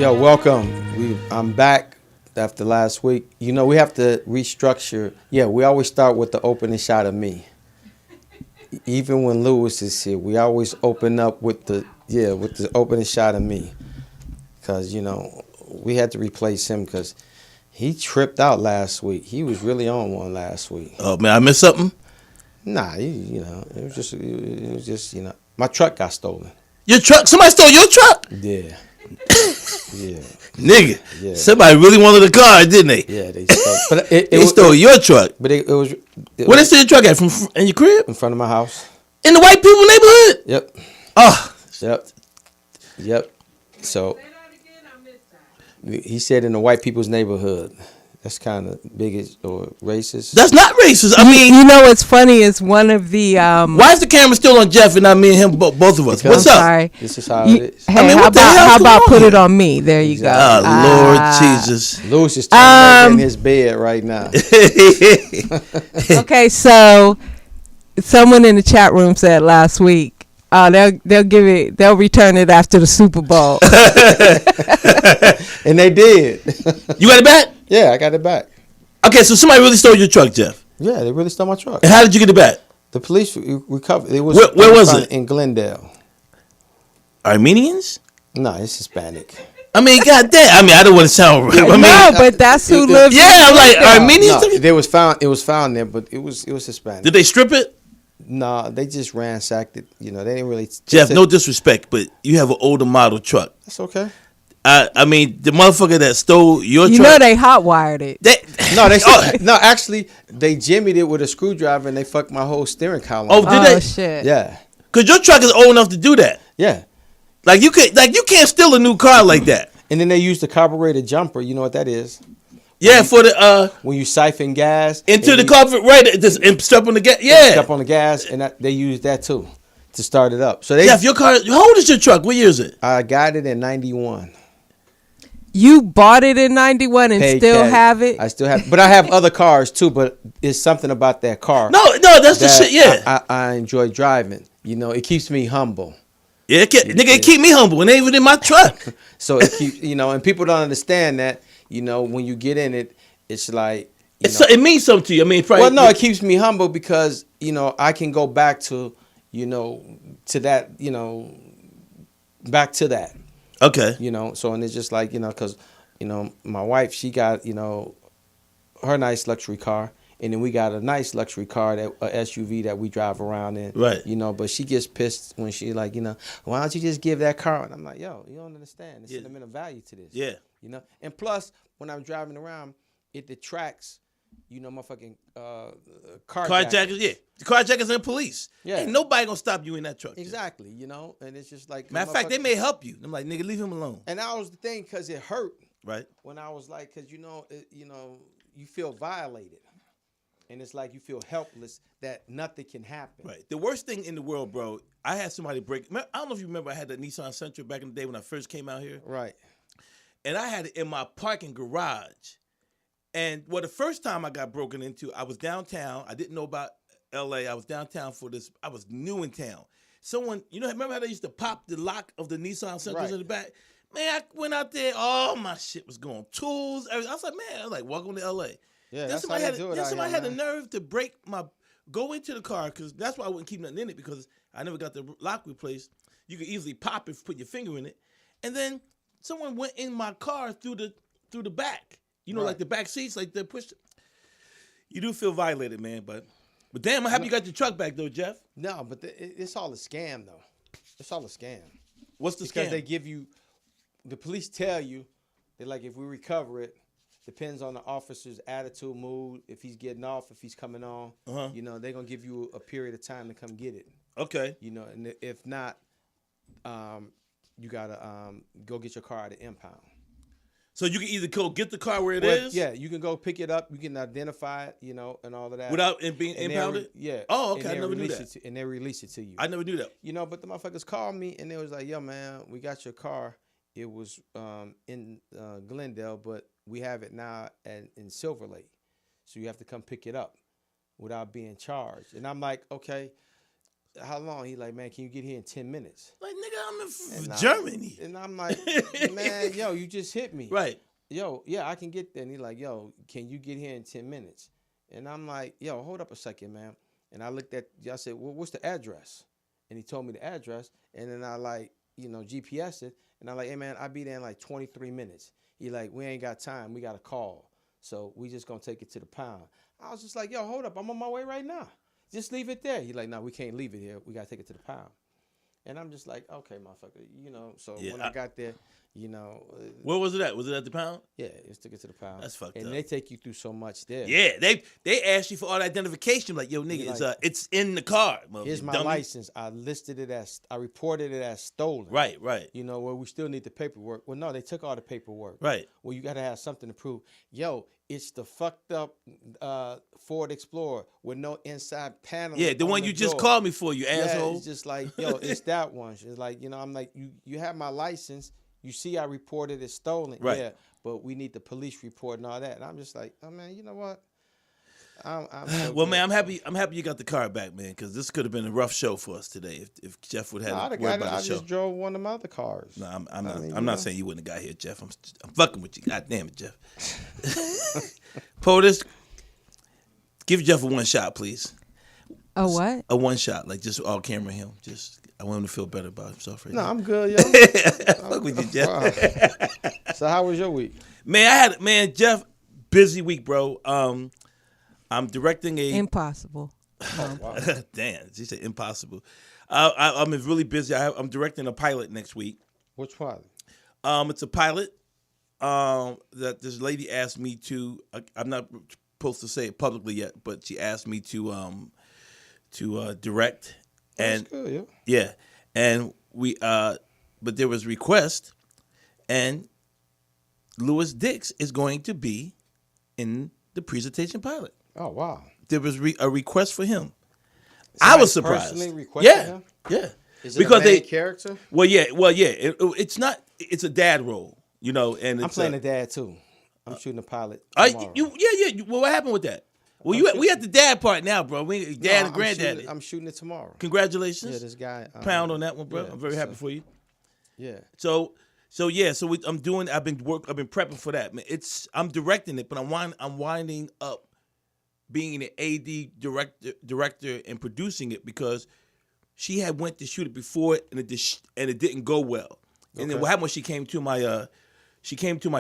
Yo, welcome. I'm back after last week. You know, we have to restructure. Yeah, we always start with the opening shot of me. Even when Lewis is here, we always open up with the opening shot of me. Because, you know, we had to replace him because he tripped out last week. He was really on one last week. Oh, man, I missed something? Nah, it was just, my truck got stolen. Your truck? Somebody stole your truck? Yeah. Yeah. Nigga, Yeah. somebody really wanted a car, didn't they? Yeah, they stole. But they stole your truck. But it was. Where they steal your truck at? In your crib? In front of my house. In the white people neighborhood? Yep. Oh. Yep. So he said in the white people's neighborhood. That's kind of bigot or racist. That's not racist. I mean, you know what's funny is one of the. Why is the camera still on Jeff and not me and him, both of us? What's up? Sorry. This is how it is. Hey, I mean, how about put here? it on me? There you go. Lord Jesus. Lewis is turning in his bed right now. Okay, so someone in the chat room said last week, they'll return it after the Super Bowl. And they did. You got it back? Yeah, I got it back. Okay, so somebody really stole your truck, Jeff. Yeah, they really stole my truck. And how did you get it back? The police recovered. It was where was it? In Glendale. Armenians? No, it's Hispanic. I mean, goddamn. I mean, I don't want to sound. But that's who lives. Yeah, I'm like Armenians. No, it was found there, but it was Hispanic. Did they strip it? No, they just ransacked it. You know, they didn't really. Jeff, no disrespect, but you have an older model truck. That's okay. I mean, the motherfucker that stole your truck. You know they hot wired it. Actually, they jimmied it with a screwdriver and they fucked my whole steering column. Oh, did they? Shit. Yeah. Because your truck is old enough to do that. Yeah. Like you can't steal a new car like that. And then they used the carburetor jumper. You know what that is? Yeah, for the when you siphon gas into the carburetor, right? And step on the gas. Yeah. Step on the gas, and they used that too to start it up. So Jeff, your car. How old is your truck? What year is it? I got it in '91. You bought it in '91 and Paid still cash. have it? I still have, but I have other cars too. But it's something about that car. No, that's the shit. Yeah, I enjoy driving. You know, it keeps me humble. Yeah, it keep me humble, and they even in my truck. So it keeps, and people don't understand that. You know, when you get in it, it's like it means something to you. I mean, probably, well, no, it keeps me humble because I can go back to to that back to that. Okay. So and it's just like, because, my wife, she got, her nice luxury car. And then we got a nice luxury car, a SUV that we drive around in. Right. But she gets pissed when she like, why don't you just give that car? And I'm like, yo, you don't understand. There's sentimental value to this. Yeah. And plus, when I'm driving around, it detracts, motherfucking carjackers. Yeah. The carjackers and police. Yeah. Ain't nobody gonna stop you in that truck. Exactly, and it's just like. Matter of fact, they may help you. I'm like, nigga, leave him alone. And that was the thing, because it hurt. Right. When I was like, because, you feel violated. And it's like you feel helpless that nothing can happen. Right. The worst thing in the world, bro, I had somebody break. I don't know if you remember, I had that Nissan Sentra back in the day when I first came out here. Right. And I had it in my parking garage. And the first time I got broken into, I was downtown. I didn't know about L.A. I was downtown for this. I was new in town. Someone, remember how they used to pop the lock of the Nissan Sentras in the back? Man, I went out there. All my shit was gone. Tools, everything. I was like, man, welcome to L.A. Yeah, that's how they do it. Somebody had the nerve to go into the car, because that's why I wouldn't keep nothing in it, because I never got the lock replaced. You could easily pop it, put your finger in it, and then someone went in my car through the back. Like the back seats, like they pushed. You do feel violated, man, but damn, I'm happy you got your truck back though, Jeff. No, but it's all a scam though. It's all a scam. What's the scam? Because they give you, the police tell you, they're like, if we recover it. Depends on the officer's attitude, mood, if he's getting off, if he's coming on. They're going to give you a period of time to come get it. Okay. And if not, you got to go get your car at the impound. So you can either go get the car where it is? Yeah, you can go pick it up. You can identify it, and all of that. Without it being impounded? Yeah. Oh, okay. I never knew that. And they release it to you. I never knew that. But the motherfuckers called me, and they was like, yo, man, we got your car. It was in Glendale, but we have it now in Silver Lake. So you have to come pick it up without being charged. And I'm like, okay. how long? He like, man, can you get here in 10 minutes? Like, nigga, I'm in And Germany. And I'm like, man, yo, you just hit me. Right. Yo, yeah, I can get there. And he's like, yo, can you get here in 10 minutes? And I'm like, yo, hold up a second, man. And I looked at, I said, well, what's the address? And he told me the address. And then I like, GPS it. And I'm like, hey, man, I'll be there in like 23 minutes. He like, we ain't got time. We got a call. So we just going to take it to the pound. I was just like, yo, hold up. I'm on my way right now. Just leave it there. He like, no, we can't leave it here. We got to take it to the pound. And I'm just like, okay, motherfucker, So when I got there, where was it at? Was it at the pound? Yeah, just took it to the pound. That's fucked and up. And they take you through so much there. Yeah, they asked you for all the identification. Like, yo, nigga, like, it's in the car. Here's my license. I reported it as stolen. Right. Well, we still need the paperwork. Well, no, they took all the paperwork. Right. Well, you got to have something to prove. Yo, it's the fucked up Ford Explorer with no inside panel. Yeah, the one you just called me for, you asshole. Yeah, it's just like, yo, it's that one. It's like, I'm like, you have my license. You see, I reported it stolen. Right. Yeah, but we need the police report and all that. And I'm just like, oh man, you know what? I'm well, man, I'm happy you got the car back, man, because this could have been a rough show for us today if Jeff would have had to worry about the show. I just drove one of my other cars. No, I'm not saying you wouldn't have got here, Jeff. I'm fucking with you. God damn it, Jeff. POTUS, give Jeff a one shot, please. A what? A one shot, like just all camera him. I want him to feel better about himself right now. No, I'm good, yo. Fuck with you, Jeff. So how was your week? Man, Jeff, busy week, bro. I'm directing a Impossible. Wow. Damn, she said impossible. I'm really busy. I'm directing a pilot next week. Which one? It's a pilot that this lady asked me to. I'm not supposed to say it publicly yet, but she asked me to direct. That's And good, yeah, and we but there was a request, and Lewis Dix is going to be in the presentation pilot. Oh wow! There was a request for him. So I was surprised. Personally requested him? Yeah. Is it because a main character? Well, yeah. It's not. It's a dad role, and it's, I'm playing a dad too. I'm shooting a pilot. Well, what happened with that? Well, we at the dad part now, bro. We dad and granddaddy. I'm shooting it tomorrow. Congratulations. Yeah, this guy. Pound on that one, bro. Yeah, I'm very happy for you. Yeah. So I've been prepping for that, man. I'm directing it, but I'm winding up being an AD director and producing it because she had went to shoot it before and it didn't go well. And then what happened was she came to my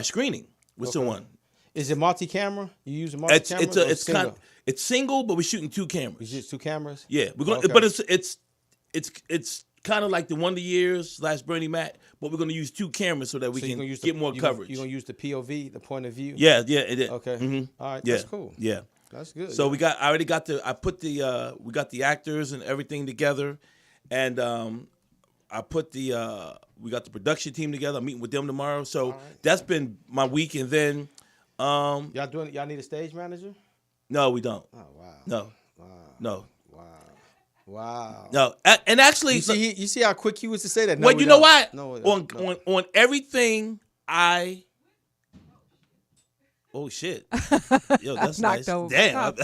screening with someone. Is it multi-camera? You use a multi-camera? It's single, but we're shooting two cameras. You use two cameras? Yeah, we're going. But it's kind of like the Wonder Years / Bernie Mac, but we're going to use two cameras so that we can get more coverage. You're going to use the POV, the point of view? Yeah, it is. Okay. Mm-hmm. All right, that's cool. Yeah. That's good. So we got the actors and everything together, and we got the production team together. I'm meeting with them tomorrow. So that's been my week, and then y'all need a stage manager? No, we don't. Oh wow. No. Wow. No. Wow. No, and actually, you see how quick he was to say that. No, well, you know why? No, on everything I. Oh shit! Yo, that's nice. Over Damn.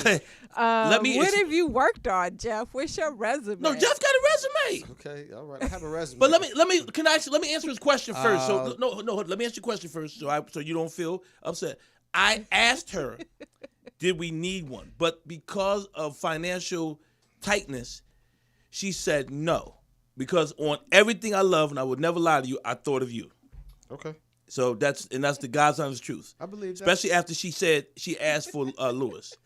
Let me. What have you worked on, Jeff? What's your resume? No, Jeff got a resume. Okay, all right. I have a resume. But let me answer his question first. So no, let me answer your question first, so you don't feel upset. I asked her, did we need one? But because of financial tightness, she said no. Because on everything I love, and I would never lie to you, I thought of you. Okay. So that's the God's honest truth. I believe that. Especially after she asked for Lewis.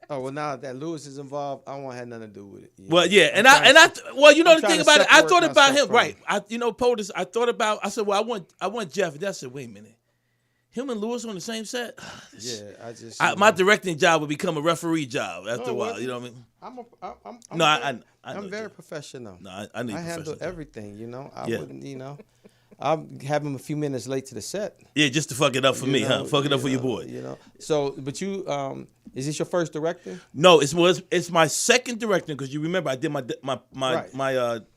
Oh well, now that Lewis is involved, I won't have nothing to do with it. Well, yeah, the thing about it, I thought about him, right? POTUS. I said, well, I want Jeff. And I said, wait a minute, him and Lewis on the same set? Yeah, my directing job would become a referee job after a while. You know what I mean? I'm very professional. No, I need. I handle everything. I wouldn't. I'll have him a few minutes late to the set. Yeah, just to fuck it up for me, huh? Fuck it up for your boy. So, but you, is this your first director? No, it's my second directing because you remember I did my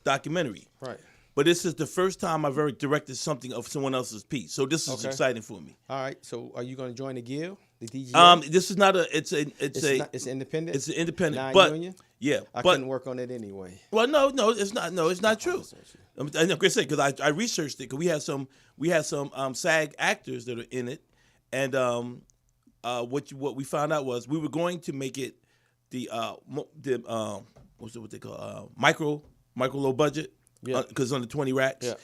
documentary. Right. But this is the first time I've ever directed something of someone else's piece. So this is exciting for me. All right. So are you going to join the guild, the DGA? This is not it's independent. It's independent, but non-union? Yeah, I but couldn't work on it anyway. well, no, it's not. No, it's not true. I'm gonna say because I researched it because we had some SAG actors that are in it, and what we found out was we were going to make it the what's it what they call micro low budget because under 20 racks,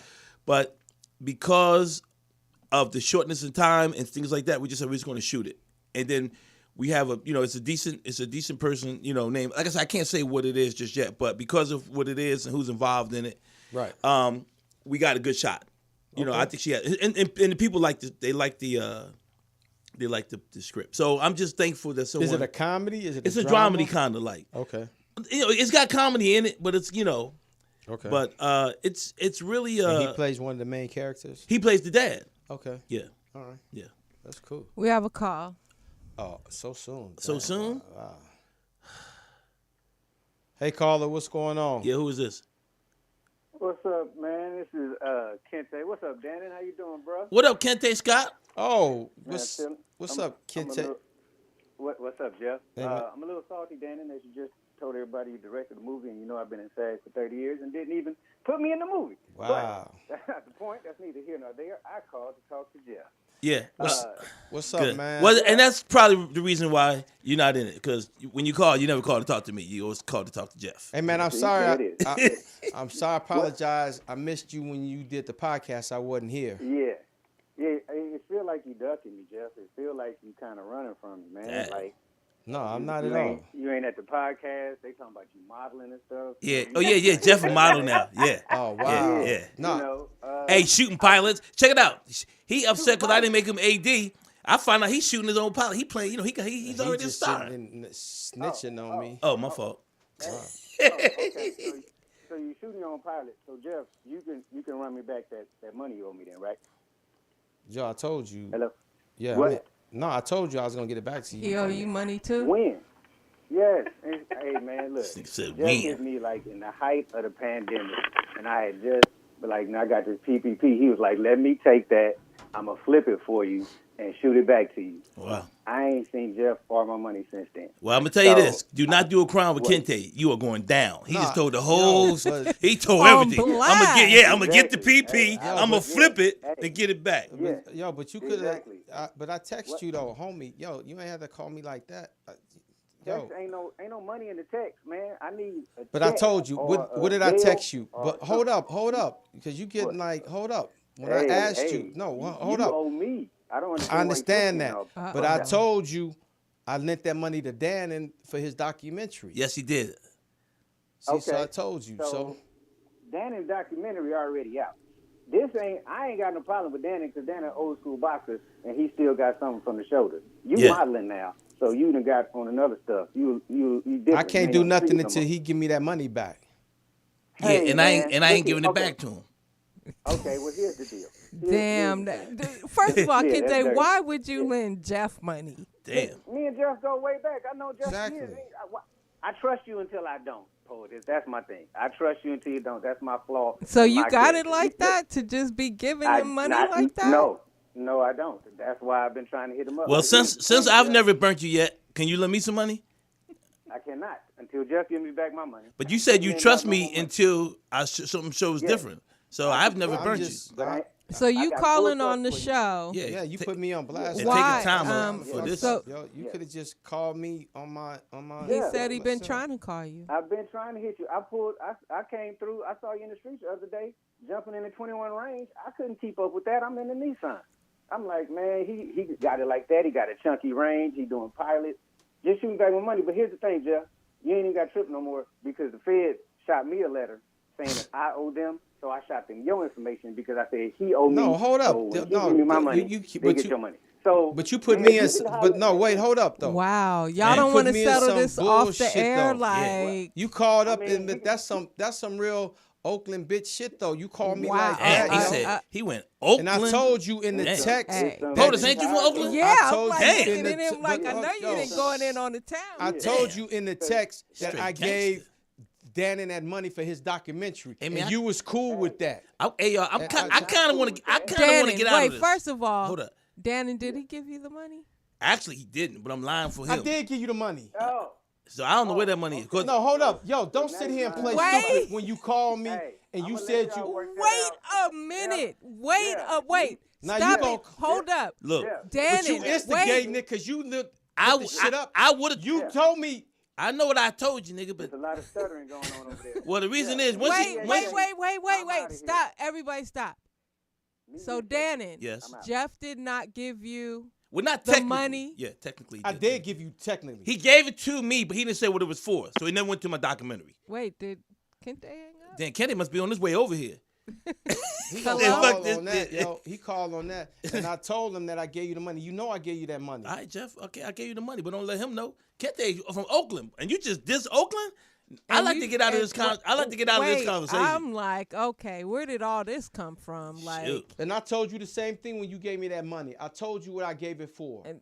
but because of the shortness in time and things like that, we just said we was going to shoot it, and then we have it's a decent person name. Like I said, I can't say what it is just yet, but because of what it is and who's involved in it, right? We got a good shot. I think she had, and the people like the script. So I'm just thankful that someone. Is it a comedy? It's a dramedy kind of like. Okay. It's got comedy in it, but it's Okay. But it's really and he plays one of the main characters. He plays the dad. Okay. Yeah. All right. Yeah. That's cool. We have a call. Oh, so soon. So soon? Wow. Hey, caller, what's going on? Yeah, who is this? What's up, man? This is Kente. What's up, Dannon? How you doing, bro? What up, Kente Scott? Oh, what's up, Kente? What's up, Jeff? Hey, I'm a little salty, Dannon, that you just told everybody you directed the movie, and I've been in SAG for 30 years and didn't even put me in the movie. Wow. But that's not the point. That's neither here nor there. I called to talk to Jeff. Yeah. What's up, Good. man? Well, and that's probably the reason why you're not in it, because when you call, you never call to talk to me. You always call to talk to Jeff. Hey, man, I'm sorry. I'm sorry. I apologize. I missed you when you did the podcast. I wasn't here. Yeah. It feel like you ducking me, Jeff. It feel like you kind of running from me, man. Like, no, I'm not at all. You ain't at the podcast. They talking about you modeling and stuff. Yeah. Oh, yeah. Jeff a model now. Yeah. Oh, wow. Yeah. No. Hey, shooting pilots. Check it out. He upset because I didn't make him AD. I find out he's shooting his own pilot. He playing, he's already a star. Snitching on me. Oh, my fault. Okay. So you shooting your own pilot. So Jeff, you can run me back that money you owe me then, right? Joe, I told you. Hello. Yeah. What? I told you I was gonna get it back to you. He owe you money too? When? Yes. Hey man, look. Said Jeff when. hit me like in the height of the pandemic, and I had just I got this PPP. He was like, "Let me take that. I'ma flip it for you and shoot it back to you." Wow. I ain't seen Jeff for my money since then. Well, I'm gonna tell you this: do not do a crime with Kente. You are going down. He just told the whole. He told everything. I'm gonna get the PP. I'm gonna flip it and get it back. Yeah. But you could have. Exactly. But I text you though, homie. Yo, you ain't have to call me like that. Text ain't no money in the text, man. I need a But I text told you. or What did a I bill text you? or But hold up, because you getting hold up. When I asked you, hold you up. owe me. I don't understand. I understand that, but I Uh-oh. told you I lent that money to Dannon for his documentary. Yes, he did. See, so I told you. So Dannon's documentary already out. I ain't got no problem with Dannon because Dannon old school boxer and he still got something from the shoulder. You modeling now, so you done got on another stuff. You different. I can't do nothing until he give me that money back. Hey, and man, I ain't giving it back to him. Okay, well here's the deal. Damn. First of all, Yeah, that's Kente, dirty. why would you lend Jeff money? Damn. Me and Jeff go way back. I know Jeff Exactly. years. I trust you until I don't, poet. That's my thing. I trust you until you don't. That's my flaw. So you My got character. it like that to just be giving him money like that? No, I don't. That's why I've been trying to hit him up. Well, since I've never burnt you yet, can you lend me some money? I cannot until Jeff gives me back my money. But you said you He ain't trust got no me more money. until something shows different. So I've never burnt you. So you got calling full on the trust show? Yeah, you put me on blast. And Why? taking time out for this. So Yo, you could have just called me on my. he Yeah. said he been trying to call you. I've been trying to hit you. I came through. I saw you in the streets the other day jumping in the 21 range. I couldn't keep up with that. I'm in the Nissan. I'm like, man, he got it like that. He got a chunky range. He doing pilot. Just shooting back my money. But here's the thing, Jeff. You ain't even got tripped no more because the Fed shot me a letter saying that I owe them. So I shot them your information because I said he owed me. No, hold up. So when No, he give me my money, you- they but get you- your money. So, But you put man, me in. you can But holler- no, wait, hold up though. Wow, y'all You don't put want to me in settle some this off the bullshit, air, though. like You called up I mean, and that's some real Oakland bitch shit though. You called me Wow. like Damn, that. he yo. said he went Oakland. And I told you in the Damn. text. Hey. POTUS, ain't you from Oakland? yeah, I I'm told like you looking in at the him like I know you yo, didn't going in on the town. I told you in the text that Straight I gangster. gave Dannon that money for his documentary, Hey, man, and you was cool with that. Hey, y'all, I kind of want to Dannon, get out wait, of this. first of all, Hold up. Dannon, did he give you the money? Actually, he didn't, but I'm lying for him. I did give you the money. Oh, So I don't know where that money is. 'Cause No, hold up. Yo, don't sit here and play Wait. stupid when you call me Hey, and you I'ma said let y'all you. work that Wait out. a minute. Wait Yeah. wait. Now Stop you it. Hold up. look, Yeah. Dannon, But you wait. instigating it because you put I the shit up. would have. You told me. I know what I told you, nigga, but There's a lot of stuttering going on over there. well, the reason Yeah. is once Wait, he, wait, once, wait, I'm outta here. Stop. Everybody stop. So Dannon, yes, I'm out. Jeff did not give you well, not the technically. money. Yeah, technically. he I did give you technically. He gave it to me, but he didn't say what it was for, so he never went to my documentary. Wait, did Kente hang up? Then Kenny must be on his way over here. He Hello? gonna Fuck call this on that, shit. yo. He called on that, and I told him that I gave you the money. You know I gave you that money. All right, Jeff. Okay, I gave you the money, but don't let him know. Kente from Oakland, and you just diss Oakland. I And like you- to get out of and this. I like to get out of wait, this conversation. I'm like, okay, where did all this come from? Like, Shoot. And I told you the same thing when you gave me that money. I told you what I gave it for. and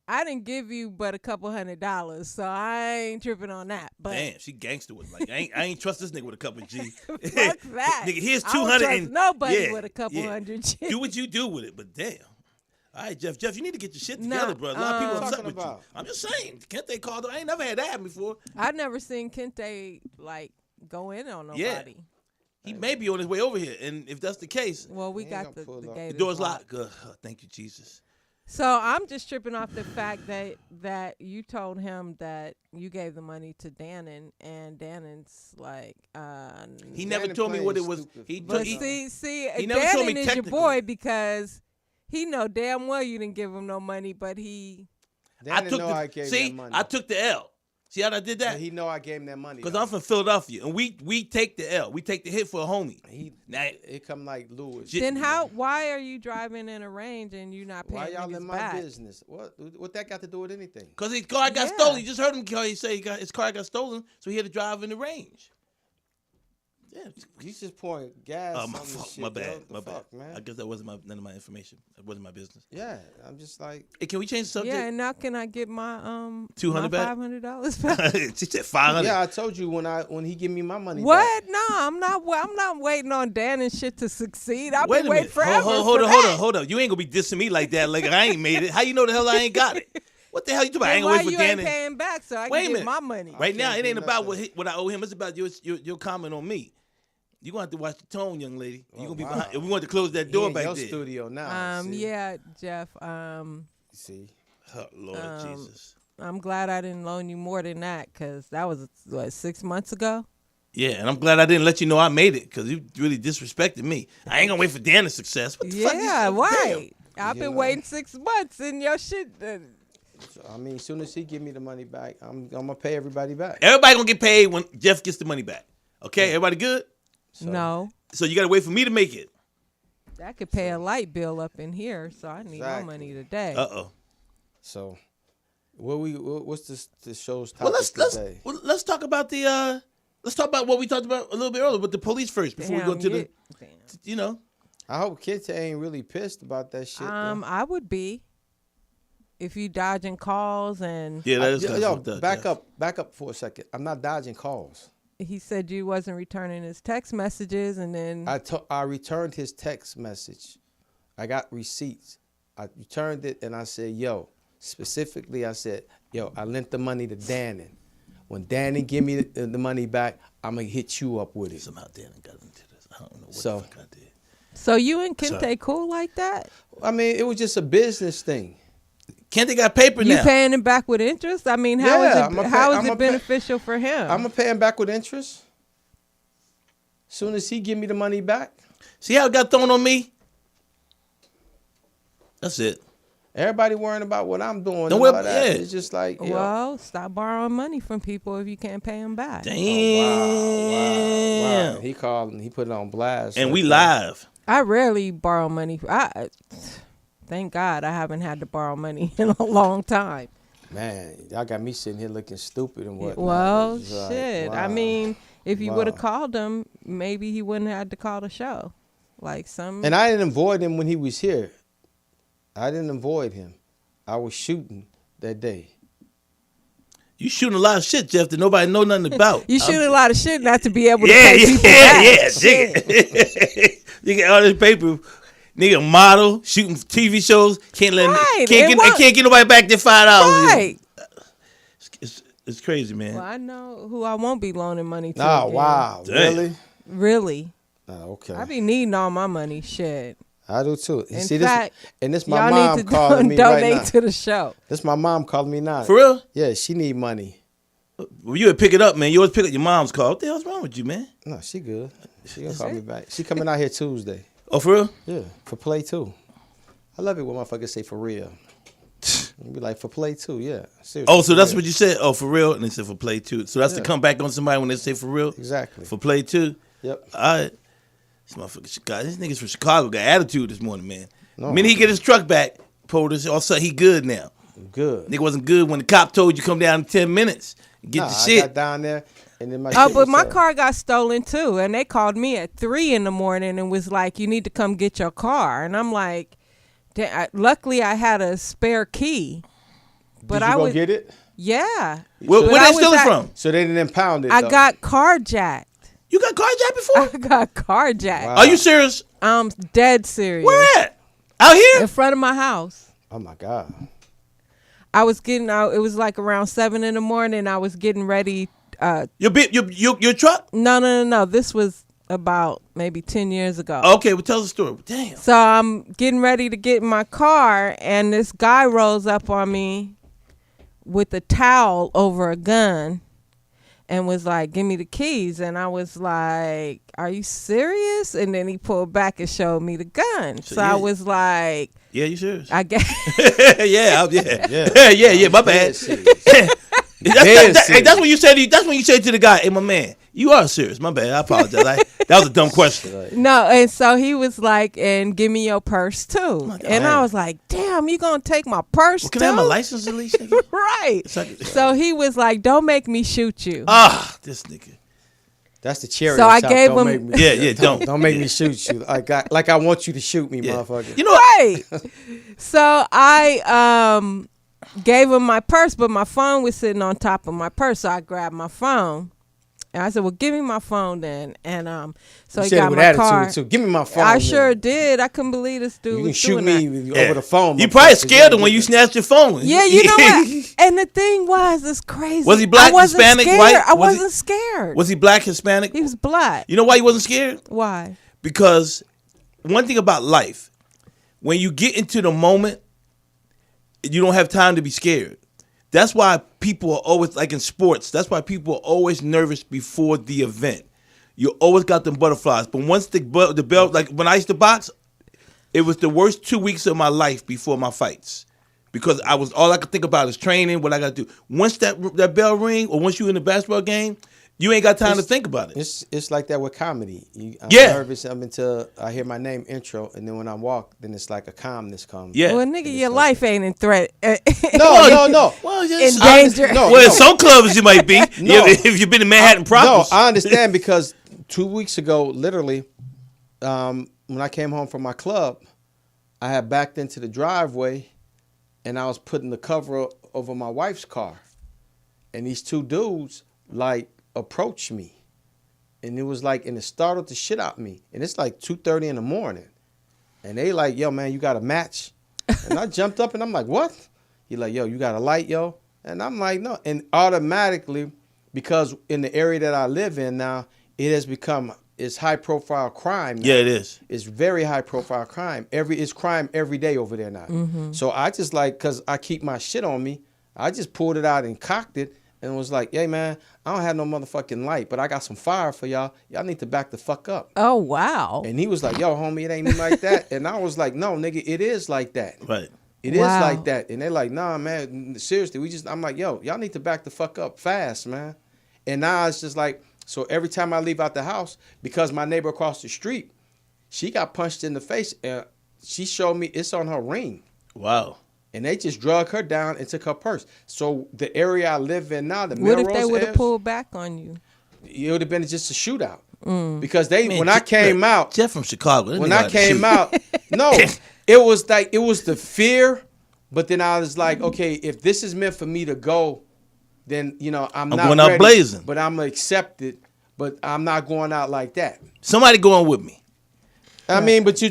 I didn't give you but a couple $100, so I ain't tripping on that. But Damn, she gangster with like I ain't trust this nigga with a couple of G. fuck that. Nigga, here's I don't 200 trust and nobody yeah, with a couple yeah. hundred. G. Do what you do with it, but damn. All right, Jeff, you need to get your shit Nah, together, bro. A lot of people What upset you with talking you. about? I'm just saying, Kente called. I ain't never had that happen before. I've never seen Kente like go in on nobody. Yeah. He may be on his way over here, and if that's the case, Well, we He ain't got gonna the pull up. gate the door's is locked. Good. Thank you, Jesus. So I'm just tripping off the fact that you told him that you gave the money to Dannon, and Dannon's like, He never Dannon told me what it playing was. stupid. He, but he, see, he never told me Dannon is your technically. boy because he know damn well you didn't give him no money, but he. Dannon I took know the I gave see. that money. I took the L. See how I did that? And he know I gave him that money. Because though. I'm from Philadelphia, and we take the L. We take the hit for a homie. He Now, it come like Lewis. Shit. Then why are you driving in a range and you not paying Why y'all niggas in my back? business? What that got to do with anything? Because his car got Yeah. stolen. You just heard him say his car got stolen, so he had to drive in the range. Yeah. You just pouring gas. My on this fault. shit, My yo. bad. What the My bad. fuck, man. I guess that wasn't none of my information. That wasn't my business. Yeah, I'm just like. Hey, can we change the subject? Yeah, and now can I get my $200 back? $500 back? She said 500. Yeah, I told you when he give me my money. What? No, I'm not waiting on Dan and shit to succeed. I've Wait been a waiting minute. forever. Hold for on, that. hold on. You ain't gonna be dissing me like that. Like I ain't made it. How you know the hell I ain't got it? What the hell you talking about? I Then ain't gonna why wait for you Dan. ain't paying back so I Wait a can get minute. my money? Right now, can't it ain't do about nothing. what I owe him. It's about your comment on me. You gonna have to watch the tone, young lady. You gonna be wow. behind. If we want to close that He door in back your there. studio now. see? Yeah, Jeff. See, Oh, Lord Jesus. I'm glad I didn't loan you more than that because that was what 6 months ago. Yeah, and I'm glad I didn't let you know I made it because you really disrespected me. I ain't gonna wait for Dan's success. What the fuck? Yeah, right. I've You been know. waiting 6 months and your shit. so, I mean, as soon as he give me the money back, I'm gonna pay everybody back. Everybody gonna get paid when Jeff gets the money back. Okay, everybody good? So, No, So you gotta wait for me to make it. that could pay a light bill up in here, so I need my Exactly. money today. Uh-oh. So, what's the show's topic Well, today? let's talk about the let's talk about what we talked about a little bit earlier with the police first before we go to the Damn. you know. I hope Kente ain't really pissed about that shit. though. I would be if you dodging calls and Yeah, that is yo, kinda yo, fucked up, back Jeff. up for a second. I'm not dodging calls. he said you wasn't returning his text messages and then I returned his text message. I got receipts. I returned it and I said, yo, specifically I said, yo, I lent the money to Dannon. When Dannon give me the money back, I'm going to hit you up with it. Somehow Dan got into this. I don't know what So- the fuck I did. so you and Kente Sorry. cool like that? I mean, it was just a business thing. Kente got paper You now. paying him back with interest? I mean, how Yeah, is I'ma it pay- how is I'ma it pay- beneficial for him? I'm going to pay him back with interest. Soon as he give me the money back, See how it got thrown on me? That's it. everybody worrying about what I'm doing. Don't and worry all about- that. yeah. It's just like, yo, well, stop borrowing money from people if you can't pay them back. Damn. wow. He called and he put it on blast. And like we that. live. I rarely borrow money. Thank God I haven't had to borrow money in a long time. Man, y'all got me sitting here looking stupid and whatnot. Well, It's like, shit. I wow. mean, if you would have Wow. called him, maybe he wouldn't have had to call the show. Like some. And I didn't avoid him when he was here. I didn't avoid him. I was shooting that day. You shooting a lot of shit, Jeff, that nobody know nothing about. you shoot a lot of shit not to be able to Yeah, pay people yeah, back. yeah, Shit. nigga. You get all this paper. Nigga, model, shooting TV shows, can't let Right, can't it get was- can't get nobody back their $5. Right. It's crazy, man. Well, I know who I won't be loaning money to. Oh, again. wow. Damn. Really? Really? Oh, okay. I be needing all my money. Shit. I do too. In See, fact, this my y'all mom need to calling me donate right now. to the show. This my mom calling me now. For real? Yeah, she need money. Well, you would pick it up, man. You always pick up your mom's call. What the hell's wrong with you, man? No, she good. She gonna call me back. She coming out here Tuesday. Oh, for real? Yeah, for play too. I love it when motherfuckers say for real. Be like for play too, yeah. Seriously, Oh, so for that's real. what you said? Oh, for real? And they said for play too. So that's to Yeah. come back on somebody when they say for real? Exactly. For play too? Yep. All right. This motherfucker Chicago. This nigga's from Chicago got attitude this morning, man. No. Minute he get his truck back, pulled this, all of a sudden he good now. Good. Nigga wasn't good when the cop told you come down in 10 minutes and get Nah, the I shit. got down there and then my Oh, shit but was my up. car got stolen too, and they called me at 3 in the morning and was like, "You need to come get your car." And I'm like, luckily I had a spare key, but Did you I go was get it? yeah. Where But they I was steal it at- from? So they didn't impound it. I though. got carjacked. You got carjacked before? I got carjacked. Wow. Are you serious? I'm dead serious. Where at? Out here? In front of my house. Oh my God. I was getting out. It was like around 7 in the morning. I was getting ready. Your truck? No. This was about maybe 10 years ago. Okay, well tell us the story. Damn. So I'm getting ready to get in my car, and this guy rolls up on me with a towel over a gun and was like, "Give me the keys." And I was like, "Are you serious?" And then he pulled back and showed me the gun. So yeah. I was like, Yeah, you serious? I guess. yeah. Yeah. My bad. Dead serious. Hey, that's when you said. That's when you said to the guy, "Hey, my man, you are serious." My bad. I apologize. That was a dumb question. No, and so he was like, "And give me your purse too." my God. And I was like, "Damn, you gonna take my purse Well, too?" can I have my license at least? Nigga? Right. like- So he was like, "Don't make me shoot you." This nigga. That's the cherry. So on I top. gave Don't him- make me- Yeah, don't. Don't make me shoot you. Like I want you to shoot me, Yeah. motherfucker. You know, Right. So I gave him my purse, but my phone was sitting on top of my purse. So I grabbed my phone. And I said, "Well, give me my phone then." And so You he said it got with my attitude car. too. Give me my phone. I then. sure did. I couldn't believe this dude You can was shoot doing me that. over the phone. you probably motherfucker. scared him when you snatched your phone. Yeah, you know what? And the thing was, it's crazy. Was he black, I wasn't Hispanic, scared. white? I Was he- wasn't scared. Was he black, Hispanic? He was black. You know why he wasn't scared? Why? Because one thing about life, when you get into the moment, you don't have time to be scared. That's why people are always, like in sports, that's why people are always nervous before the event. You always got them butterflies. But once the bell, like when I used to box, it was the worst 2 weeks of my life before my fights. Because all I could think about is training, what I got to do. Once that bell ring, or once you in the basketball game, you ain't got time to think about it. It's like that with comedy. I'm Yeah. nervous up until I hear my name intro, and then when I walk, then it's like a calmness comes. Yeah. Well, nigga, your life ain't in threat. No. Well, In danger. Well, in some clubs you might be. No. If you've been in Manhattan No, proper. I understand because 2 weeks ago, literally, when I came home from my club, I had backed into the driveway, and I was putting the cover over my wife's car, and these two dudes like approached me, and it was like, and it startled the shit out of me, and it's like 2:30 in the morning, and they like, "Yo, man, you got a match?" And I jumped up, and I'm like, "What?" He like, "Yo, you got a light, yo?" And I'm like, "No," and automatically, because in the area that I live in now, it has become it's high profile crime now. Yeah, it is. It's very high profile crime. It's crime every day over there now. So I just like, cause I keep my shit on me, I just pulled it out and cocked it and was like, "Hey man, I don't have no motherfucking light, but I got some fire for y'all. Y'all need to back the fuck up." Oh, wow. And he was like, "Yo, homie, it ain't even like that." And I was like, "No, nigga, it is like that. Right. It is Wow. like that." And they're like, "Nah, man, seriously, I'm like, "Yo, y'all need to back the fuck up fast, man." And now it's just like, so every time I leave out the house, because my neighbor across the street, she got punched in the face, and she showed me it's on her ring. Wow. And they just drug her down and took her purse. So the area I live in now, the What if Melrose they would have area, pulled back on you? it would have been just a shootout. Because they, Man, when I came out, Jeff from Chicago. that when nigga I ought to came shoot. out, no, it was like, it was the fear. But then I was like, okay, if this is meant for me to go, then, you know, I'm not going out ready, blazing. but I'm accepted. But I'm not going out like that. Somebody going with me. I mean, but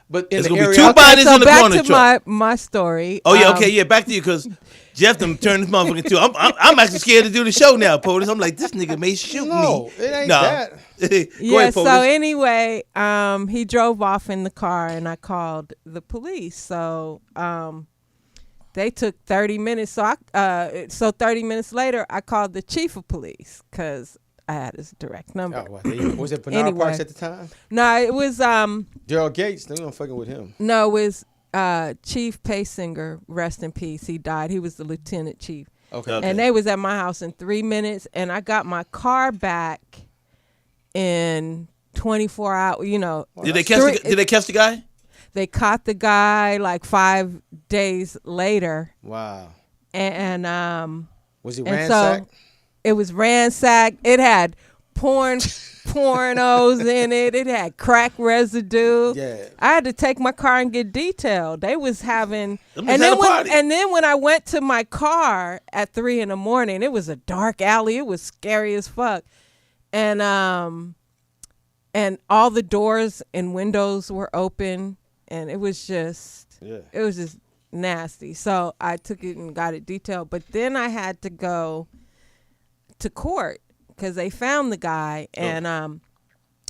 but in It's the gonna be area. two bodies so in the back corner to truck. my story. Oh yeah, okay, yeah. Back to you because Jeff done turned this motherfucker too. I'm actually scared to do the show now, POTUS. I'm like, this nigga may shoot me. No, it ain't Nah. that. Go Yeah, ahead, so POTUS. anyway, he drove off in the car and I called the police. So they took 30 minutes. So 30 minutes later, I called the chief of police because I had his direct number. Oh, well, was it Bernard Anyway. Parks at the time? No, it was Daryl Gates. They don't fucking with him. no, it was Chief Paysinger, rest in peace. He died. He was the lieutenant chief. Okay. And they was at my house in 3 minutes, and I got my car back in 24 hours. You know, Did they catch the guy? they caught the guy like 5 days later, Wow. and Was he and ransacked? so it was ransacked. It had pornos in it. It had crack residue. Yeah. I had to take my car and get detailed. They was having, Them and niggas had then a party. when I went to my car at 3 a.m, it was a dark alley. It was scary as fuck, and all the doors and windows were open, and it was just nasty. So I took it and got it detailed, but then I had to go to court because they found the guy, and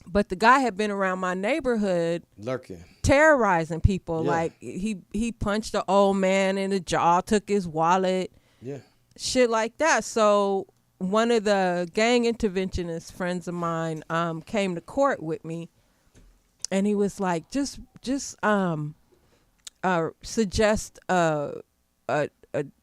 but the guy had been around my neighborhood Lurking. terrorizing people. Yeah. Like he punched an old man in the jaw, took his wallet, Yeah. shit like that. So one of the gang interventionist friends of mine came to court with me, and he was like, just suggest a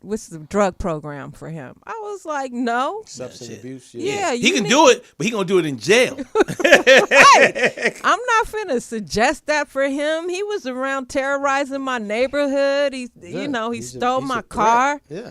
what's the drug program for him. I was like, no. Substance abuse. Yeah, He you can need- do it, but he gonna do it in jail. Right. I'm not finna suggest that for him. He was around terrorizing my neighborhood. He He's stole he's my threat. car. Yeah.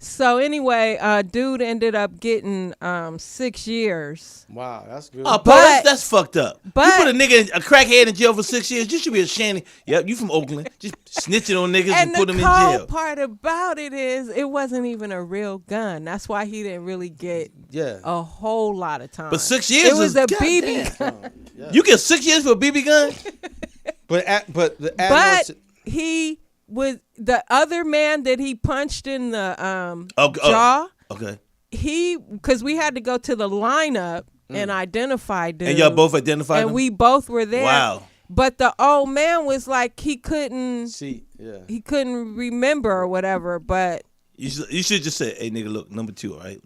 So anyway, dude ended up getting 6 years. Wow, that's good. Oh, But- that's fucked up. You but- put a crackhead in jail for 6 years. You should be ashamed. Yep, you from Oakland. Just snitching on niggas and And put the them in jail. cold part about it is it wasn't even a real gun. That's why he didn't really get Yeah. a whole lot of time. But 6 years It was is a goddamn. BB gun. Yeah. You get 6 years for a BB gun? But the But he was the other man that he punched in the jaw. Okay. Because we had to go to the lineup and identify dude. And y'all both identified and him? we both were there. Wow. But the old man was like he couldn't yeah. remember or whatever. But You should just say, hey, nigga, look, number 2, all right?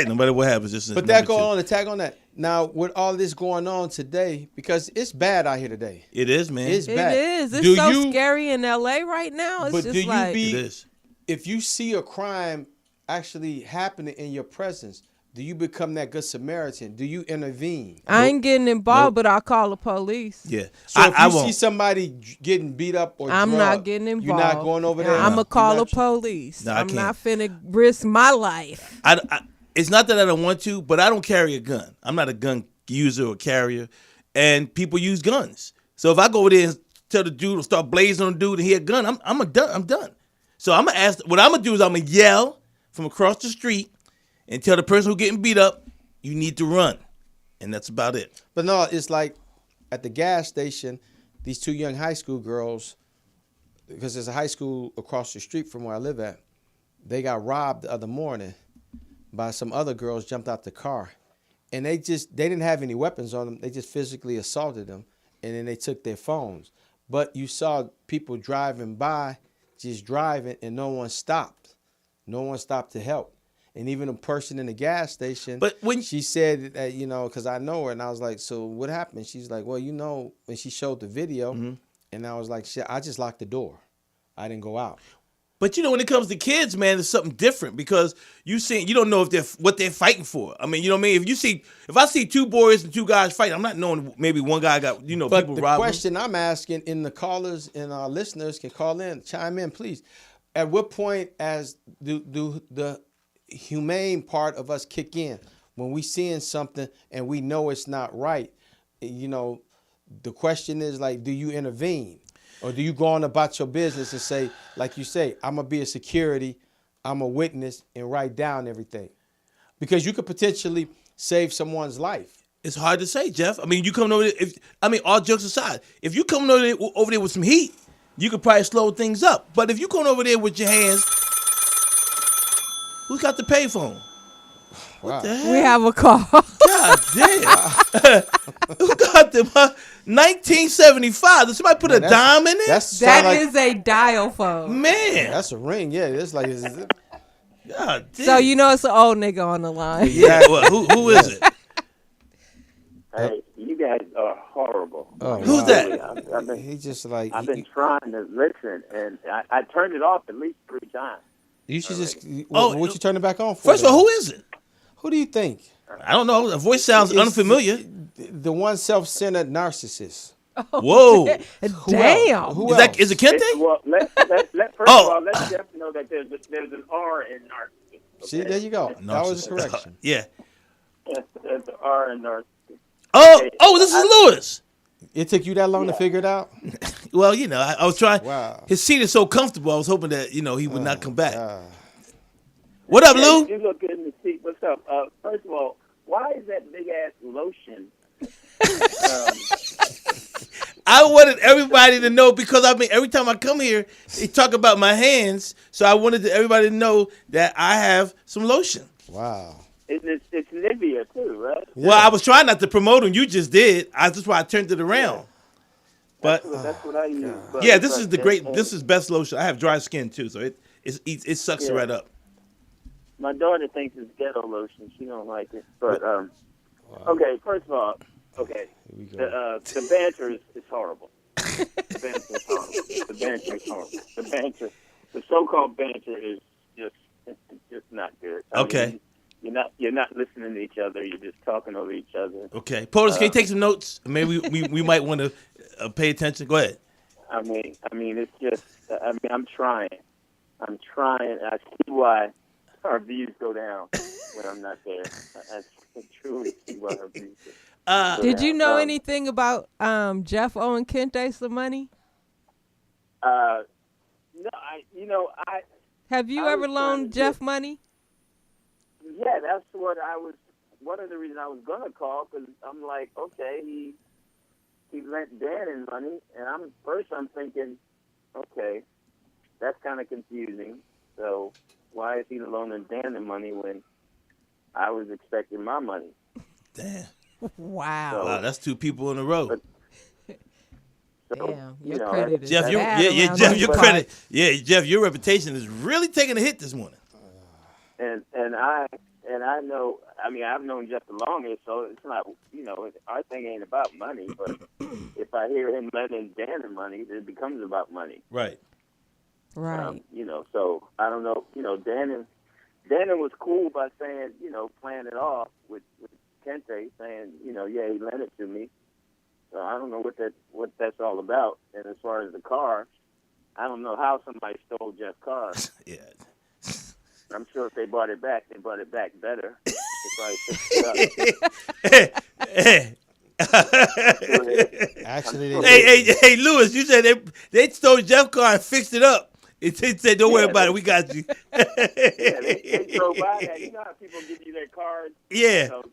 No matter what happens, just But that go on to tag on that. Now with all this going on today, because it's bad out here today. It is, man. It's it bad. is. It's Do so you- scary in LA right now. It's But just do you like be- It is. If you see a crime actually happening in your presence, do you become that good Samaritan? Do you intervene? I ain't getting involved, but I'll call the police. Yeah. So if I you see won't. somebody getting beat up or I'm drugged, not getting involved. You're not going over there. I'm You're going to call not- the police. No, I I'm can't. not finna risk my life. It's not that I don't want to, but I don't carry a gun. I'm not a gun user or carrier, and people use guns. So if I go over there and tell the dude to start blazing on the dude and he had a gun, I'm done. So I'm gonna ask. What I'm gonna do is I'm gonna yell from across the street and tell the person who's getting beat up, you need to run, and that's about it. But no, it's like at the gas station, these two young high school girls, because there's a high school across the street from where I live at, they got robbed the other morning by some other girls jumped out the car. And they didn't have any weapons on them. They just physically assaulted them, and then they took their phones. But you saw people driving by, just driving, and no one stopped. No one stopped to help. And even a person in the gas station, But when- she said that, because I know her, and I was like, so what happened? She's like, well, when she showed the video, and I was like, shit, I just locked the door. I didn't go out. But when it comes to kids, man, it's something different because you don't know what they're fighting for. I mean, you know what I mean? If I see two boys and two guys fighting, I'm not knowing maybe one guy got But people the robbing. question I'm asking, and the callers and our listeners can call in, chime in, please. At what point do the humane part of us kick in when we seeing something and we know it's not right? The question is like, do you intervene? Or do you go on about your business and say, like you say, I'm going to be a security, I'm a witness, and write down everything? Because you could potentially save someone's life. It's hard to say, Jeff. I mean, you coming over there, all jokes aside, if you coming over there with some heat, you could probably slow things up. But if you coming over there with your hands, who's got the payphone? What the hell? We have a call. God damn. Who got the 1975? Did somebody put a dime in it? That is a dial phone. Man. That's a ring. Yeah, it's like. God damn. So you know it's an old nigga on the line. Yeah. Well, who is it? Hey, you guys are horrible. Oh, Who's that? I've been, He just like. I've been trying to listen, and I turned it off at least 3 times. You should just. Oh, what you turn it back on for? First of all, who is it? Who do you think? I don't know. The voice sounds unfamiliar. The one self-centered narcissist. Whoa. Damn. Who Is it Kente? Well, first of all, let Jeff know that there's an R in narcissist. Okay? See, there you go. That was a correction. Yeah. There's an R in narcissist. Oh, this is Lewis. It took you that long to figure it out? Well, I was trying. Wow. His seat is so comfortable. I was hoping that he would not come back. What up, Lou? You look good in the seat. What's up? First of all, why is that big ass lotion? I wanted everybody to know because every time I come here, they talk about my hands. So I wanted everybody to know that I have some lotion. Wow. It's Nivea too, right? Yeah. Well, I was trying not to promote them. You just did. That's why I turned it around. But That's what I use. But, yeah, this is the great. This is best lotion. I have dry skin too, so it sucks it right up. My daughter thinks it's ghetto lotion. She don't like it. But okay, first of all, the banter is horrible. The banter is horrible. The banter is horrible. The so-called banter is just not good. Okay. You're not listening to each other. You're just talking over each other. Okay, POTUS, can you take some notes? Maybe we might want to pay attention. Go ahead. I mean, it's just. I'm trying. I see why our views go down when I'm not there. I truly see why our views go down. Did you know anything about Jeff owing Kente some money? No, Have you I ever was trying loaned to Jeff money? Yeah, that's what I was. One of the reasons I was gonna call because I'm like, okay, he lent Dannon money, and I'm thinking, okay, that's kind of confusing. So why is he loaning Dannon money when I was expecting my money? Damn. Wow. Wow, that's 2 people in a row. So, Damn, your credit is Jeff, bad Jeff, around your these credit. parts. Yeah, Jeff, your reputation is really taking a hit this morning. And I know. I mean, I've known Jeff the longest, so it's not. Our thing ain't about money. But if I hear him lending Dannon money, it becomes about money. Right. Right. So I don't know. Dannon was cool by saying, playing it off with Kente, saying, yeah, he lent it to me. So I don't know what that's all about. And as far as the car, I don't know how somebody stole Jeff's car. Yeah. I'm sure if they brought it back better. They probably fixed it up. Actually, Hey, Lewis, you said they stole Jeff's car and fixed it up. They said, don't worry about it. We got you. Yeah, they drove by that. You know how people give you their cards? Yeah. So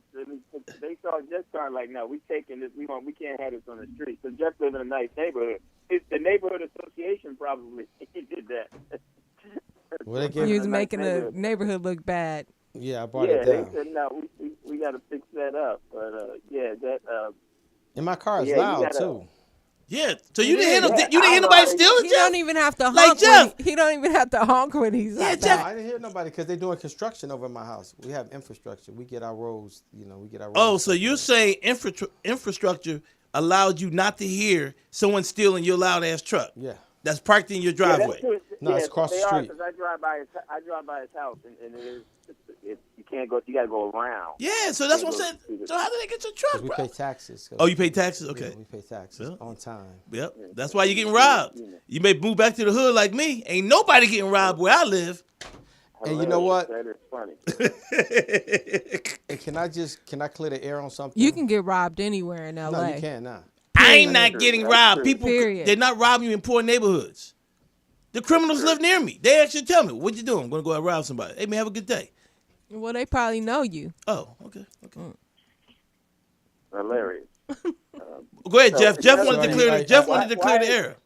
they saw Jeff's car like, no, we taking this. We can't have this on the street. So Jeff lived in a nice neighborhood. The neighborhood association probably did that. Well, He was making the neighborhood look bad. Yeah, I brought it down. They said, no, we got to fix that up. But, And my car is Yeah, you loud, gotta- too. Yeah. So you didn't Yeah, hear nobody steal it, He Jeff? don't even have to honk. Like Jeff. He don't even have to honk when he's like Jeff. that. I didn't hear nobody because they're doing construction over my house. We have infrastructure. We get our roads, we get our roads. Oh, so you're saying infrastructure allowed you not to hear someone stealing your loud ass truck? Yeah. That's parked in your driveway. No, it's across the street. Because I drive by his house, and you can't go. You got to go around. Yeah, so that's what I'm saying. So how did they get your truck, 'Cause we bro? pay taxes. Oh, you pay taxes? Okay. Yeah, we pay taxes on time. Yep. That's why you're getting robbed. You may move back to the hood like me. Ain't nobody getting robbed where I live. And you know what? That is funny. And can I clear the air on something? You can get robbed anywhere in L.A. No, you can't now. I ain't not getting That's robbed. true. People, Period. they're not robbing you in poor neighborhoods. The criminals live near me. They actually tell me, what you doing? I'm going to go out and rob somebody. Hey, man, have a good day. Well, they probably know you. Oh, okay. Hilarious. Go ahead, So, Jeff. Jeff that's wanted to right. clear. Right. Jeff Why- wanted to clear the why- air.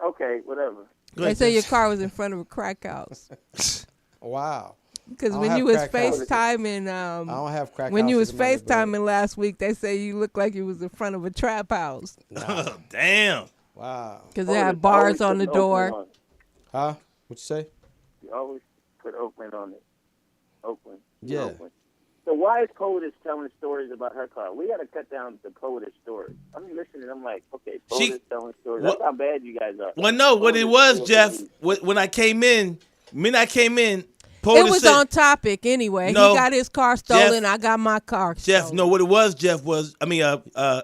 Okay, whatever. Go They ahead, say your Jeff. car was in front of a crack house. Wow. Because I don't when have you was crack houses. FaceTiming, I don't have crack when you was houses in my neighborhood. FaceTiming last week, they say you looked like you was in front of a trap house Damn. Wow. because they Always- had bars always on the put an Oakland door. on it. Huh? What you say? You always put Oakland on it. Oakland. Yeah. Oakland. So why is POTUS telling stories about her car? We got to cut down the POTUS stories. I'm listening. I'm like, okay, She- POTUS telling stories. What- That's how bad you guys are. Well, no, what it POTUS was, full of Jeff. these- When I came in, It POTUS was said, on topic anyway. No, He got his car stolen. I got my car Jeff, stolen. no, what it was, Jeff was,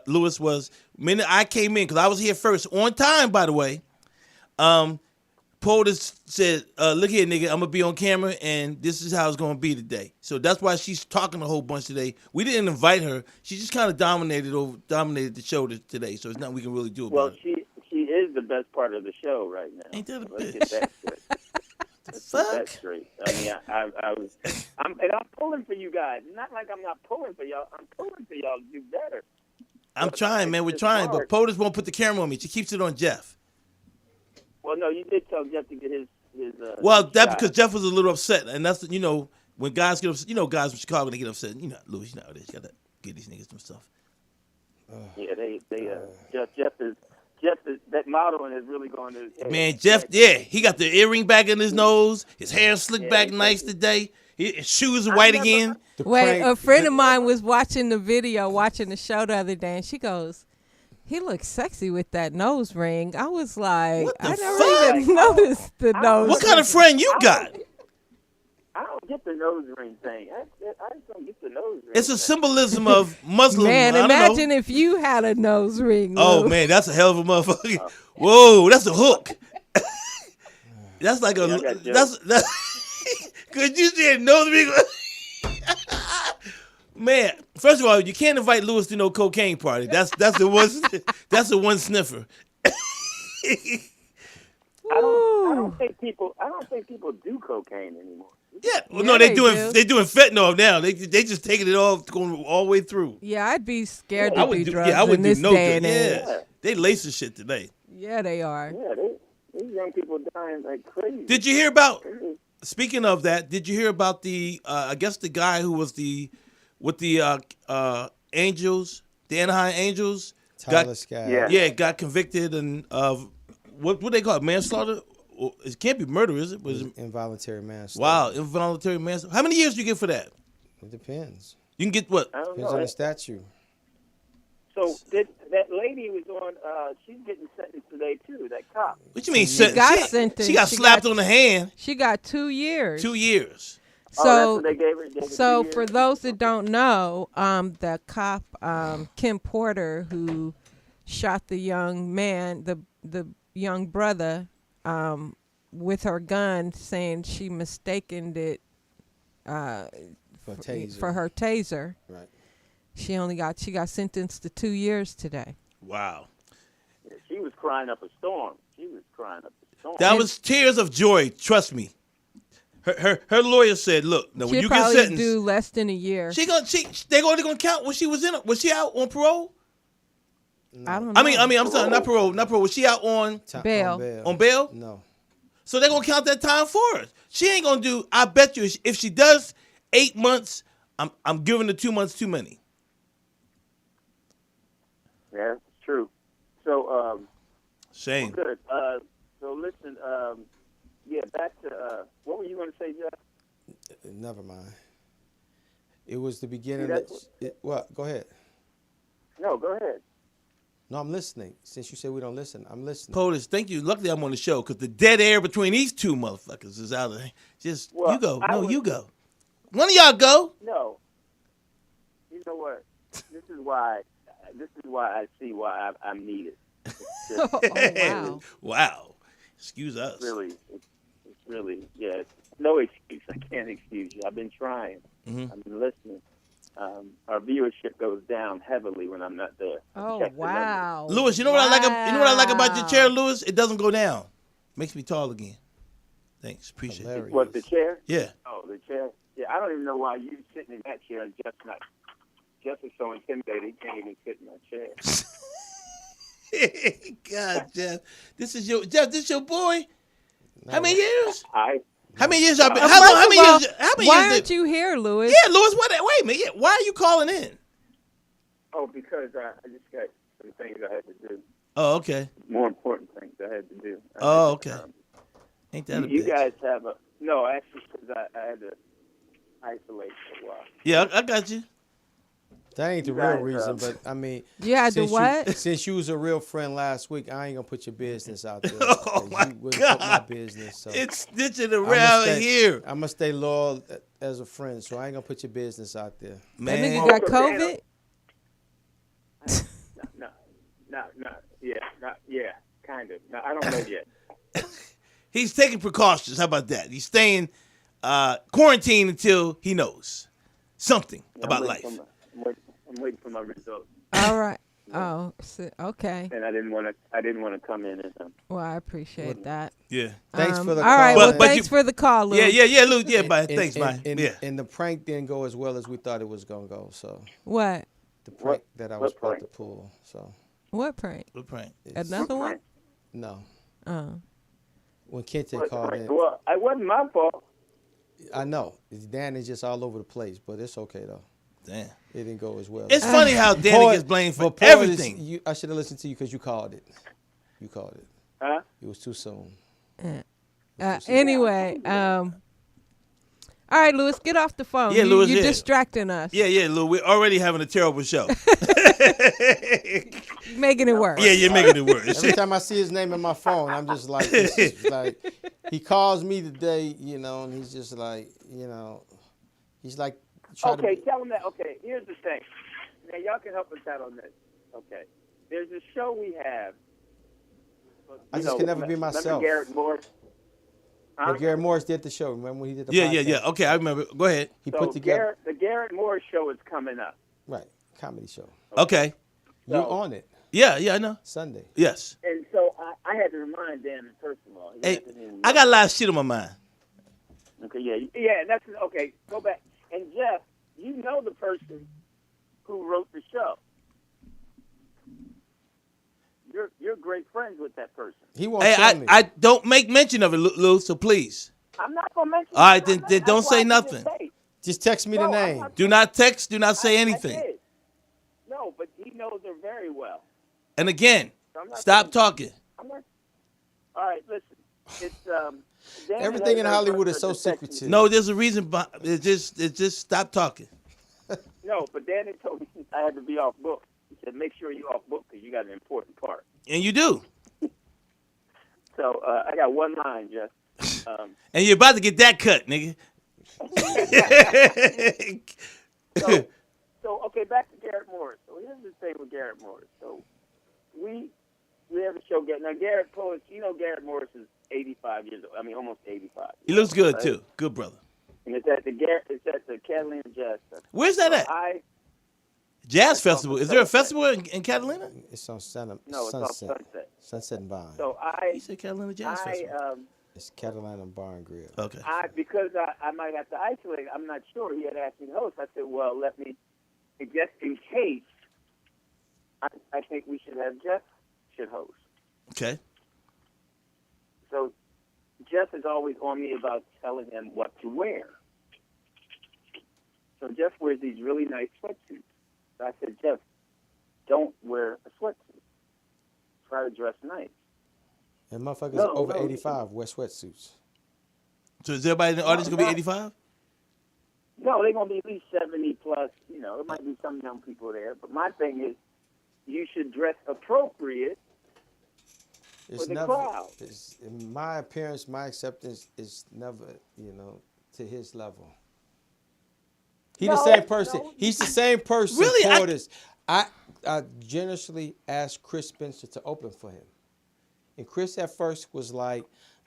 Lewis was, minute I came in, because I was here first, on time, by the way, POTUS said, look here, nigga, I'm going to be on camera, and this is how it's going to be today. So that's why she's talking a whole bunch today. We didn't invite her. She just kind of dominated the show today, so there's nothing we can really do about Well, it. she is the best part of the show right now. Ain't that a Let's bitch? get that straight. Let's get that Fuck. straight. I mean, I'm pulling for you guys. It's not like I'm not pulling for y'all. I'm pulling for y'all to do better. I'm trying, man. We're It's trying, hard. but POTUS won't put the camera on me. She keeps it on Jeff. Well, no, you did tell Jeff to get his. Well, that's shot. because Jeff was a little upset, and that's when guys get upset. Guys from Chicago, they get upset. Louis, you know how it is. You gotta give these niggas some stuff. Yeah, Jeff is that modeling is really going to. Man, Jeff, yeah, he got the earring back in his nose. His hair slicked back he nice does. today. His shoes are white never- again. Wait, a friend of mine was watching the show the other day, and she goes, "He looks sexy with that nose ring." I was like, What the I never fuck? even noticed the nose. What kind of friend you got? I don't get the nose ring thing. I just don't get the nose ring. It's a thing. symbolism of Muslim. Man, I don't know. imagine if you had a nose ring. Oh Lou. man, that's a hell of a motherfucker. Whoa, that's a hook. That's like Yeah, I got that's Could you say nose ring? Man, first of all, you can't invite Lewis to no cocaine party. That's the one sniffer. I don't think people do cocaine anymore. Yeah, well, Yeah, no, they do. they're doing fentanyl now. They just taking it all going all the way through. Yeah, I'd be scared I to would do do. drugs Yeah, I would in do this no day drugs. and age. Yeah, they lacing shit today. Yeah, they are. Yeah, these young people dying like crazy. Did you hear about? Speaking of that, did you hear about the? I guess the guy who was with the Angels, the Anaheim Angels, Tyler Scott. Yeah. got convicted and of what they call it, manslaughter. It can't be murder, is it? Was it? Involuntary manslaughter. Wow, involuntary manslaughter. How many years do you get for that? It depends. You can get what? I don't Depends know. on the statute. So that lady was on. She's getting sentenced today too. That cop. What you mean? got sentenced. She got She slapped got- on the hand. She got 2 years. 2 years. That's So, what they gave her. They gave her so 2 for years? those that don't know, the cop Kim Porter, who shot the young man, the young brother, with her gun, saying she mistaken it For taser. for her taser. Right. She got sentenced to 2 years today. Wow. Yeah, she was crying up a storm. That was tears of joy. Trust me. Her lawyer said, "Look, now when She'll you get probably sentenced, do less than a year. they're gonna count when she was in. Was she out on parole? I don't know. I mean, I'm sorry, not parole. Was she out on Bail. on bail? No. So they're gonna count that time for her. She ain't gonna do. I bet you, if she does 8 months, I'm giving her 2 months too many. Yeah, it's true. So Shame. good. So listen. Yeah, back to what were you going to say, Jeff? Never mind. It was the beginning. See, that's What? Go ahead. No, go ahead. No, I'm listening. Since you said we don't listen, I'm listening. POTUS, thank you. Luckily, I'm on the show because the dead air between these two motherfuckers is out of. Just Well, you go. I No, was- you go. One of y'all go. No. You know what? This is why I see why I'm needed. It's just Oh, wow. Wow. Excuse us. it's really, yeah. No excuse. I can't excuse you. I've been trying. Mhm. I've been listening. Our viewership goes down heavily when I'm not there. Oh, Check the numbers. wow. Lewis, you know what I like? You know what I like about your chair, Lewis? It doesn't go down. Makes me tall again. Thanks, appreciate it. Hilarious. What, the chair? Yeah. Oh, the chair? Yeah, I don't even know why you sitting in that chair and just not Jeff is so intimidated he can't even sit in my chair. God, Jeff, this is your boy. No, How many years? I How many years y'all been? First How long? How of many all, years? How many why years? aren't you here, Lewis? Yeah, Lewis. What? Wait a minute. Yeah, why are you calling in? Oh, because I just got some things I had to do. Oh, okay. More important things I had to do. Oh, okay. Ain't that a You bitch? guys have a no? Actually, because I had to isolate for a while. Yeah, I got you. That ain't the You real guys, reason, but I mean, You had to what? since you was a real friend last week, I ain't gonna put your business out there. Oh 'cause my you wouldn't put my God. business. So It's snitching around here, I'm gonna stay loyal as a friend, so I ain't gonna put your business out there. That man. nigga got Okay, COVID? Yeah, kind of. No, I don't know yet. He's taking precautions. How about that? He's staying quarantined until he knows something about life. I'm waiting for my results, All right. Oh, okay. and I didn't want to come in and Well, I appreciate that. Yeah. Thanks for the All right. call. Well, But thanks for the call, Lou. Yeah, Lou. Yeah, but And- thanks, man. and, Yeah. and the prank didn't go as well as we thought it was gonna go. So What? the prank that I was what about prank? to pull. So What prank? Good prank. Another one? no, Oh. when Kente What called prank? in, Well, it wasn't my fault. I know Dan is just all over the place, but it's okay though. Damn. It didn't go as well. It's funny how Danny Poet- gets blamed for but Poet is- everything. I should have listened to you because you called it. You called it. Huh? It was too soon. Anyway, all right, Lewis, get off the phone. Yeah, Lewis, You're yeah. distracting us. Yeah, Lou. We're already having a terrible show. Making it worse. Yeah, you're making it worse. Every time I see his name in my phone, I'm just like, this is like, he calls me today, and he's just like, he's like, Okay, tell him that. Okay, here's the thing. Now, y'all can help us out on this. Okay. There's a show we have. I just can never be remember myself. Garrett Morris? Huh? But Garrett Morris did the show. Remember when he did the Yeah. podcast? Okay, I remember. Go ahead. He So put together, the Garrett Morris show is coming up. right, comedy show. Okay. You're So- on it Yeah, I know. Sunday. Yes. And so I had to remind Dan, first of all. Hey, I got a lot of shit on my mind. Okay, yeah, that's okay. Go back. And Jeff, you know the person who wrote the show. You're great friends with that person. He won't Hey, tell me. I don't make mention of it, Lou, so please. I'm not gonna mention. All right, it. then That's don't why say I didn't nothing. say. Just text me the No, I'm name. not- Do not text. Do not say I anything. did. No, but he knows her very well. And again, So I'm not stop gonna- talking. I'm not. All right, listen. It's Dan Everything in has Hollywood a is so detective- secretive. No, there's a reason. It's just stop talking. No, but Danny told me I had to be off book. He said, make sure you're off book because you got an important part. And you do. So I got one line, Jeff. And you're about to get that cut, nigga. So okay, back to Garrett Morris. So here's the thing with Garrett Morris. So we have a show. Now Garrett Morris, Garrett Morris is 85 years old. I mean, almost 85. He looks good right? too. Good brother. And it's at the Catalina Jazz Festival. Where's that at? Jazz Festival. Is there a festival in Catalina? It's on Sunset. No, it's off Sunset. Sunset and Vine. So He said Catalina Jazz Festival. It's Catalina Bar and Grill. Okay. Because I might have to isolate. I'm not sure. He had asked me to host. I said, well, let me, just in case. I think we should have Jeff should host. Okay. So Jeff is always on me about telling him what to wear. So Jeff wears these really nice sweatsuits. So I said, Jeff, don't wear a sweatsuit. Try to dress nice. And motherfuckers No, over no. 85 wear sweatsuits. So is everybody in the audience gonna be 85? No, they're going to be at least 70 plus. There might be some young people there. But my thing is, you should dress appropriate It's the never. crowd. In my appearance, my acceptance is never, to his level. He the No, same person. no. He's the same person. Really? Porters. I generously asked Chris Spencer to open for him, and Chris at first was like,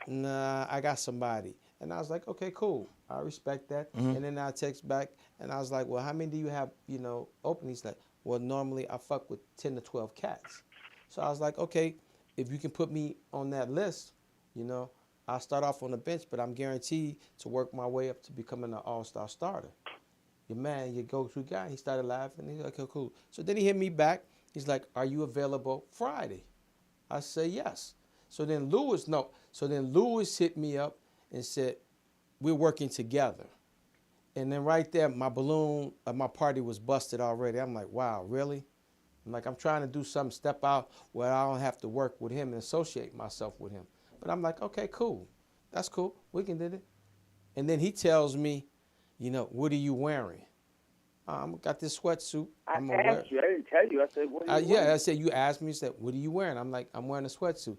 "Nah, I got somebody," and I was like, "Okay, cool. I respect that." And then I text back, and I was like, "Well, how many do you have? Open?" He's like, "Well, normally I fuck with 10 to 12 cats." So I was like, "Okay, if you can put me on that list, I'll start off on the bench, but I'm guaranteed to work my way up to becoming an all-star starter." your man, your go-to guy. He started laughing. He's like, okay, cool. So then he hit me back. He's like, are you available Friday? I say yes. So then Lewis hit me up and said, we're working together. And then right there, my balloon of my party was busted already. I'm like, wow, really? I'm like, I'm trying to do something, step out where I don't have to work with him and associate myself with him. But I'm like, okay, cool. That's cool. We can do it. And then he tells me, what are you wearing? I got this sweatsuit. I I'm gonna wear. asked you. I didn't tell you. I said, what are you wearing? Yeah, I said, you asked me, you said, what are you wearing? I'm like, I'm wearing a sweatsuit.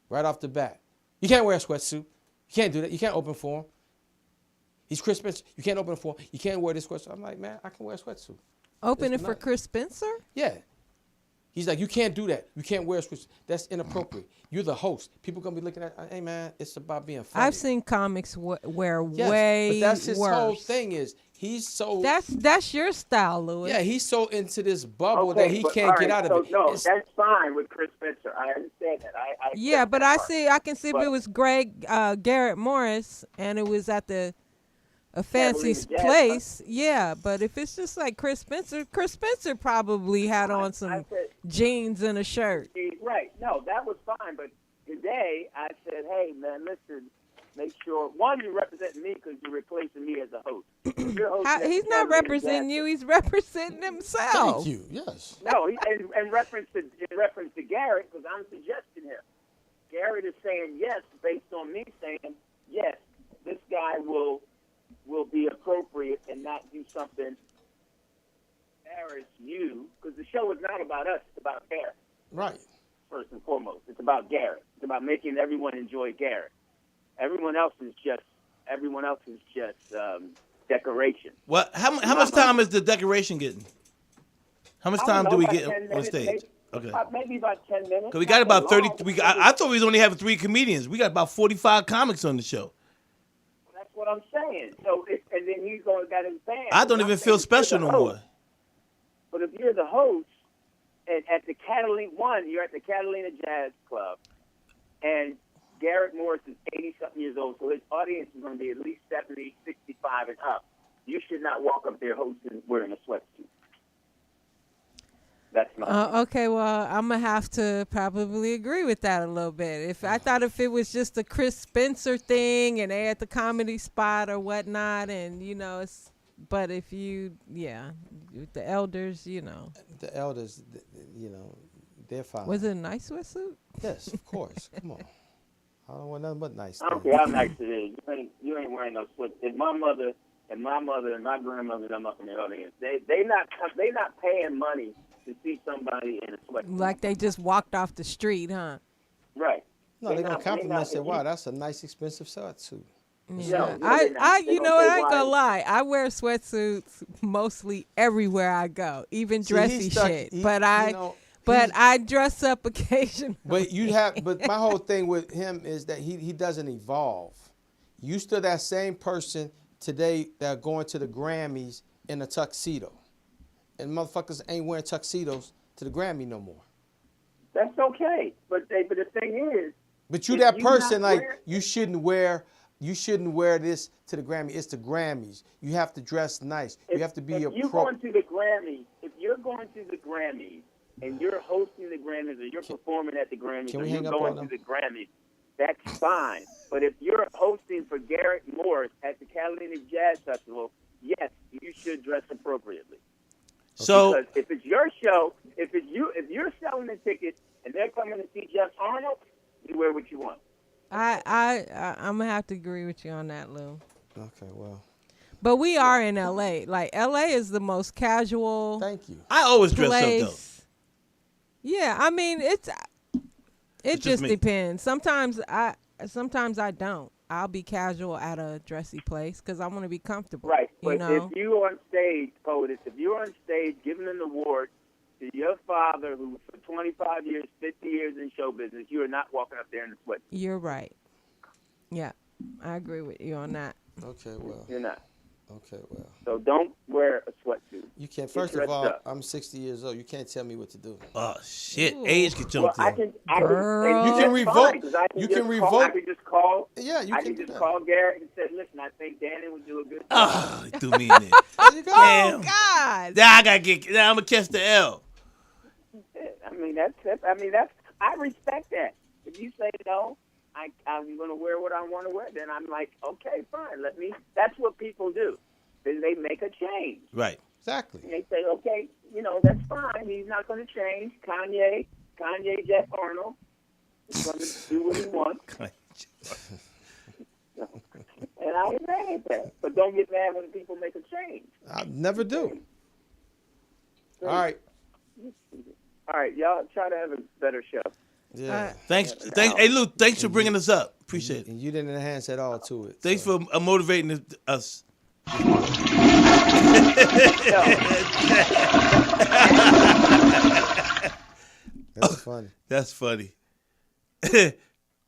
Right off the bat. You can't wear a sweatsuit. You can't do that. You can't open for him. He's Chris Spencer. You can't open it for him. You can't wear this sweatsuit. I'm like, man, I can wear a sweatsuit. Open It's it for nice. Chris Spencer? Yeah. He's like, you can't do that. You can't wear a sweatsuit. That's inappropriate. You're the host. People going to be looking at, hey, man, it's about being funny. I've seen comics wear Yes, way but that's his worse. whole thing is he's so. That's your style, Louis. Yeah, he's so into this bubble Okay, that he but can't all get right, out of it. No, It's- that's fine with Chris Spencer. I understand that. I Yeah, accept but that part. I can see if it was Garrett Morris and it was at a fancy Catalina Jazz place. Yeah, but if it's just like Chris Spencer probably had on some I said, jeans and a shirt. right. No, that was fine. But today I said, hey, man, listen, make sure, one, you're representing me because you're replacing me as a host. You're hosting at He's the not Catalina representing Jazz. you. He's representing himself. Thank you. Yes. No, in reference to Garrett, because I'm suggesting him. Garrett is saying yes based on me saying yes. This guy will be appropriate and not do something embarrass you, because the show is not about us. It's about Garrett Right. first and foremost. It's about Garrett. It's about making everyone enjoy Garrett. Everyone else is just decoration. What? How much time is the decoration getting? How much time do we get on stage? Okay. Maybe about 10 minutes. Cause we got about 30. I thought we was only having 3 comedians. We got about 45 comics on the show. That's what I'm saying. So, and then he's going to got his band. I don't even feel special no more. But if you're the host, and at the you're at the Catalina Jazz Club, and Garrett Morris is 80-something years old, so his audience is going to be at least 70, 65 and up. You should not walk up there hosting wearing a sweatsuit. That's not. Okay, well, I'm gonna have to probably agree with that a little bit. If it was just a Chris Spencer thing and they at the comedy spot or whatnot, and but if the elders, The elders, they're fine. was it a nice sweatsuit? Yes, of course. Come on. I don't want nothing but nice I don't things. care how nice it is. You ain't wearing no sweat. If my mother and my grandmother, them up in the audience, they not paying money to see somebody in a sweatsuit. Like they just walked off the street, huh? Right. No, they're going to not- compliment and not- say, wow, that's a nice, expensive sweatsuit. Yeah. No, they're not. They I gonna say ain't gonna why. lie. I wear sweatsuits mostly everywhere I go, even See, dressy he's stuck- shit. he- But he's- I dress up occasionally. But my whole thing with him is that he doesn't evolve. You still that same person today that are going to the Grammys in a tuxedo. And motherfuckers ain't wearing tuxedos to the Grammy no more. That's okay. But the thing is, But you if that you person, not like, wear- you shouldn't wear this to the Grammy. It's the Grammys. You have to dress nice. You have to be if you're going to the Grammys, if you're going to the Grammys and you're hosting the Grammys or you're performing at the Grammys can or we you're hang up going on to them? the Grammys, that's fine. But if you're hosting for Garrett Morris at the Catalina Jazz Festival, yes, you should dress appropriately. So Because if it's your show, if you're selling the tickets and they're coming to see Jeff Arnold, you wear what you want. I'm gonna have to agree with you on that, Lou. Okay, well, But we are in LA. Like LA is the most casual thank you. I always dress up though. place. Yeah, I mean it just just me. depends. Sometimes I don't. I'll be casual at a dressy place because I want to be comfortable. Right, You but know. if you on stage, POTUS, if you're on stage giving an award to your father who for 25 years, 50 years in show business, you are not walking up there in a sweat. You're right. Yeah, I agree with you on that. Okay, well, You're not. Okay, well. So don't wear a sweatsuit. You can't. Get First of dressed all, up. I'm 60 years old. You can't tell me what to do. Oh shit, Ooh. age can jump Well, I there. can. I Girl. can. You can revoke. You can revoke. I can just call. Yeah, you I can can do just that. call Garrett and say, "Listen, I think Dannon would do a good job." Oh, he threw me in there. There you go. Damn. God. Now I gotta get. Now I'm gonna catch the L. I mean, that's. I respect that. If you say no, I'm going to wear what I want to wear. Then I'm like, okay, fine. Let me. That's what people do. Then they make a change. Right. Exactly. And they say, okay, that's fine. He's not going to change. Kanye, Jeff Arnold is going to do what he wants. And I ain't mad at that. But don't get mad when people make a change. I never do. All right. All right, y'all try to have a better show. Yeah. Thanks. Hey Lou, thanks for bringing us up. Appreciate it. And you didn't enhance at all to it. Thanks so. for motivating us. That's funny. That's funny.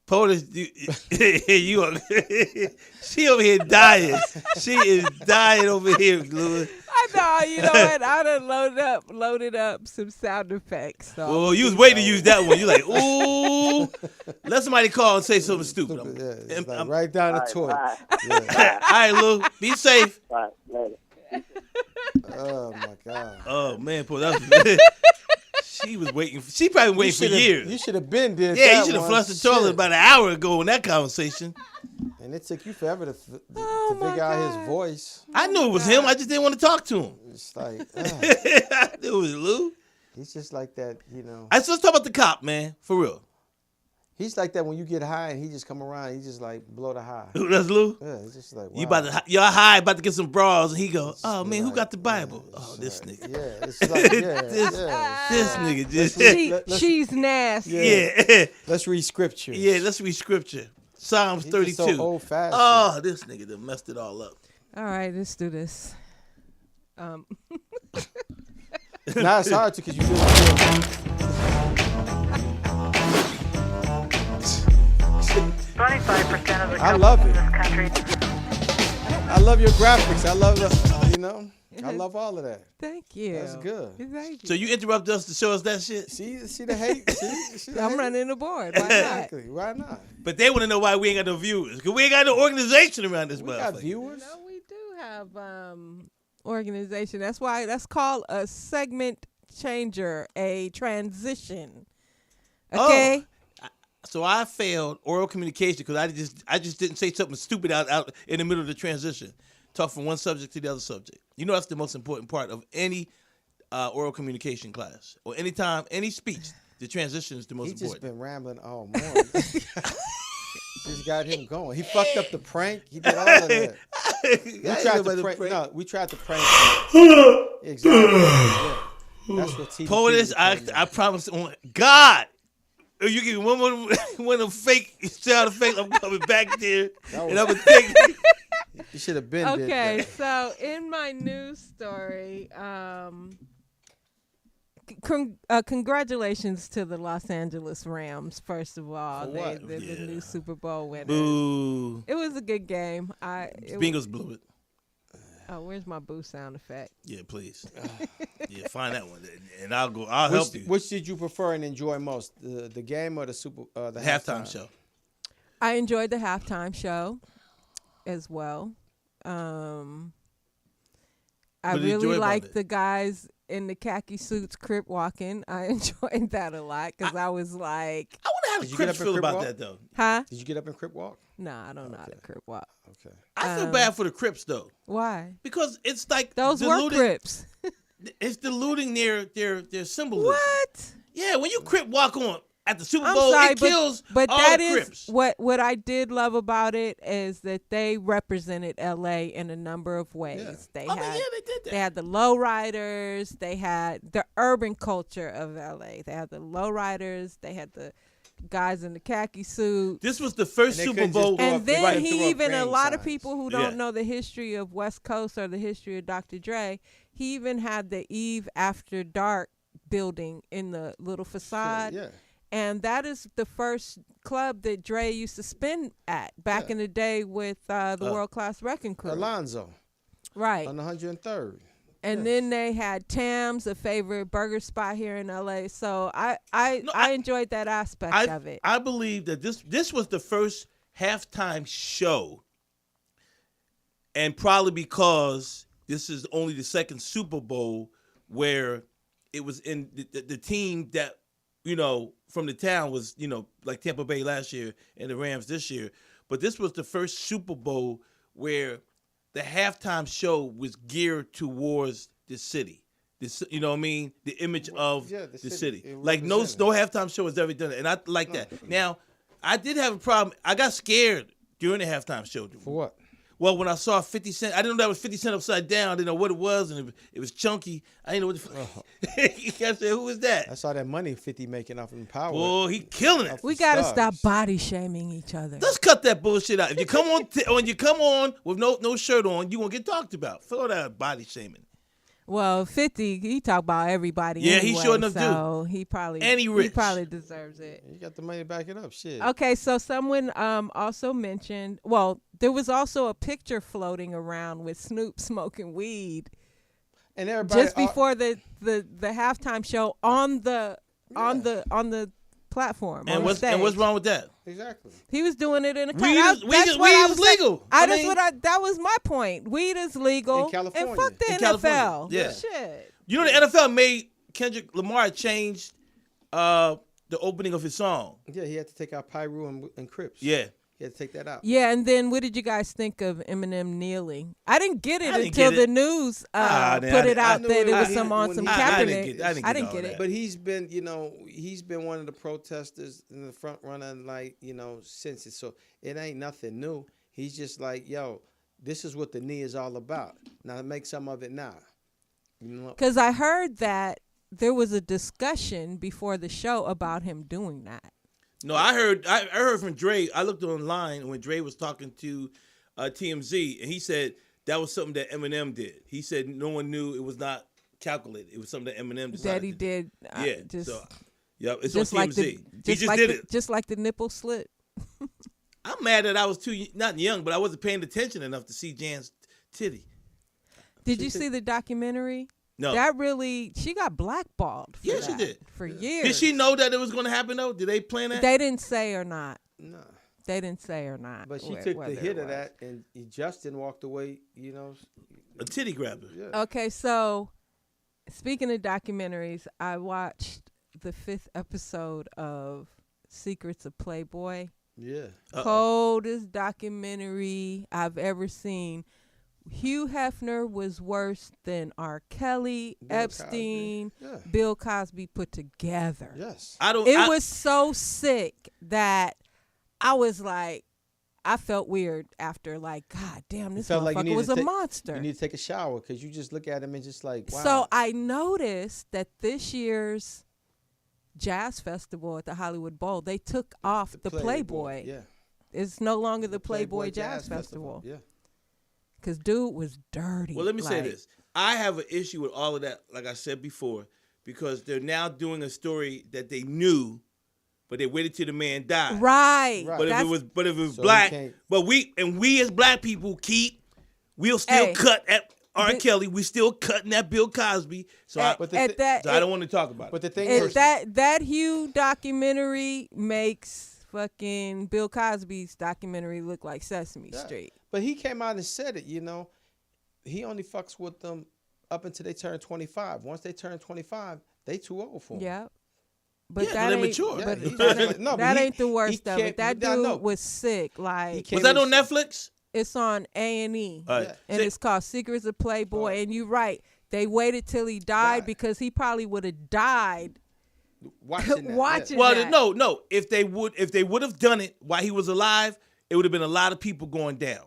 POTUS, you she over here dying. She is dying over here, Lou. I know. You know what? I done loaded up some sound effects. So. Well, you was waiting to use that one. You like, ooh. Let somebody call and say something stupid. Yeah, it's like right down the toilet. Bye. Yeah. All right, Lou. Be safe. Bye. Later. Oh my God. Oh man, Paul, that was, she was waiting. She probably waiting for years. You should have been did Yeah, that you should have one. flushed the toilet Shit. about an hour ago in that conversation. And it took you forever to Oh, my figure out God. his voice. I knew it was him. I just didn't want to talk to him. It's like I knew it was Lou. he's just like that, Let's talk about the cop, man. For real. He's like that when you get high and he just come around. He just like blow the high. That's Lou. Yeah, it's just like wow. You're high, about to get some bras, and he go, "Oh man, who like, got the Bible? yeah, Oh, it's this like- nigga. Yeah, it's like This nigga just She's nasty. yeah, Let's read scripture. yeah. Let's read scripture. Psalms He's 32. just so old fashioned. Oh, this nigga done messed it all up. All right, let's do this. Now it's hard to because you feel. 25% of the I love couples it. in this country. I love your graphics. I love the, I love all of that. Thank you. That's good. Thank you. So you interrupt us to show us that shit, See the hate. See the I'm hate? running the board. Why not? Exactly. Why not? but they want to know why we ain't got no viewers. Cause we ain't got no organization around this We got motherfucker. viewers. No, we do have organization. That's why that's called a segment changer, a transition. Okay. So I failed oral communication because I just didn't say something stupid out in the middle of the transition. Talk from one subject to the other subject. You know that's the most important part of any oral communication class or any speech. The transition is the most He just important. been rambling all morning. Just got him going. He fucked up the prank. He did all of that. We tried to prank him. Exactly. Yeah. That's what TDP POTUS, became I promise on God. If you give me one of them fake sound effects, I'm coming back there and I'm gonna take it. You should have been Okay, did so in my news story, congratulations to the Los Angeles Rams. First of all, For they're what? the new Super Bowl winners. Boo. It was a good game. Bengals blew it. Oh, where's my boo sound effect? Yeah, please. Yeah, find that one, and I'll help you. Which did you prefer and enjoy most, the game or the Halftime show. I enjoyed the halftime show as well. I What did you enjoy really about liked it? the guys in the khaki suits crip walking. I enjoyed that a lot because I was like, I wonder how Did the you get Crips up and feel crip about walk? that though. huh? Did you get up and crip walk? Nah, I don't know how to crip walk. Okay. I feel bad for the Crips though, Why? because it's like Those were crips. It's diluting their symbolism. What? Yeah, when you Crip walk on at the Super I'm Bowl, sorry, it kills but all that the is Crips. what I did love about it is that they represented LA in a number of ways. Yeah. They I had mean, yeah, they did that. they had the lowriders, they had the urban culture of LA. They had the lowriders, they had the guys in the khaki suit. This was the first And they Super couldn't just Bowl. throw And up- they then couldn't throw he up even, a gang lot of signs. people who Yeah. don't know the history of West Coast or the history of Dr. Dre, he even had the Eve After Dark building in the little facade. Yeah. And that is the first club that Dre used to spin at back Yeah. in the day with the World Class Wrecking Crew. Alonzo. Right. on 103rd. And then they had Tam's, a favorite burger spot here in LA. So I enjoyed that aspect of it. I believe that this was the first halftime show, and probably because this is only the second Super Bowl where it was in the team that, from the town was, like Tampa Bay last year and the Rams this year. But this was the first Super Bowl where the halftime show was geared towards the city. You know what I mean? The image of the city. Like no halftime show has ever done it. And I like that. Now, I did have a problem. I got scared during the halftime show. For what? Well, when I saw 50 Cent, I didn't know that was 50 Cent upside down. I didn't know what it was, and it was chunky. I didn't know what the fuck. I said, who was that? I saw that money 50 making off in power. Oh, he killing it. We got to stop body shaming each other. Let's cut that bullshit out. If you come on, when you come on with no shirt on, you won't get talked about. Throw that body shaming. Well, 50, he talk about everybody. Yeah, anyway, he sure enough so do. He probably And he rich. He probably deserves it. You got the money to back it up, shit. Okay, so someone also mentioned. Well, there was also a picture floating around with Snoop smoking weed, and everybody just before the halftime show on the platform. And on what's stage. wrong with that? Exactly. He was doing it in a Weed car. is legal. That was my point. Weed is legal in California. And fuck the In NFL. California, yeah. Shit. You know the NFL made Kendrick Lamar change the opening of his song. Yeah, he had to take out Pyru and Crips. Yeah. He had to take that out. Yeah, and then what did you guys think of Eminem kneeling? I didn't get it get until it. the news put it out that it was some Kaepernick. I didn't get it. But he's been, he's been one of the protesters in the front runner, since it. So it ain't nothing new. He's just like, yo, this is what the knee is all about. Now make some of it now. Because I heard that there was a discussion before the show about him doing that. No, I heard from Dre. I looked online when Dre was talking to TMZ, and he said that was something that Eminem did. He said no one knew it was not calculated. It was something that Eminem decided. That he did. It's on TMZ. He just did it. Just like the nipple slit. I'm mad that I was not young, but I wasn't paying attention enough to see Jan's titty. Did you see the documentary? No. She got blackballed. Yeah, she did. For years. Did she know that it was going to happen, though? Did they plan that? They didn't say or not. No. They didn't say or not. But she took the hit of that, and Justin walked away, A titty grabber. Yeah. Okay, so speaking of documentaries, I watched the 5th episode of Secrets of Playboy. Yeah. Coldest documentary I've ever seen. Hugh Hefner was worse than R. Kelly, Bill Epstein, Cosby. Yeah. Bill Cosby put together. Yes. It was so sick that I was like, I felt weird after, like, God damn, this motherfucker was a monster. You need to take a shower because you just look at him and just like, wow. So I noticed that this year's jazz festival at the Hollywood Bowl, they took off the Playboy. Yeah. It's no longer the Playboy Jazz Festival. Yeah. Because dude was dirty. Well, let me say this. I have an issue with all of that, like I said before, because they're now doing a story that they knew, but they waited till the man died. Right. But if it was black, but we as black people we'll still cut at R. Kelly. We still cutting at Bill Cosby. So I don't want to talk about it. But the thing is, that Hugh documentary makes fucking Bill Cosby's documentary look like Sesame Street. But he came out and said it, he only fucks with them up until they turn 25. Once they turn 25, they too old for him. Yeah. But that ain't mature. That ain't the worst of it. That dude was sick. Like, was that on Netflix? It's on A&E. Right. And it's called Secrets of Playboy. And you're right. They waited till he died because he probably would have died watching that. Well, no. If they would have done it while he was alive, it would have been a lot of people going down.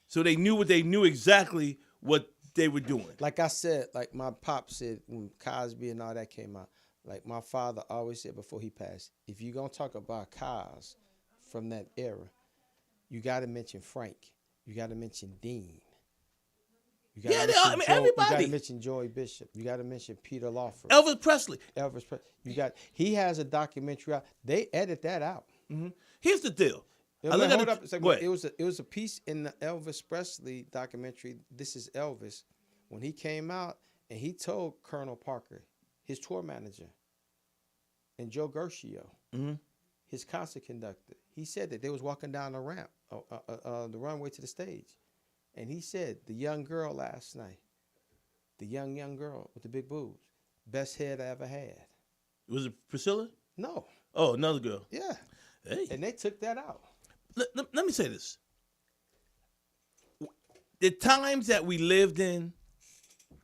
So they knew exactly what they were doing. Like I said, like my pop said when Cosby and all that came out, like my father always said before he passed, if you're going to talk about Cos from that era, you got to mention Frank. You got to mention Dean. Everybody. You got to mention Joey Bishop. You got to mention Peter Lawford. Elvis Presley. He has a documentary out. They edit that out. Mm-hmm. Here's the deal. Yeah, look hold at up a second. go ahead. It was a piece in the Elvis Presley documentary. This is Elvis, when he came out and he told Colonel Parker, his tour manager, and Joe Gershio, his concert conductor. He said that they was walking down the ramp, the runway to the stage, and he said the young girl last night, the young girl with the big boobs, best head I ever had. Was it Priscilla? No. Oh, another girl. Yeah. Hey. And they took that out. Let me say this. The times that we lived in,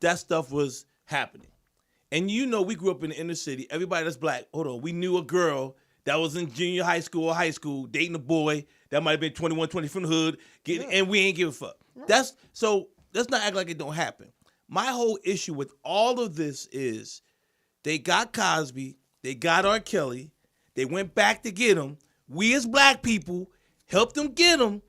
that stuff was happening. And you know, we grew up in the inner city. Everybody that's black, hold on, we knew a girl that was in junior high school or high school dating a boy that might have been 21, 20 from the hood, and we ain't give a fuck. Right. So let's not act like it don't happen. My whole issue with all of this is they got Cosby, they got R. Kelly, they went back to get him. We as black people helped them get him,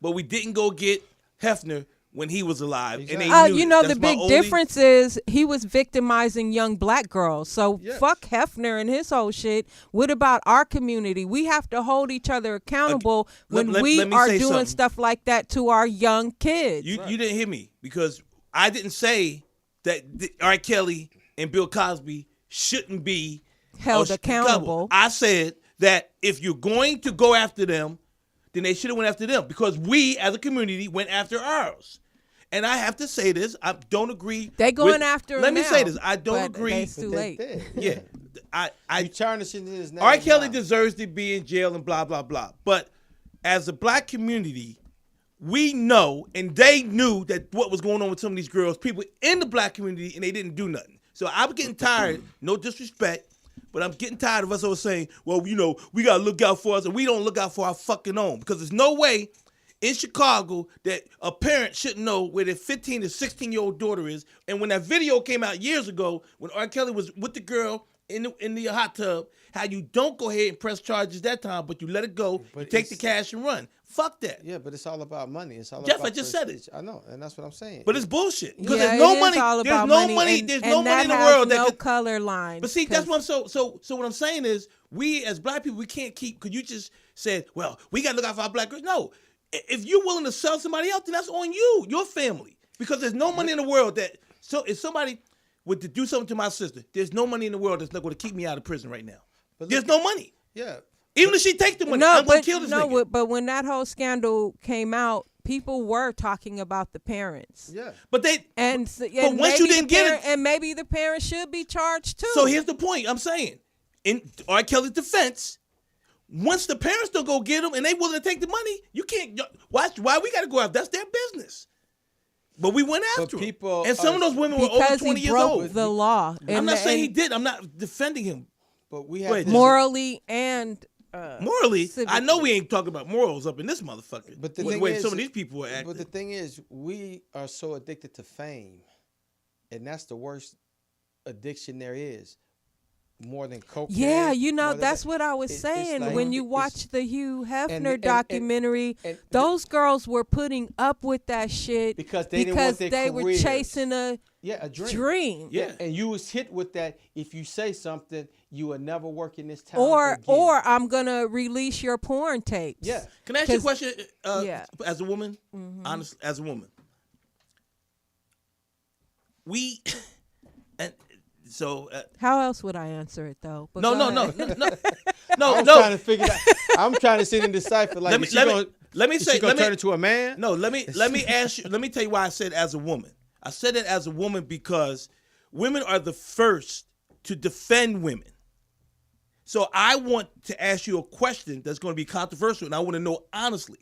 but we didn't go get Hefner when he was alive. Exactly. And they knew You know, That's the my big only- difference is he was victimizing young black girls. So Yes. fuck Hefner and his whole shit. What about our community? We have to hold each other accountable when let we me are say doing something. stuff like that to our young kids. You didn't hear me because I didn't say that R. Kelly and Bill Cosby shouldn't be Held accountable. I said that if you're going to go after them, then they should have went after them because we as a community went after ours. And I have to say this, I don't agree. They going with- after Let him me now, say this, I don't but agree. It's too They late. did. Yeah, I You tarnishing his name. R. Kelly now. deserves to be in jail and blah, blah, blah. But as a black community, we know and they knew that what was going on with some of these girls, people in the black community, and they didn't do nothing. So I'm getting tired, no disrespect, but I'm getting tired of us always saying, well, you know, we got to look out for us, and we don't look out for our fucking own. Because there's no way in Chicago that a parent shouldn't know where their 15 to 16-year-old daughter is. And when that video came out years ago, when R. Kelly was with the girl in the hot tub, how you don't go ahead and press charges that time, but you let it go, But you take the it's- cash and run. Fuck that. Yeah, but it's all about money. It's all Jeff, about I just said prestige. I know, and that's what I'm saying. But it's bullshit. Because Yeah, there's no it is money. all There's about no money. and- There's and no money that in the has world no that could. color line. But see, that's what I'm so what I'm saying is we as black people, we can't keep, because you just said, well, we got to look out for our black girls. No. If you're willing to sell somebody else, then that's on you, your family. Because there's no money in the world that, so if somebody would to do something to my sister, there's no money in the world that's not going to keep me out of prison right now. But There's look- no money. Yeah. Even if she takes the money, no, I'm going but to kill this no, nigga. but when that whole scandal came out, people were talking about the parents. Yeah. But they, And, But once you didn't get it- and maybe the parents should be charged too. so here's the point I'm saying. In R. Kelly's defense, once the parents don't go get them and they willing to take the money, you can't. Why we got to go after? That's their business. But we went But after him. people And some are- of those women were over because 20 he years broke old. the law. I'm not saying he and did. I'm not defending him. But we Go have ahead. this- morally and Morally, I know civically. we ain't talking about morals up in this motherfucker. But the the thing way is, some of these people are acting. But the thing is, we are so addicted to fame, and that's the worst addiction there is. More than cocaine. Yeah, you know, more than that's that. what I was It's saying. like- When you it's- watch the Hugh Hefner and- documentary, and- those girls were putting up with that shit Because they didn't want their they were careers. chasing a Yeah, a dream. dream. Yeah. And you was hit with that. If you say something, you will never work in this town Or again. I'm gonna release your porn tapes. Yeah. Can I ask you a 'Cause- question? yeah. As a woman, honest, as a woman, we and so How else would I answer it though? But no, go no, no, ahead. no, I no, was no. trying to figure that. I'm trying to sit and decipher. Like, Let me is she gonna, let me is say she gonna let me turn into a man? no let me ask you. Let me tell you why I said as a woman. I said it as a woman because women are the first to defend women. So I want to ask you a question that's going to be controversial, and I want to know honestly.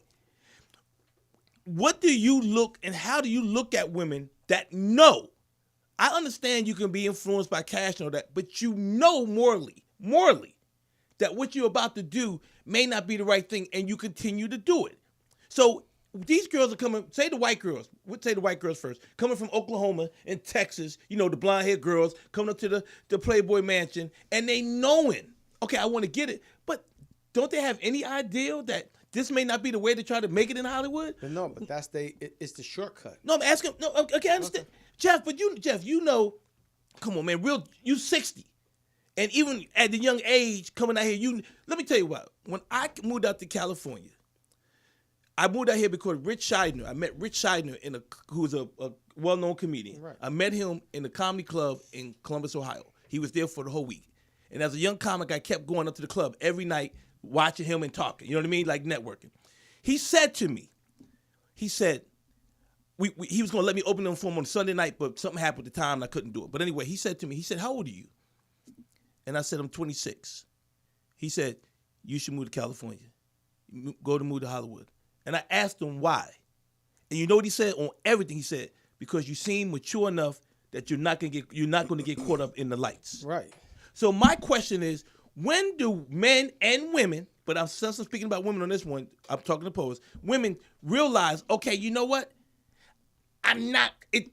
What do you look and how do you look at women that know? I understand you can be influenced by cash and all that, but you know morally, that what you're about to do may not be the right thing, and you continue to do it. So these girls are coming, say the white girls, we'll say the white girls first, coming from Oklahoma and Texas, you know, the blonde-haired girls coming up to the Playboy Mansion, and they knowing, okay, I want to get it, but don't they have any idea that this may not be the way to try to make it in Hollywood? But no, but it's the shortcut. No, I'm asking. No, okay, I understand, Jeff. But you know, come on, man. You 60, and even at the young age coming out here, let me tell you what. When I moved out to California, I moved out here because Rich Scheidner. I met Rich Scheidner who's a well-known comedian. Right. I met him in the comedy club in Columbus, Ohio. He was there for the whole week. And as a young comic, I kept going up to the club every night, watching him and talking. You know what I mean? Like networking. He said to me, he said, he was going to let me open them for him on Sunday night, but something happened at the time and I couldn't do it. But anyway, he said to me, he said, how old are you? And I said, I'm 26. He said, you should move to California. Move to Hollywood. And I asked him why. And you know what he said on everything? He said, because you seem mature enough that you're not going to get caught up in the lights. Right. So my question is, when do men and women, but I'm speaking about women on this one, I'm talking to poets, women realize, okay, you know what?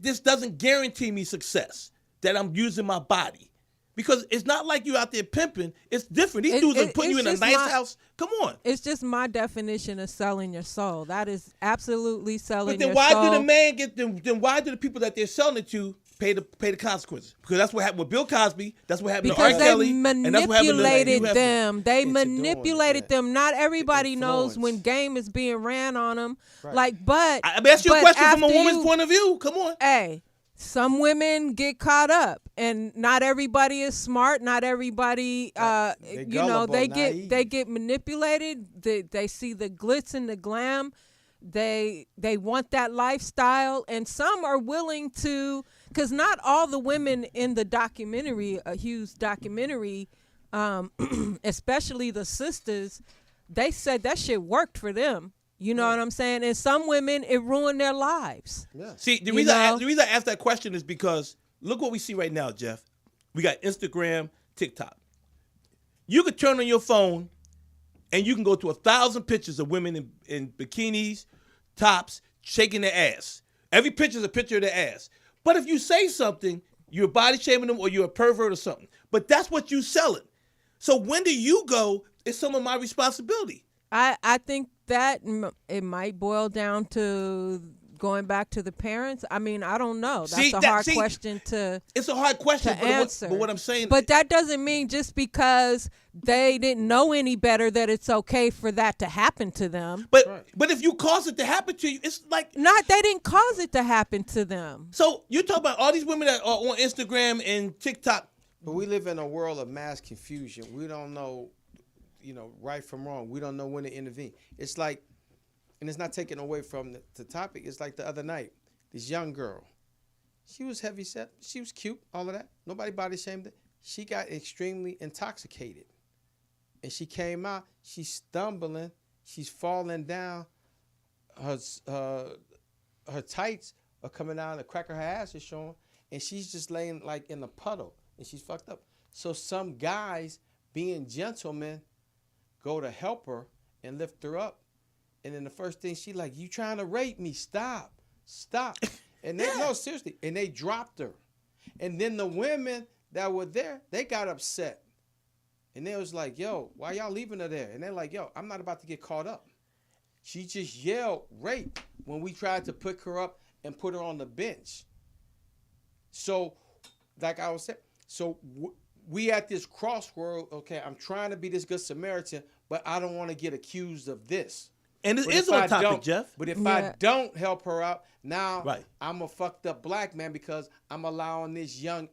This doesn't guarantee me success, that I'm using my body. Because it's not like you out there pimping. It's different. These dudes are putting you in a nice house. Come on. It's just my definition of selling your soul. That is absolutely selling your soul. But then why do the man get them? Then why do the people that they're selling it to pay the consequences? Because that's what happened with Bill Cosby. That's what happened to R. Kelly. And that's what happened to them. They manipulated them. Not everybody knows when game is being ran on them. Right. But I ask you a question from a woman's point of view. Come on. Hey. Some women get caught up, and not everybody is smart. Not everybody, they get manipulated. They see the glitz and the glam. They want that lifestyle, and some are willing to. Because not all the women in the documentary, a Hughes documentary, especially the sisters, they said that shit worked for them. You know what I'm saying? And some women, it ruined their lives. Yeah. See, the reason I asked that question is because look what we see right now, Jeff. We got Instagram, TikTok. You could turn on your phone and you can go to 1,000 pictures of women in bikinis, tops, shaking their ass. Every picture is a picture of their ass. But if you say something, you're body shaming them or you're a pervert or something. But that's what you selling. So when do you go, it's some of my responsibility? I think that it might boil down to going back to the parents. I mean, I don't know. That's a hard question to It's a hard question to answer. But what I'm saying, but that doesn't mean just because they didn't know any better that it's okay for that to happen to them. But if you cause it to happen to you, it's like they didn't cause it to happen to them. So you talk about all these women that are on Instagram and TikTok. But we live in a world of mass confusion. We don't know, right from wrong. We don't know when to intervene. It's like, and it's not taken away from the topic. It's like the other night, this young girl, she was heavy set. She was cute, all of that. Nobody body shamed her. She got extremely intoxicated. And she came out, she's stumbling, she's falling down. Her tights are coming down, the crack of her ass is showing, and she's just laying like in a puddle, and she's fucked up. So some guys, being gentlemen, go to help her and lift her up. And then the first thing she like, you trying to rape me? Stop. And they, no, seriously. And they dropped her. And then the women that were there, they got upset. And they was like, yo, why y'all leaving her there? And they're like, yo, I'm not about to get caught up. She just yelled rape when we tried to pick her up and put her on the bench. So, like I was saying, we at this crossroad, okay, I'm trying to be this good Samaritan, but I don't want to get accused of this. And it is on topic, Jeff. But if I don't help her out, now I'm a fucked up black man because I'm allowing this young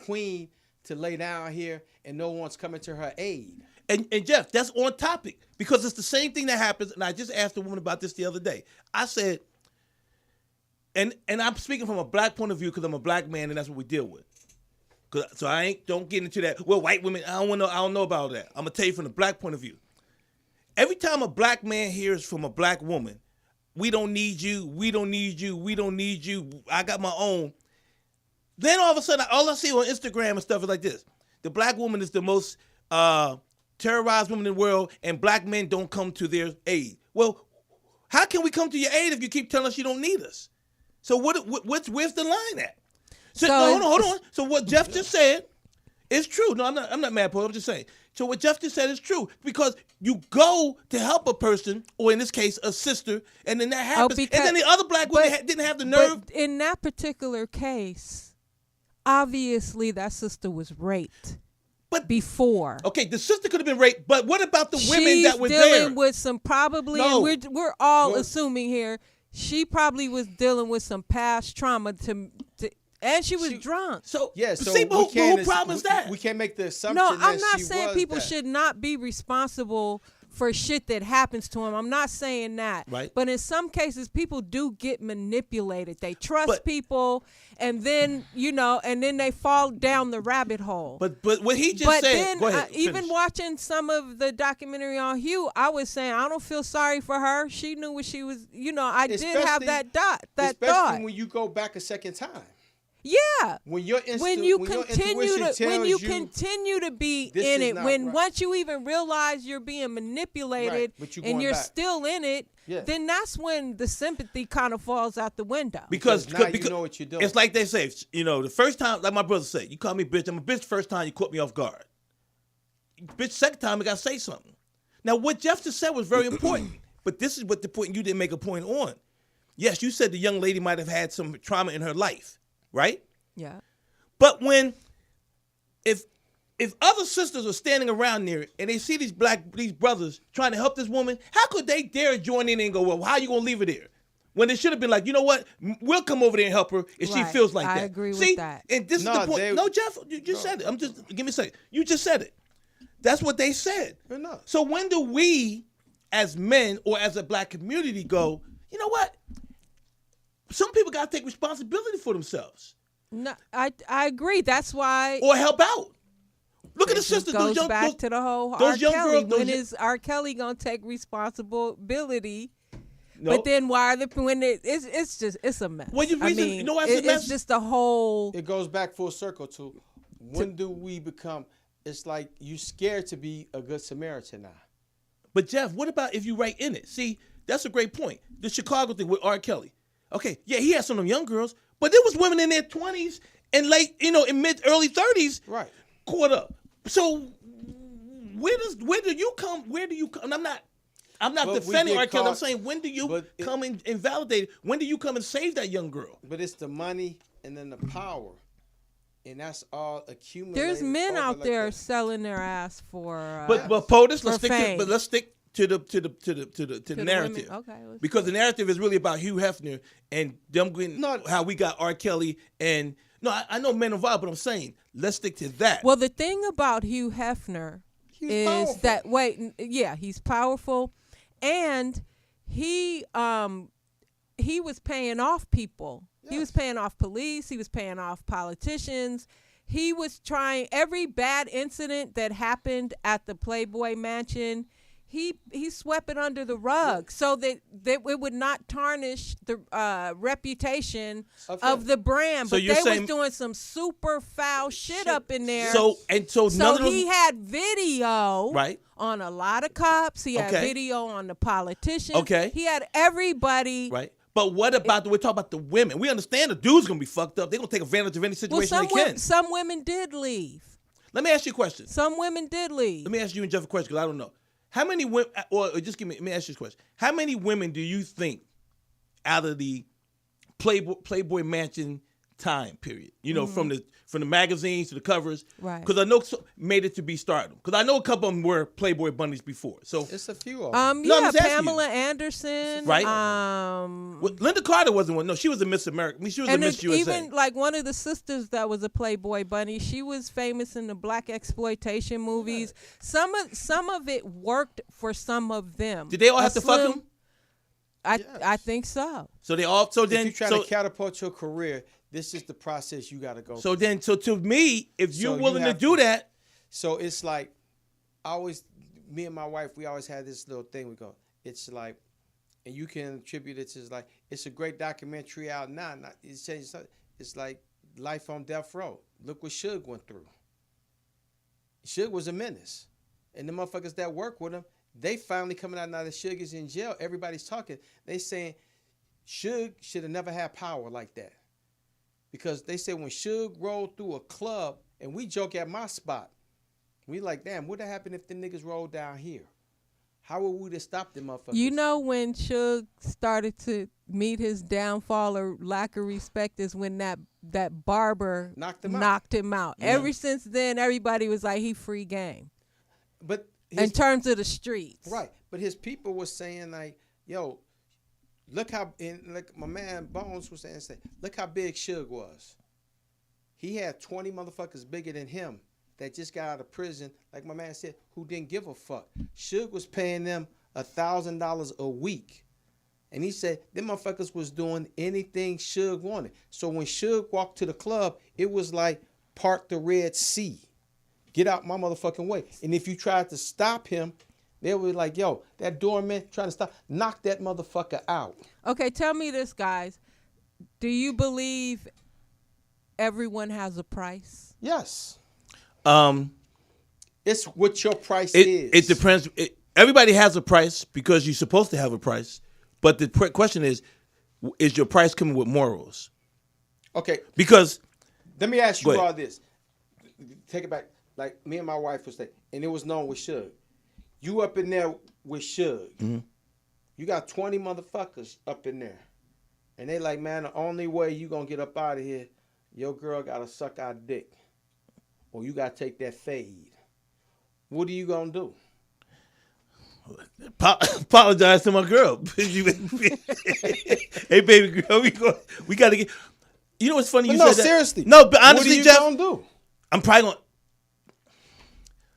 queen to lay down here and no one's coming to her aid. And Jeff, that's on topic because it's the same thing that happens. And I just asked a woman about this the other day. I said, and I'm speaking from a black point of view because I'm a black man and that's what we deal with. So don't get into that. Well, white women, I don't know about that. I'm gonna tell you from the black point of view. Every time a black man hears from a black woman, we don't need you, we don't need you, we don't need you, I got my own. Then all of a sudden, all I see on Instagram and stuff is like this. The black woman is the most terrorized woman in the world, and black men don't come to their aid. Well, how can we come to your aid if you keep telling us you don't need us? So where's the line at? So hold on. So what Jeff just said is true. No, I'm not mad, Paul. I'm just saying. So what Jeff just said is true because you go to help a person, or in this case, a sister, and then that happens. And then the other black woman didn't have the nerve. But in that particular case, obviously that sister was raped. But before. Okay, the sister could have been raped, but what about the women She's that were dealing there? with some probably, No. and we're all Well- assuming here, she probably was dealing with some past trauma and she was drunk. So Yeah, so see, but we can't who problem is that? We can't make the assumption No, that I'm not she saying was people that. should not be responsible for shit that happens to them. I'm not saying that. Right. But in some cases, people do get manipulated. They trust But- people, and then, and then they fall down the rabbit hole. But what he just But said. then, Go ahead. even finish. watching some of the documentary on Hugh, I was saying I don't feel sorry for her. She knew what she was. I did have Especially- that Especially thought. when you go back a second time. Yeah. When your When you your continue intuition to when tells you continue to be this in is it, not when right. once you even realize you're being manipulated Right, but and going you're back. still in it, Yeah. then that's when the sympathy kind of falls out the window. Because now you know what you're doing. It's like they say, the first time, like my brother said, you call me bitch. I'm a bitch the first time you caught me off guard. Bitch, second time I got to say something. Now, what Jeff just said was very important, but this is what the point you didn't make a point on. Yes, you said the young lady might have had some trauma in her life, right? Yeah. But if other sisters are standing around there and they see these brothers trying to help this woman, how could they dare join in and go, well, how you gonna leave her there? When they should have been like, you know what? We'll come over there and help her if she Right. feels like I that. agree with See? that. And this is No, the point. they- No, Jeff, you just said it. Give me a second. You just said it. That's what they said. They're not. So when do we, as men or as a black community, go, you know what? Some people got to take responsibility for themselves No, I agree. That's why or help out. Look at it the just sisters. goes Those young, back those- to the whole those R. young Kelly. girls, those When young- is R. Kelly gonna take responsibility? No. But then why are the it's a mess. Well, the I reason- mean, you know why it's a mess? it's just a whole. It goes back full circle to when do we become? It's like you scared to be a good Samaritan now. But Jeff, what about if you right in it? See, that's a great point. The Chicago thing with R. Kelly. Okay, yeah, he had some of them young girls, but there was women in their 20s and late, in early 30s, Right. caught up. So where do you come? And I'm not But we defending get R. Kelly. I'm caught- saying when do you but it- come and invalidate it? When do you come and save that young girl? But it's the money and then the power, and that's all accumulated. There's men over out like there that. selling their ass for. But POTUS, for fame. let's stick to the narrative. women. Okay, let's Because the narrative is really about Hugh Hefner and them getting how we got R. Kelly and I know men involved, but I'm saying let's stick to that. Well, the thing about Hugh Hefner is powerful. that he's powerful, and he was paying off people. He was paying off police. He was paying off politicians. He was trying every bad incident that happened at the Playboy Mansion. He swept it under the rug so that it would not tarnish the reputation of the brand. So But you're they saying- was doing some super foul shit up in there. So none So of them, he had video Right. on a lot of cops. He had Okay. video on the politicians. Okay. He had everybody. right? But what about we're talking about the women? We understand the dude's gonna be fucked up. They're gonna take advantage of any Well, situation they can. some women did leave. Let me ask you a question. Some women did leave. Let me ask you and Jeff a question because I don't know. How many women, or just let me ask you this question. How many women do you think out of the Playboy Mansion time period, from the magazines to the covers, Right. Because I know made it to be stardom. Because I know a couple of them were Playboy bunnies before. So It's a few of them. No, I'm Yeah, just asking Pamela Anderson. Right. Um, Linda Carter wasn't one. No, she was a Miss America. I mean, she was a and Miss then USA. even like one of the sisters that was a Playboy bunny, she was famous in the black exploitation movies. Some of it worked for some of them. Did they all have to fuck him? I think so. So they all. So If then, you're trying to catapult your career, this is the process you got to go. so to me, if you're So you willing to have do to- that, So it's like, me and my wife, we always had this little thing. We go, it's like, and you can attribute it to it's a great documentary out now. It's like life on death row. Look what Suge went through. Suge was a menace, and the motherfuckers that work with him, they finally coming out now that Suge is in jail. Everybody's talking. They saying Suge should have never had power like that. Because they say when Suge rolled through a club, and we joke at my spot, we like, damn, what'd happen if the niggas rolled down here? How would we have stopped them motherfuckers? You know when Suge started to meet his downfall or lack of respect is when that barber knocked him out. Yeah. Ever since then, everybody was like, he free game. But In terms of the streets. right. But his people were saying like, yo, look how, and like my man Bones was saying, look how big Suge was. He had 20 motherfuckers bigger than him that just got out of prison, like my man said, who didn't give a fuck. Suge was paying them $1,000 a week. And he said them motherfuckers was doing anything Suge wanted. So when Suge walked to the club, it was like part the Red Sea. Get out my motherfucking way. And if you tried to stop him, they were like, yo, that doorman trying to stop, knock that motherfucker out. Okay, tell me this, guys. Do you believe everyone has a price? Yes. It's what your price is. It depends. Everybody has a price because you're supposed to have a price. But the question is your price coming with morals? Okay. Because let me ask you all this. Take it back. Like me and my wife was saying, and it was known with Suge. You up in there with Suge. Mm-hmm. You got 20 motherfuckers up in there. And they like, man, the only way you gonna get up out of here, your girl gotta suck our dick. Or you gotta take that fade. What are you gonna do? Apologize to my girl. Hey, baby girl, we gotta get. You know what's funny? You said seriously. That. No, but honestly, what are you Jeff, gonna do? I'm probably gonna.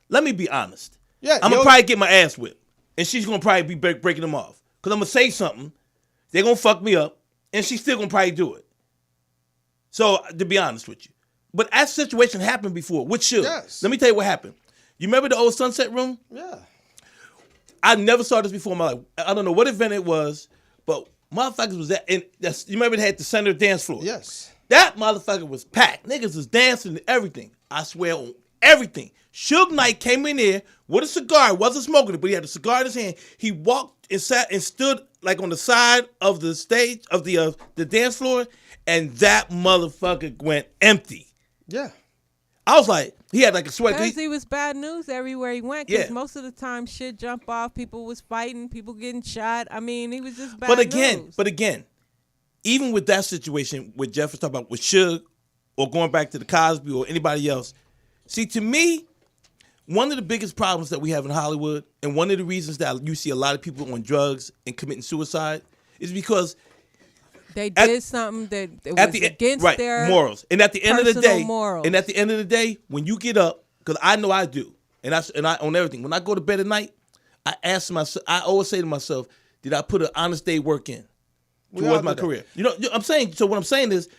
Let me be honest. Yeah, I'm gonna probably get my ass whipped, and she's gonna probably be breaking them off because I'm gonna say something. They're gonna fuck me up, and she's still gonna probably do it. So to be honest with you, but that situation happened before. What should? Yes. Let me tell you what happened. You remember the old Sunset Room? Yeah. I never saw this before in my life. I don't know what event it was, but motherfuckers was at, and you remember they had the center dance floor? Yes. That motherfucker was packed. Niggas was dancing and everything. I swear on everything. Suge Knight came in there with a cigar. Wasn't smoking it, but he had a cigar in his hand. He walked and sat and stood like on the side of the stage of the dance floor, and that motherfucker went empty. Yeah. I was like, he had like a sweat. Because he was bad news everywhere he went. Because Yeah. most of the time, shit jump off. People was fighting. People getting shot. I mean, he was just bad news. But again, even with that situation, what Jeff was talking about with Suge, or going back to the Cosby or anybody else, see, to me, one of the biggest problems that we have in Hollywood, and one of the reasons that you see a lot of people on drugs and committing suicide, is because they did something that was against their morals. And at the end of the day, morals. and at the end of the day, when you get up, because I know I do, and I own everything. When I go to bed at night, I ask myself, I always say to myself, did I put an honest day work in towards my career? You know, I'm saying. So what I'm saying is,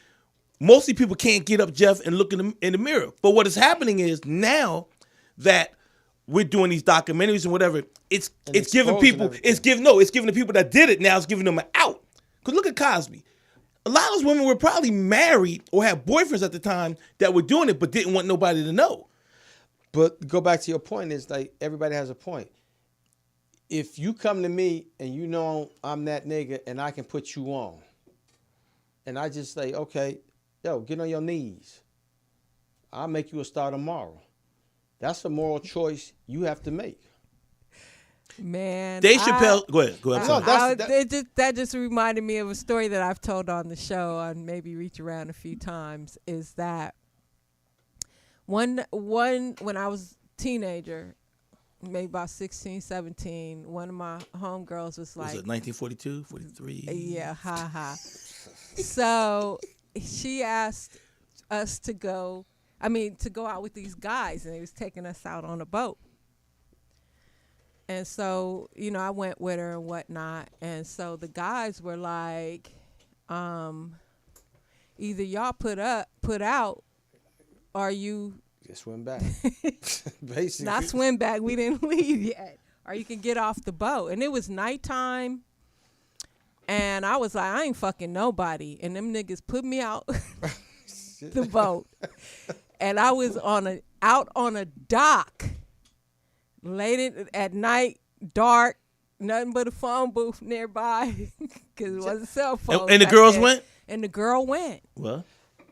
mostly people can't get up, Jeff, and look in the mirror. But what is happening is now that we're doing these documentaries and whatever, it's giving people, it's giving the people that did it now, it's giving them an out. Because look at Cosby. A lot of those women were probably married or had boyfriends at the time that were doing it but didn't want nobody to know. But go back to your point, is like everybody has a point. If you come to me and you know I'm that nigga and I can put you on, and I just say, okay, yo, get on your knees. I'll make you a star tomorrow. That's a moral choice you have to make. Man, Dave Chappelle, go ahead. That just reminded me of a story that I've told on the show and maybe reach around a few times. Is that one when I was a teenager, maybe about 16, 17, one of my homegirls was like, was it 1942, 43? Yeah, ha. So she asked us to go out with these guys, and they was taking us out on a boat. And so, you know, I went with her and whatnot. And so the guys were like, either y'all put out, or you just swim back. Basically. Not swim back. We didn't leave yet. Or you can get off the boat. And it was nighttime. And I was like, I ain't fucking nobody. And them niggas put me out the boat. And I was out on a dock. Late at night, dark, nothing but a phone booth nearby because it wasn't cell phone. And the girls went? And the girl went. Well,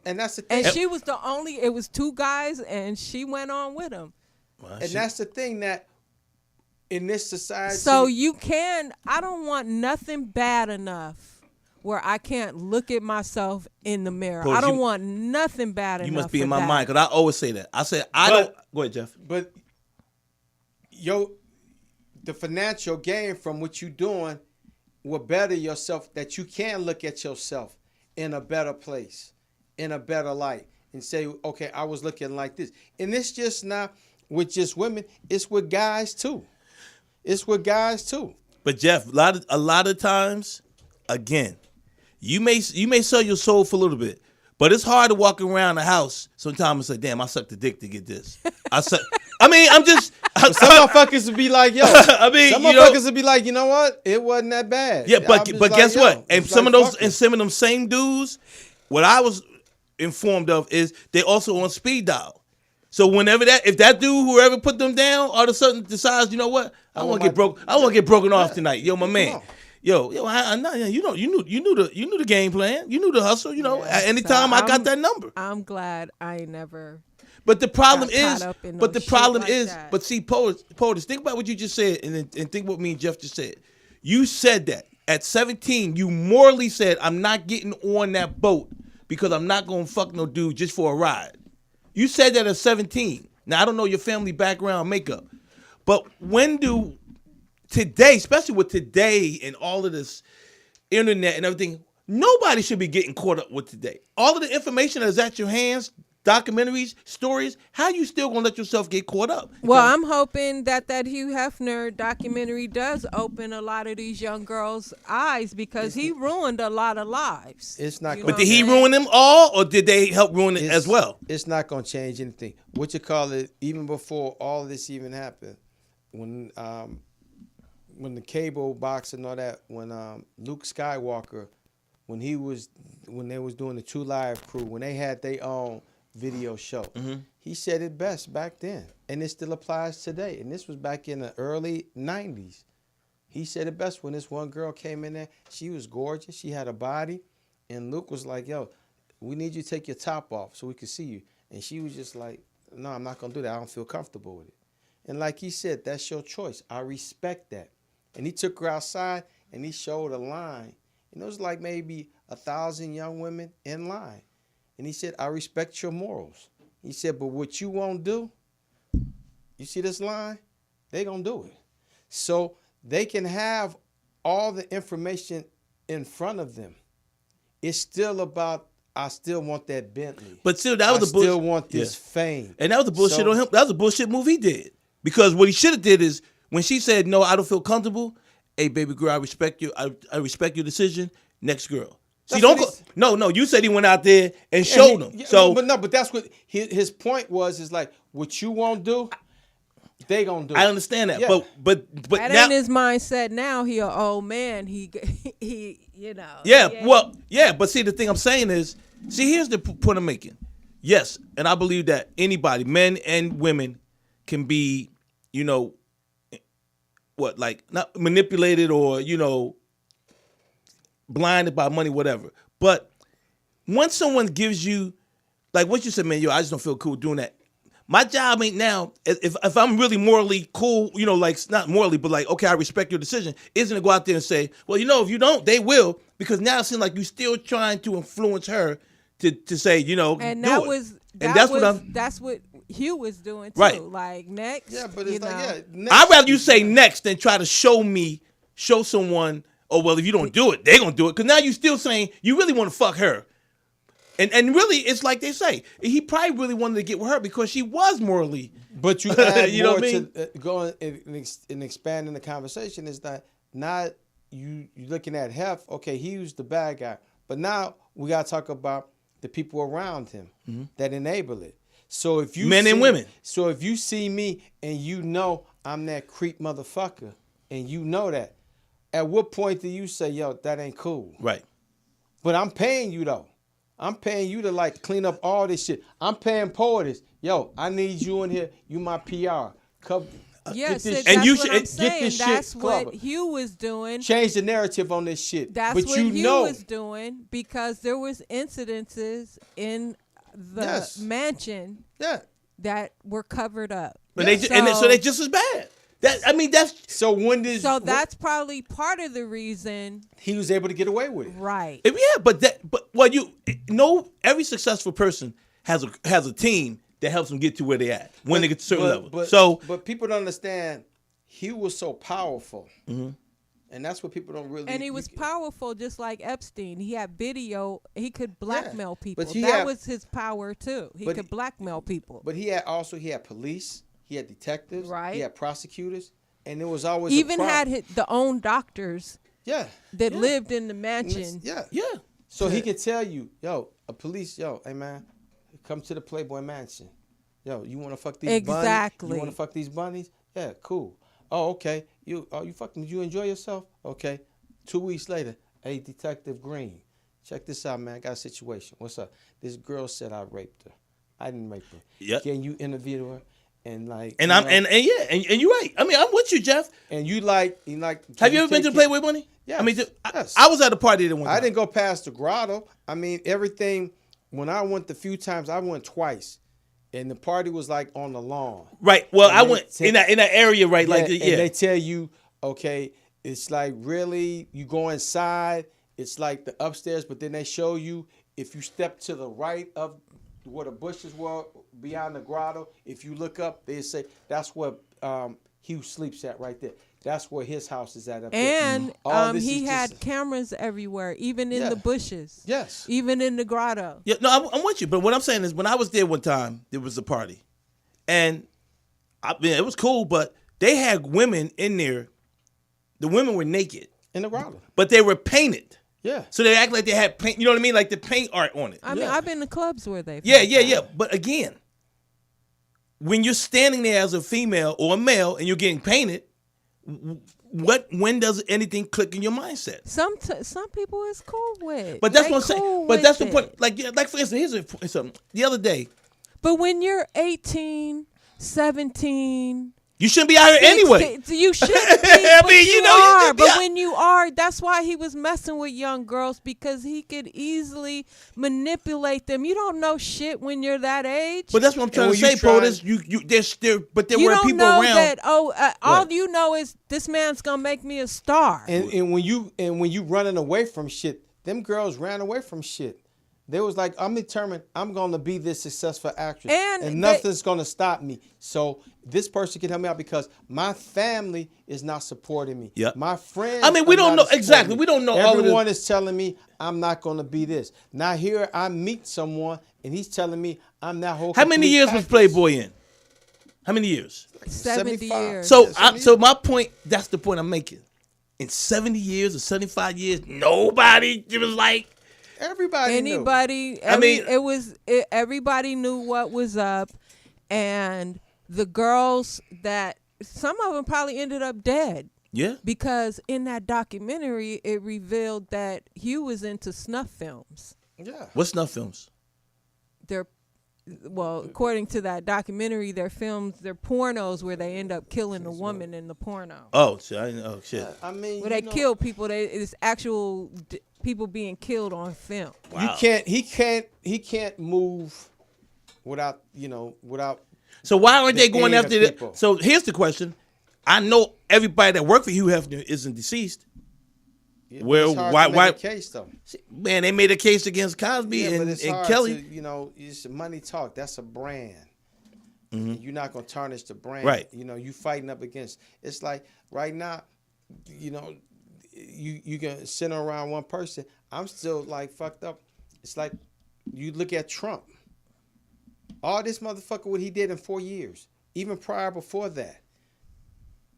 and that's the thing. And she was it was two guys, and she went on with them. Well, and that's the thing that in this society. So I don't want nothing bad enough where I can't look at myself in the mirror. Pose, I don't you- want nothing bad enough. You must be for in my that. mind because I always say that. I say I But- don't. Go ahead, Jeff. But the financial gain from what you're doing will better yourself, that you can look at yourself in a better place, in a better light, and say, okay, I was looking like this. And it's just not with just women, it's with guys too. It's with guys too. But Jeff, a lot of times, again, you may sell your soul for a little bit, but it's hard to walk around the house sometimes and say, "Damn, I sucked the dick to get this." I mean, I'm just. Some motherfuckers would be like, yo. I mean, some you know, motherfuckers would be like, you know what? It wasn't that bad. yeah, I'm but just guess like, what? yo, And it's some like, of those fuck and it. some of them same dudes, what I was informed of is they also on speed dial. So if that dude, whoever put them down, all of a sudden decides, you know what? I want to get broke. I want to get broken off tonight. Yo, my man. on. Yo, you knew the game plan. You knew the hustle. You know, Yeah, at any time I got that number. I'm glad I ain't never. But the problem got caught is, up in but no the problem shit like is, that. but see, POTUS, think about what you just said, and think what me and Jeff just said. You said that at 17, you morally said, "I'm not getting on that boat because I'm not gonna fuck no dude just for a ride." You said that at 17. Now I don't know your family background makeup, but when do today, especially with today and all of this internet and everything, nobody should be getting caught up with today. All of the information that is at your hands, documentaries, stories, how you still gonna let yourself get caught up? Well, I'm hoping that Hugh Hefner documentary does open a lot of these young girls' eyes because he ruined a lot of lives. It's not You gonna- know But did he what I'm saying? ruin them all, or did they help ruin it It's- as well? It's not gonna change anything. What you call it? Even before all this even happened, when the cable box and all that, when Luke Skywalker, when they was doing the True Live crew, when they had their own video show, he said it best back then, and it still applies today. And this was back in the early '90s. He said it best when this one girl came in there. She was gorgeous. She had a body, and Luke was like, "Yo, we need you to take your top off so we can see you." And she was just like, "No, I'm not gonna do that. I don't feel comfortable with it." And like he said, that's your choice. I respect that. And he took her outside and he showed a line. And it was like maybe 1,000 young women in line. And he said, "I respect your morals." He said, "But what you won't do, you see this line? They gonna do it." So they can have all the information in front of them. It's still about, I still want that Bentley. But still, that was I the bullshit. still want this fame. And that was the bullshit So- on him. That was a bullshit move he did. Because what he should have did is when she said, "No, I don't feel comfortable," "Hey, baby girl, I respect you. I respect your decision. Next girl." See, That's don't what go. No. You said he went out there and showed them. Yeah, So but that's what his point was. Is like, what you won't do, they gonna do. I understand that. Yeah. But That now, ain't his mindset now. He an old man. He you know. yeah, he well, yeah. But see, the thing I'm saying is, see, here's the point I'm making. Yes, and I believe that anybody, men and women, can be, like not manipulated or blinded by money, whatever. But once someone gives you, like what you said, man, I just don't feel cool doing that. My job ain't now, if I'm really morally cool, like not morally, but like, okay, I respect your decision, isn't to go out there and say, well, if you don't, they will, because now it seems like you're still trying to influence her to say, and do that it. was And that's that's what Hugh was doing too. Right. Like next. Yeah, but it's like, next, I'd rather you say next than try to show someone, oh, well, if you don't do it, they're going to do it. Because now you're still saying you really want to fuck her. And really, it's like they say, he probably really wanted to get with her because she was morally. But you add You know more what I mean? to going and expanding the conversation is that not you looking at Hef. Okay, he was the bad guy, but now we gotta talk about the people around him that enable it. So if you Men and women. So if you see me and I'm that creep motherfucker, and you know that, at what point do you say, "Yo, that ain't cool"? Right. But I'm paying you though. I'm paying you to like clean up all this shit. I'm paying POTUS. Yo, I need you in here. You my PR. Come, Yes, get this that's and you what should- I'm get saying. this shit That's what covered. Hugh was doing. change the narrative on this shit. That's but what you Hugh know, was doing because there was incidences in the Yes. mansion yeah. that were covered up. But so they just as bad. That's So when did So that's probably part of the reason, he was able to get away with it? right? every successful person has a team that helps them get to where they at when they get to a certain level. But people don't understand. He was so powerful, Mm-hmm. and that's what people don't really. And he was powerful, just like Epstein. He had video. He could blackmail people. but That was his power too. He but could blackmail people. But he had police. He had detectives. Right. He had prosecutors, and there was always Even a had the own doctors yeah. that lived in the mansion. Yeah. yeah, So he could tell you, hey man, come to the Playboy Mansion. Yo, you want to fuck these bunnies? Exactly. You want to fuck these bunnies? Yeah, cool. Oh, okay. You fucking, did you enjoy yourself? Okay. 2 weeks later, hey, Detective Green, check this out, man. I got a situation. What's up? This girl said I raped her. I didn't rape her. Yep. Can you interview her? And like, and you're right. I mean, I'm with you, Jeff. and you like. Have you ever been to Playboy Bunny? Yes. I mean, Yes. I was at a party that one time. I didn't go past the grotto. I mean, everything. When I went the few times, I went twice, and the party was like on the lawn. Right. Well, And I they went said- in that area, right? Like, And yeah. they tell you, okay, it's like really you go inside. It's like the upstairs, but then they show you if you step to the right of where the bushes were beyond the grotto. If you look up, they say that's where Hugh sleeps at right there. That's where his house is at up there. And All this he is had just- cameras everywhere, even in Yeah. the bushes. Yes. Even in the grotto. Yeah, no, I'm with you. But what I'm saying is, when I was there one time, there was a party, and it was cool. But they had women in there. The women were naked, in the grotto. but they were painted. Yeah. So they act like they had paint. You know what I mean? Like the paint art on it. I mean, I've been to clubs where they. Yeah. But again, when you're standing there as a female or a male and you're getting painted, when does anything click in your mindset? Some people is cool with. But that's They what I'm saying. cool But that's the with point. it. Like for instance, here's something. The other day, But when you're 18, 17. you shouldn't be out here anyway. 16, you should be. I but mean, you you know, you are. should be But out- when you are, that's why he was messing with young girls, because he could easily manipulate them. You don't know shit when you're that age. But that's what I'm trying to when you say, try- POTUS. But there you were don't people know around. that. All What? you know is this man's gonna make me a star. And when you running away from shit, them girls ran away from shit. They was like, I'm determined. I'm gonna be this successful actress, And and they- nothing's gonna stop me. So this person can help me out because my family is not supporting me. Yep. My friends. I mean, we are don't not know- supporting exactly. me. We don't know all of the- Everyone is telling me I'm not gonna be this. Now here I meet someone, and he's telling me I'm that whole. How many complete years was package. Playboy in? How many years? 70 75. years. So, Yeah, so my point. That's the point I'm making. In 70 years or 75 years, nobody was like. Everybody. knew. Anybody, I mean- everybody knew what was up, and the girls that some of them probably ended up dead Yeah. because in that documentary it revealed that Hugh was into snuff films. Yeah. What snuff films? According to that documentary, they're pornos where they end up killing the woman in the porno. Oh, shit. Oh, shit. I mean, Where they kill people, it's actual people being killed on film. Wow. You can't. He can't move without. So why aren't they The going aid of after the? people. So here's the question. I know everybody that worked for Hugh Hefner isn't deceased. Well, it's hard why- to make why- a case though? Man, they made a case against Cosby Yeah, but and, it's and hard Kelly. to, it's money talk. That's a brand. And you're not gonna tarnish the brand. Right. You fighting up against. It's like right now, you can sit around one person. I'm still like fucked up. It's like you look at Trump. All this motherfucker, what he did in 4 years, even prior before that.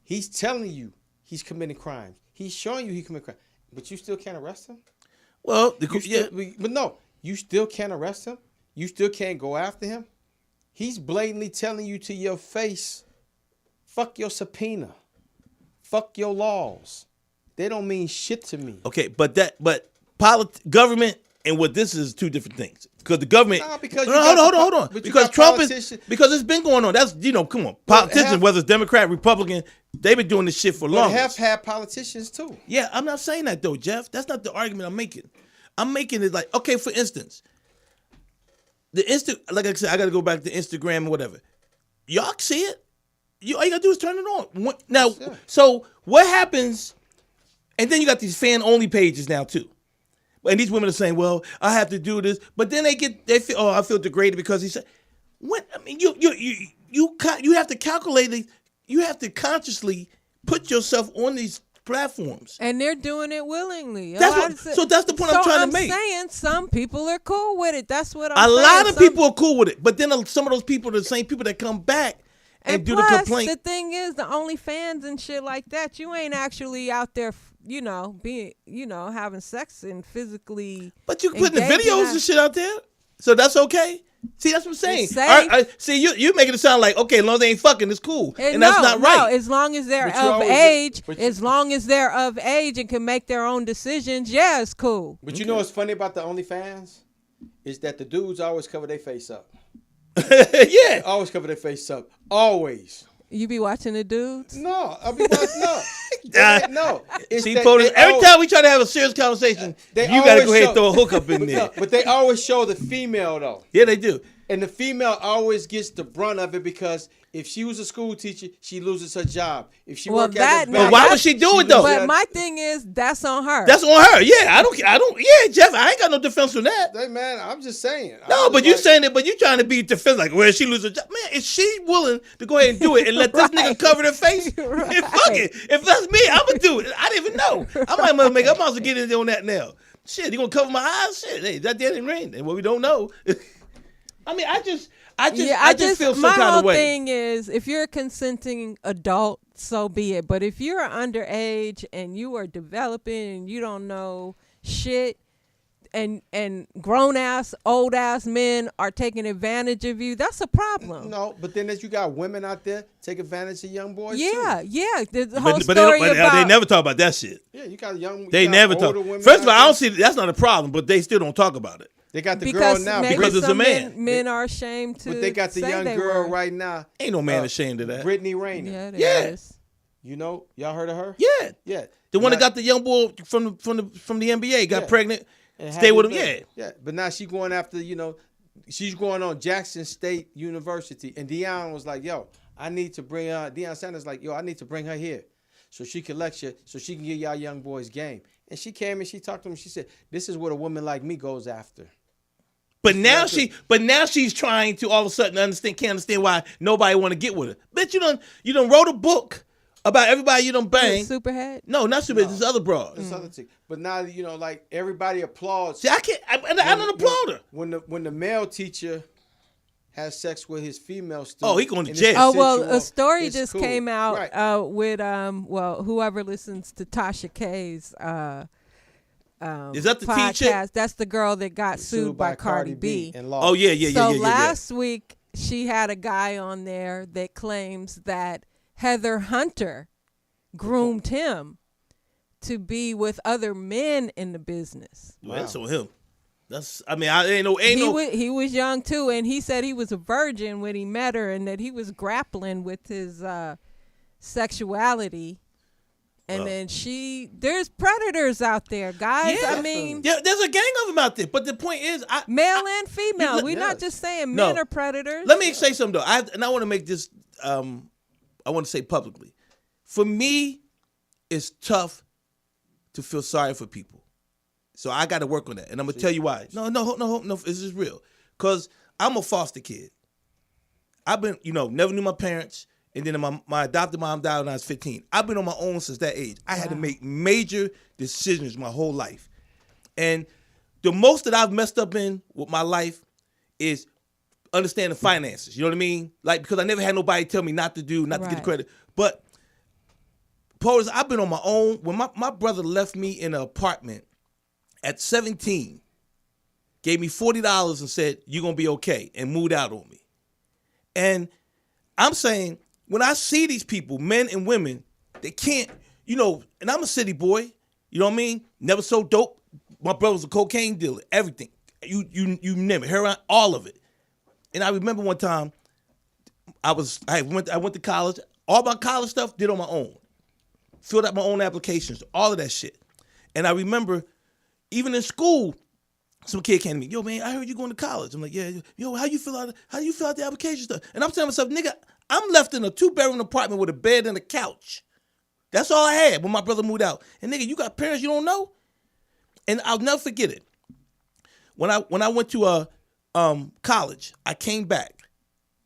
He's telling you he's committing crimes. He's showing you he committed crimes, but you still can't arrest him. Well, But no, you still can't arrest him. You still can't go after him. He's blatantly telling you to your face, fuck your subpoena. Fuck your laws. They don't mean shit to me. okay, but government and what this is two different things. Because the government. Nah, because No, you hold got on. but you Because got Trump is politicians- because it's been going on. That's come on. Politicians, half- whether it's Democrat, Republican, they've been doing this shit for But long. have had politicians too. Yeah, I'm not saying that though, Jeff. That's not the argument I'm making. I'm making it like, okay, for instance, like I said, I got to go back to Instagram and whatever. Y'all see it? all you gotta do is turn it on. Now, so what happens? And then you got these fan only pages now too. And these women are saying, "Well, I have to do this," but then they feel, "Oh, I feel degraded because he said." When I mean, you have to calculate it. You have to consciously put yourself on these platforms, and they're doing it willingly. So that's the point I'm trying to make. I'm saying some people are cool with it. That's what I'm saying. A lot of people are cool with it, but then some of those people are the same people that come back and do plus, the complaint. The thing is, the OnlyFans and shit like that, you ain't actually out there, being, having sex and physically. But you can put the videos and shit out there, so that's okay. See, that's what I'm saying. See, you're making it sound like, okay, as long as they ain't fucking, it's cool. And that's not right. No, as long as they're of age, and can make their own decisions, yeah, it's cool. But you know what's funny about the OnlyFans? Is that the dudes always cover their face up. Yeah. Always cover their face up. Always. You be watching the dudes? No, I'll be watching. No. See, every time we try to have a serious conversation, you got to go ahead and throw a hookup in there. But they always show the female, though. Yeah, they do. And the female always gets the brunt of it because if she was a school teacher, she loses her job. If she worked as a but why would she do it though? But my thing is, that's on her. That's on her. Yeah, I don't. Yeah, Jeff, I ain't got no defense for that. Hey man, I'm just saying. No, but you saying it, but you trying to be defense like, where she lose her job? Man, is she willing to go ahead and do it and let this nigga cover their face? Right. And fuck it. If that's me, I'm gonna do it. I didn't even know. I might as well get in on that now. Shit, you gonna cover my eyes? Shit, hey, that didn't rain. And what we don't know. I mean, I just feel some kind of way. My whole thing is, if you're a consenting adult, so be it. But if you're underage and you are developing and you don't know shit, and grown ass, old ass men are taking advantage of you, that's a problem. No, but then as you got women out there take advantage of young boys. Yeah, too. yeah. The whole but story they never talk about that shit. Yeah, you got young. They never talk. First of all, I don't see that's not a problem, but they still don't talk about it. They got the girl now because it's a man. Men are ashamed to. But they got the young girl right now. Ain't no man ashamed of that. Brittany Rayner. Yeah, yes. You know, y'all heard of her? Yeah, yeah. The one that got the young boy from the NBA got pregnant. Stay with him, yeah. But now she's going after, she's going on Jackson State University, and Deion was like, "Yo, I need to bring her." Deion Sanders like, "Yo, I need to bring her here, so she can lecture, so she can get y'all young boys game." And she came and she talked to him. She said, "This is what a woman like me goes after." But now she's trying to all of a sudden can't understand why nobody want to get with her. Bitch, you done wrote a book about everybody you done bang. Superhead? No, not Superhead. No. This other broad. This other chick. But now like everybody applauds. See, I don't applaud her. When the male teacher has sex with his female student. Oh, he going to jail. Oh well, a story just came out with whoever listens to Tasha K's is that the podcast. teacher? That's the girl that got sued by Cardi B. Oh yeah. So last week she had a guy on there that claims that Heather Hunter groomed him to be with other men in the business. Wow. That's on him. He was young too, and he said he was a virgin when he met her, and that he was grappling with his sexuality. And then there's predators out there, guys. Yeah. I mean, there's a gang of them out there. But the point is, male and female. We're not just saying men are predators. Let me say something though. I want to make this. I want to say publicly, for me, it's tough to feel sorry for people. So I got to work on that, and I'm gonna tell you why. No, this is real. Cause I'm a foster kid. I've been, never knew my parents. And then my adopted mom died when I was 15. I've been on my own since that age. I had to make major decisions my whole life. And the most that I've messed up in with my life is understanding finances. You know what I mean? Like, because I never had nobody tell me not to get credit. But, Paul, I've been on my own. When my brother left me in an apartment at 17, gave me $40 and said, "You're going to be okay," and moved out on me. And I'm saying, when I see these people, men and women, they can't, and I'm a city boy, you know what I mean? Never sold dope. My brother was a cocaine dealer, everything. You name it, heroin, all of it. And I remember one time, I went to college. All my college stuff did on my own. Filled out my own applications, all of that shit. And I remember, even in school, some kid came to me, "Yo, man, I heard you going to college." I'm like, "Yeah." "Yo, how you fill out the application stuff?" And I'm telling myself, "Nigga, I'm left in a 2-bedroom apartment with a bed and a couch. That's all I had when my brother moved out. And nigga, you got parents you don't know? And I'll never forget it. When I went to college, I came back.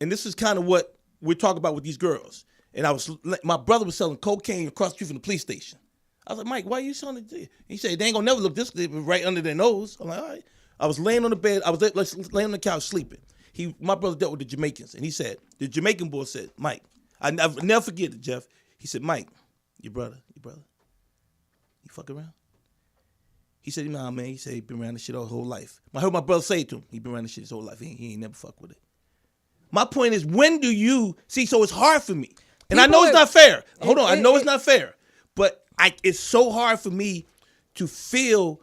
And this is kind of what we're talking about with these girls. And my brother was selling cocaine across the street from the police station. I was like, Mike, why are you selling it? He said, they ain't gonna never look this good right under their nose. I'm like, all right. I was laying on the bed. I was laying on the couch sleeping. My brother dealt with the Jamaicans. And he said, the Jamaican boy said, Mike, I never forget it, Jeff. He said, Mike, your brother, you fuck around? He said, nah, man. He said he been around this shit all his whole life. I heard my brother say it to him. He been around this shit his whole life. He ain't never fuck with it. My point is, when do you see? So it's hard for me, and I know it's not fair. Hold on, I know it's not fair, but it's so hard for me to feel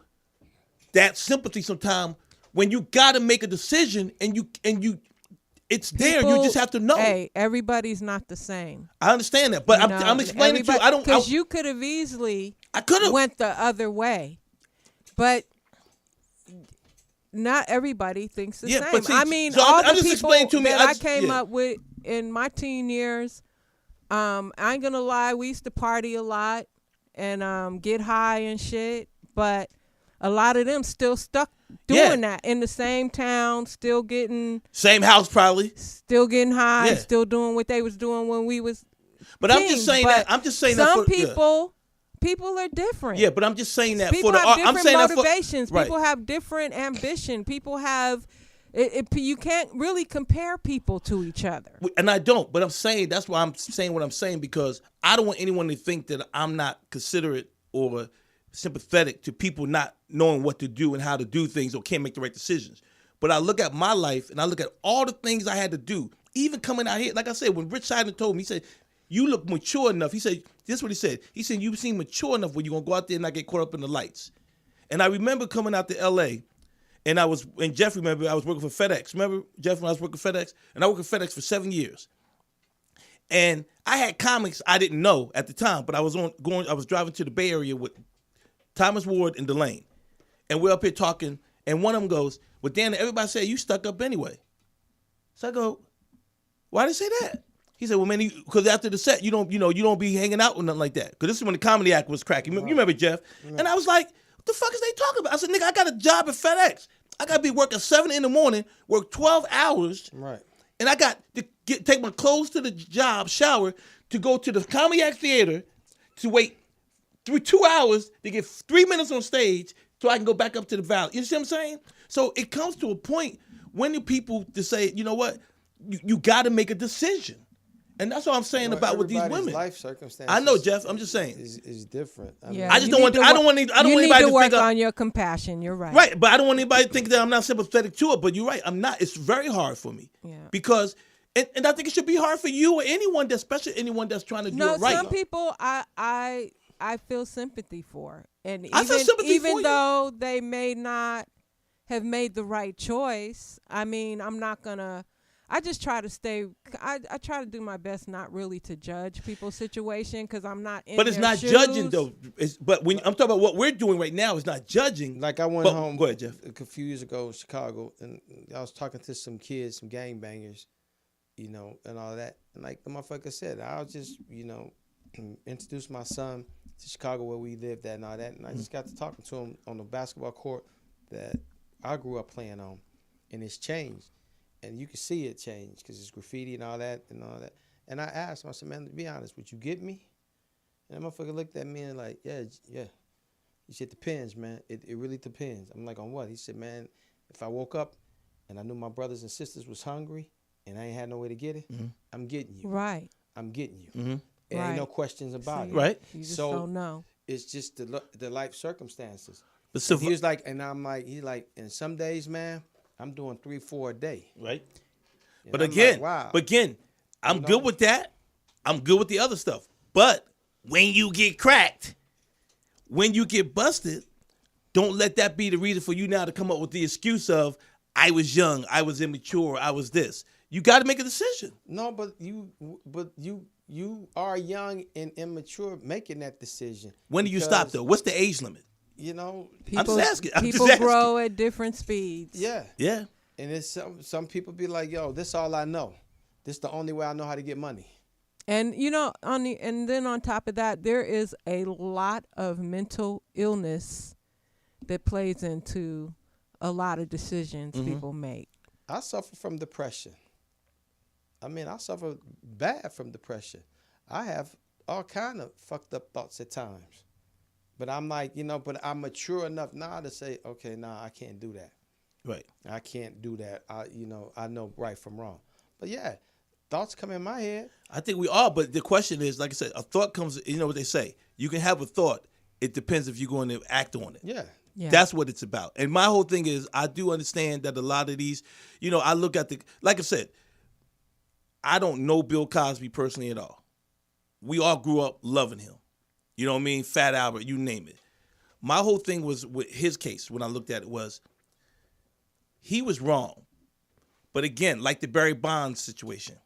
that sympathy sometimes when you got to make a decision and you it's there. You just have to know. Hey, everybody's not the same. I understand that, but I'm explaining to you. I don't because you could have easily. I could have went the other way, but. Not everybody thinks the same. But see, I mean, so all I'm the just people explaining to me, that I came up with in my teen years, I ain't gonna lie, we used to party a lot and get high and shit, but a lot of them still stuck doing that in the same town, still getting same house probably, still getting high, still doing what they was doing when we was. But teens. I'm just saying some that people. People are different. Yeah, but I'm just saying that people for the have different I'm saying motivations. That for, people have different ambition. People have you can't really compare people to each other. And I don't, but I'm saying that's why I'm saying what I'm saying because I don't want anyone to think that I'm not considerate or sympathetic to people not knowing what to do and how to do things or can't make the right decisions. But I look at my life and I look at all the things I had to do, even coming out here. Like I said, when Rich Seidman told me, he said, you look mature enough. He said, this is what he said. He said, you seem mature enough when you're going to go out there and not get caught up in the lights. And I remember coming out to L.A., and Jeff remember I was working for FedEx. Remember, Jeff, when I was working for FedEx? And I worked for FedEx for 7 years. And I had comics I didn't know at the time, but I was driving to the Bay Area with Thomas Ward and Delane. And we're up here talking, and one of them goes, well, Dan, everybody said you stuck up anyway. So I go, why did they say that? He said, well, man, because after the set, you don't be hanging out with nothing like that. Because this is when the comedy act was cracking. You remember, Jeff? Yeah. And I was like, what the fuck is they talking about? I said, nigga, I got a job at FedEx. I got to be working 7 in the morning, work 12 hours. Right. And I got to take my clothes to the job, shower, to go to the comedy act theater, to wait 2 hours to get 3 minutes on stage so I can go back up to the valley. You see what I'm saying? So it comes to a point when do people to say, you know what? You got to make a decision. And that's what I'm saying about with these women. Life circumstances. I know, Jeff. I'm just saying is different. Yeah, I just don't want. I don't want anybody to think. You need to work on your compassion. You're right. Right, but I don't want anybody to think that I'm not sympathetic to it. But you're right. I'm not. It's very hard for me. Yeah. Because, and I think it should be hard for you or anyone, especially anyone that's trying to do it right. Some people I feel sympathy for, and even though they may not have made the right choice, I mean, I'm not gonna. I just try to stay. I try to do my best not really to judge people's situation because I'm not in. But it's not shoes. Judging though. But when I'm talking about what we're doing right now, it's not judging. Like I went home. Go ahead, Jeff. A few years ago in Chicago, and I was talking to some kids, some gangbangers, and all that. And like the motherfucker said, I'll just introduce my son to Chicago where we lived at and all that. And I just got to talking to him on the basketball court that I grew up playing on, and it's changed. And you can see it change because it's graffiti and all that. And I asked him, I said, man, to be honest, would you get me? And that motherfucker looked at me and like, yeah. He said, depends, man. It really depends. I'm like, on what? He said, man, if I woke up and I knew my brothers and sisters was hungry and I ain't had no way to get it, I'm getting you. Right. I'm getting you. Mm-hmm. Ain't no questions about it. Right. You just don't know. It's just the life circumstances. But so he was like, and I'm like, and some days, man, I'm doing 3-4 a day. Right. And But I'm again, like, wow. I'm good with that. I'm good with the other stuff. But when you get cracked, when you get busted, don't let that be the reason for you now to come up with the excuse of, I was young, I was immature, I was this. You got to make a decision. No, but you are young and immature making that decision. When do you stop, though? What's the age limit? People, I'm just asking. People grow at different speeds. Yeah. Yeah. And it's some people be like, yo, this all I know. This is the only way I know how to get money. And and then on top of that, there is a lot of mental illness that plays into a lot of decisions people make. I suffer from depression. I suffer bad from depression. I have all kind of fucked up thoughts at times. But I'm like, but I'm mature enough now to say, okay, nah, I can't do that. Right. I can't do that. I know right from wrong. But yeah, thoughts come in my head. I think we are, but the question is, like I said, a thought comes, you know what they say, you can have a thought. It depends if you're going to act on it. Yeah. Yeah. That's what it's about. And my whole thing is, I do understand that a lot of these, I look at like I said, I don't know Bill Cosby personally at all. We all grew up loving him. You know what I mean? Fat Albert, you name it. My whole thing was with his case when I looked at it was he was wrong. But again, like the Barry Bonds situation,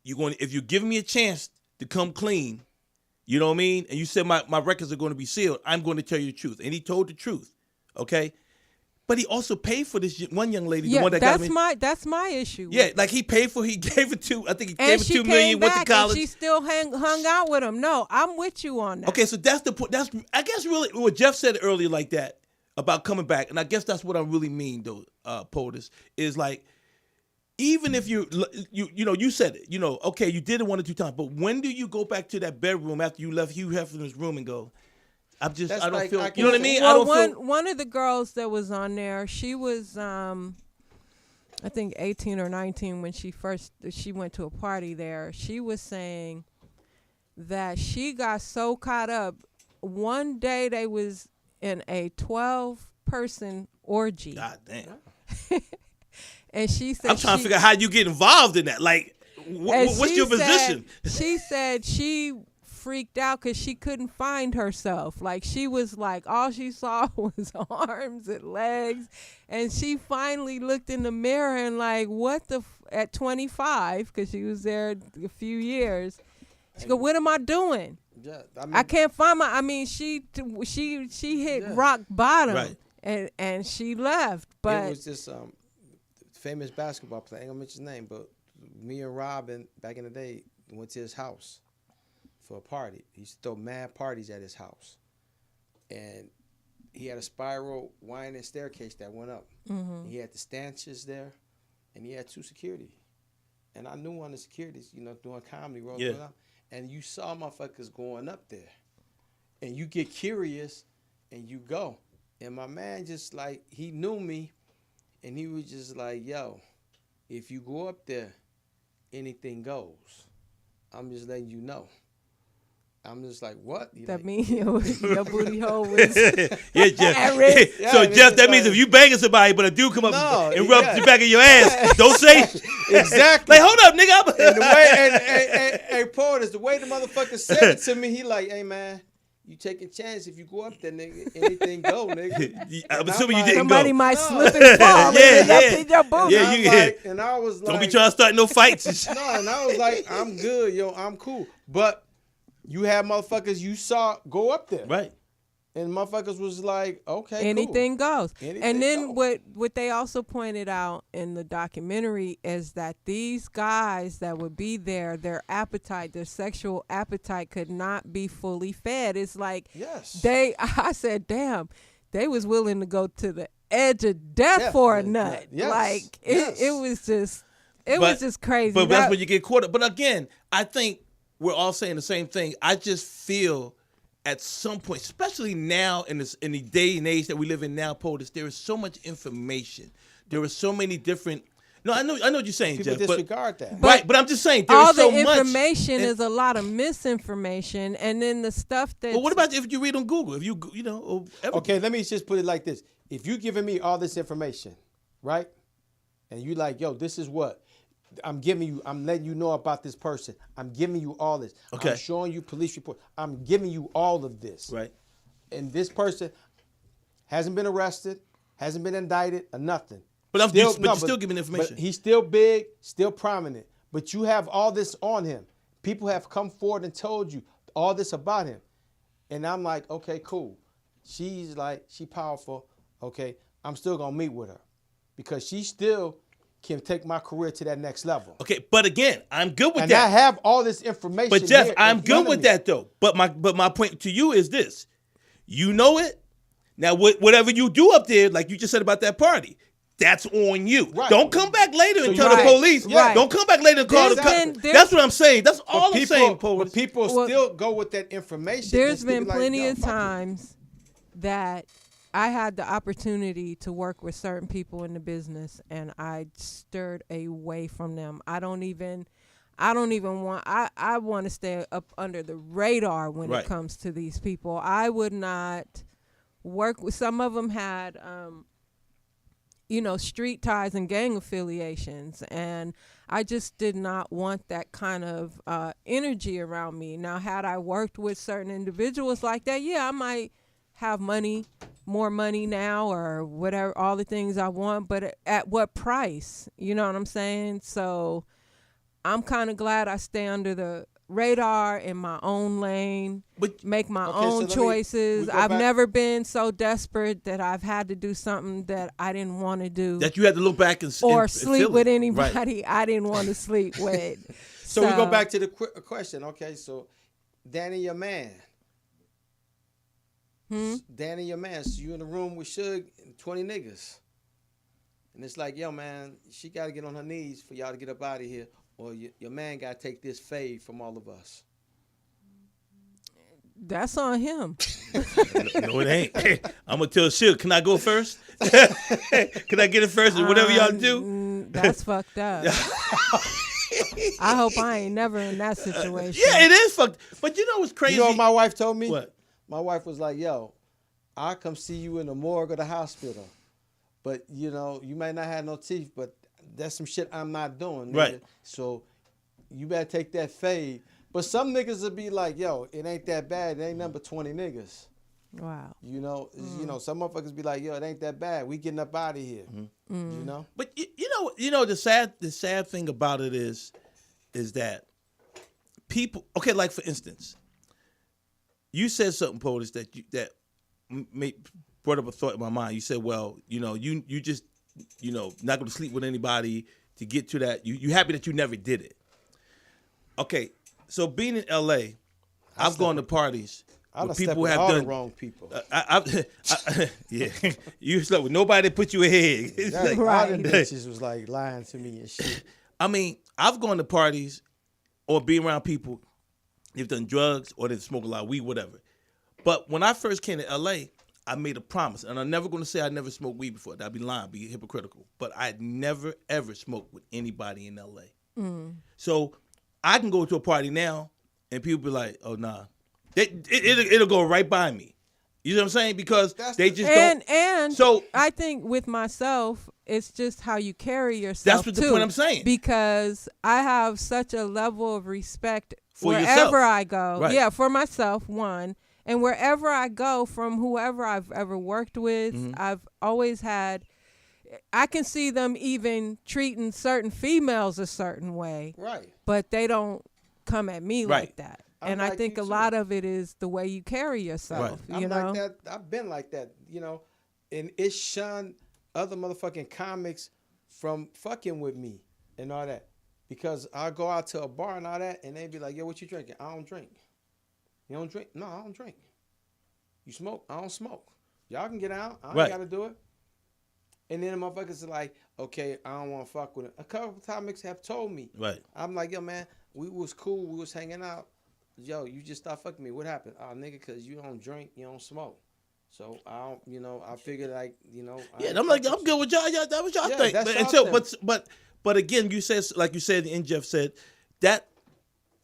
if you give me a chance to come clean, you know what I mean? And you said my records are going to be sealed, I'm going to tell you the truth. And he told the truth, okay? But he also paid for this one young lady, the one that got me. That's my issue. Yeah, like he gave her I think he gave her $2 million, came went to back college. and she still hung out with him. No, I'm with you on that. Okay, so that's the point. That's, I guess, really what Jeff said earlier, like that about coming back, and I guess that's what I really mean, though. POTUS is like, even if you said it, okay, you did it 1 or 2 times, but when do you go back to that bedroom after you left Hugh Hefner's room and go, I don't like, feel, I you know what I mean? Well, one of the girls that was on there, she was, I think 18 or 19 when she went to a party there. She was saying that she got so caught up. One day they was in a 12-person orgy. God damn. And she said, I'm trying to figure out how you get involved in that. Like, what's your position? She said she freaked out because she couldn't find herself. Like, she was like, all she saw was arms and legs. And she finally looked in the mirror and like, at 25, because she was there a few years, she go, what am I doing? Yeah, I can't find she hit rock bottom. Right. And she left. But it was this famous basketball player, I ain't gonna mention his name, but me and Robin back in the day went to his house for a party. He used to throw mad parties at his house. And he had a spiral winding staircase that went up. Mm-hmm. He had the stanchions there, and he had 2 security. And I knew one of the securities, doing comedy roles. Yeah. And you saw motherfuckers going up there. And you get curious, and you go. And my man just like, he knew me, and he was just like, yo, if you go up there, anything goes. I'm just letting you know. I'm just like, what? That means your booty hole was yeah, Jeff. So, Jeff, that means if you banging somebody, but a dude come up and rub the back of your ass, don't say exactly. Like, hold up, nigga. And the way, and POTUS, the way the motherfucker said it to me, he like, hey, man, you take a chance if you go up there, nigga. Anything go, nigga. I'm assuming you didn't somebody go. might slip and fall. Your booty. And I was like, don't be trying to start no fights. No, and I was like, I'm good, yo, I'm cool. But you had motherfuckers you saw go up there. Right. And motherfuckers was like, okay, anything cool. goes. And then what they also pointed out in the documentary is that these guys that would be there, their sexual appetite could not be fully fed. It's like I said, damn, they was willing to go to the edge of death for a nut. Yes. Like it was just crazy. But that's when you get caught up. But again, I think we're all saying the same thing. I just feel at some point, especially now in the day and age that we live in now, POTUS, there is so much information. There are so many different. No, I know what you're saying, people Jeff. Disregard that. Right, but I'm just saying there is so much. All the information is a lot of misinformation, and then the stuff that. Well, what about if you read on Google? If you okay, let me just put it like this: if you giving me all this information, right, and you like, yo, this is what I'm giving you. I'm letting you know about this person. I'm giving you all this. Okay. I'm showing you police report. I'm giving you all of this. Right. And this person hasn't been arrested, hasn't been indicted, or nothing. But you're still giving information. But he's still big, still prominent. But you have all this on him. People have come forward and told you all this about him. And I'm like, okay, cool. She powerful. Okay, I'm still gonna meet with her because she still can take my career to that next level. Okay, but again, I'm good with And that. I have all this information. But Jeff, here I'm in front good of with me. that though. But my point to you is this: you know it. Now, whatever you do up there, like you just said about that party, that's on you. Right. Don't come back later and So tell you- the police. Right. Don't come back later and call the There's cops. been- That's what I'm saying. That's all I'm saying, But police. people Well, still go with that information. There's and still been be like, plenty "Yo, of fuck it." times that I had the opportunity to work with certain people in the business, and I stirred away from them. I don't even want. I want to stay up under the radar when Right. it comes to these people. I would not work with. Some of them had, street ties and gang affiliations, and I just did not want that kind of energy around me. Now, had I worked with certain individuals like that, yeah, I might have more money now, or whatever, all the things I want, but at what price? You know what I'm saying? So I'm kind of glad I stay under the radar in my own lane, But- make my Okay, own so let me- choices. we go I've back- never been so desperate that I've had to do something that I didn't want to do, That you had to look back and or and sleep feel with it. anybody I didn't want to sleep with. So we go back to the question. Okay, so Danny, your man. Danny, your man. So you in the room with Suge and 20 niggas. And it's like, yo, man, she got to get on her knees for y'all to get up out of here. Or your man got to take this fade from all of us. That's on him. No, it ain't. I'm gonna tell Suge. Can I go first? Can I get it first? Or whatever y'all do. That's fucked up. I hope I ain't never in that situation. Yeah, it is fucked. But you know what's crazy? You know what my wife told me? What? My wife was like, yo, I'll come see you in the morgue of the hospital. But, you might not have no teeth, but that's some shit I'm not doing. Nigga. Right. So you better take that fade. But some niggas will be like, yo, it ain't that bad. It ain't nothing but 20 niggas. Wow. Some motherfuckers be like, yo, it ain't that bad. We getting up out of here. You know? But you know the sad thing about it is that people. Okay, like for instance, you said something, POTUS, that brought up a thought in my mind. You said, well, you just not going to sleep with anybody to get to that. You happy that you never did it. Okay, so being in L.A., I've gone to parties I where done people slept with have all done the wrong people. yeah, you slept with nobody that put you ahead. It's That, like, all them Right. bitches was like lying to me and shit. I mean, I've gone to parties or being around people, they've done drugs or they've smoked a lot of weed, whatever. But when I first came to L.A., I made a promise, and I'm never going to say I never smoked weed before. That'd be lying, be hypocritical. But I never, ever smoked with anybody in L.A. So I can go to a party now, and people be like, oh, nah. It'll go right by me. You know what I'm saying? Because they just don't. And So- I think with myself, it's just how you carry yourself. That's what the too, point I'm saying. Because I have such a level of respect For wherever yourself. I go. Right. Yeah, for myself, one. And wherever I go, from whoever I've ever worked with, I've always had. I can see them even treating certain females a certain way, Right. but they don't come at me Right. like that. I'm And I like think you a too. lot of it is the way you carry yourself. Right. You I'm know, like that. I've been like that, and it shunned other motherfucking comics from fucking with me and all that. Because I go out to a bar and all that, and they be like, yo, what you drinking? I don't drink. You don't drink? No, I don't drink. You smoke? I don't smoke. Y'all can get out. I ain't Right. got to do it. And then the motherfuckers are like, okay, I don't want to fuck with it. A couple comics have told me. Right. I'm like, yo, man, we was cool. We was hanging out. Yo, you just stopped fucking me. What happened? Oh, nigga, because you don't drink, you don't smoke. So I don't, I figured like, I Yeah, ain't I'm like, fucking I'm good with y'all. That was y'all Yeah, think. that's But, and y'all so, thing. but again, you said, like you said, and Jeff said, that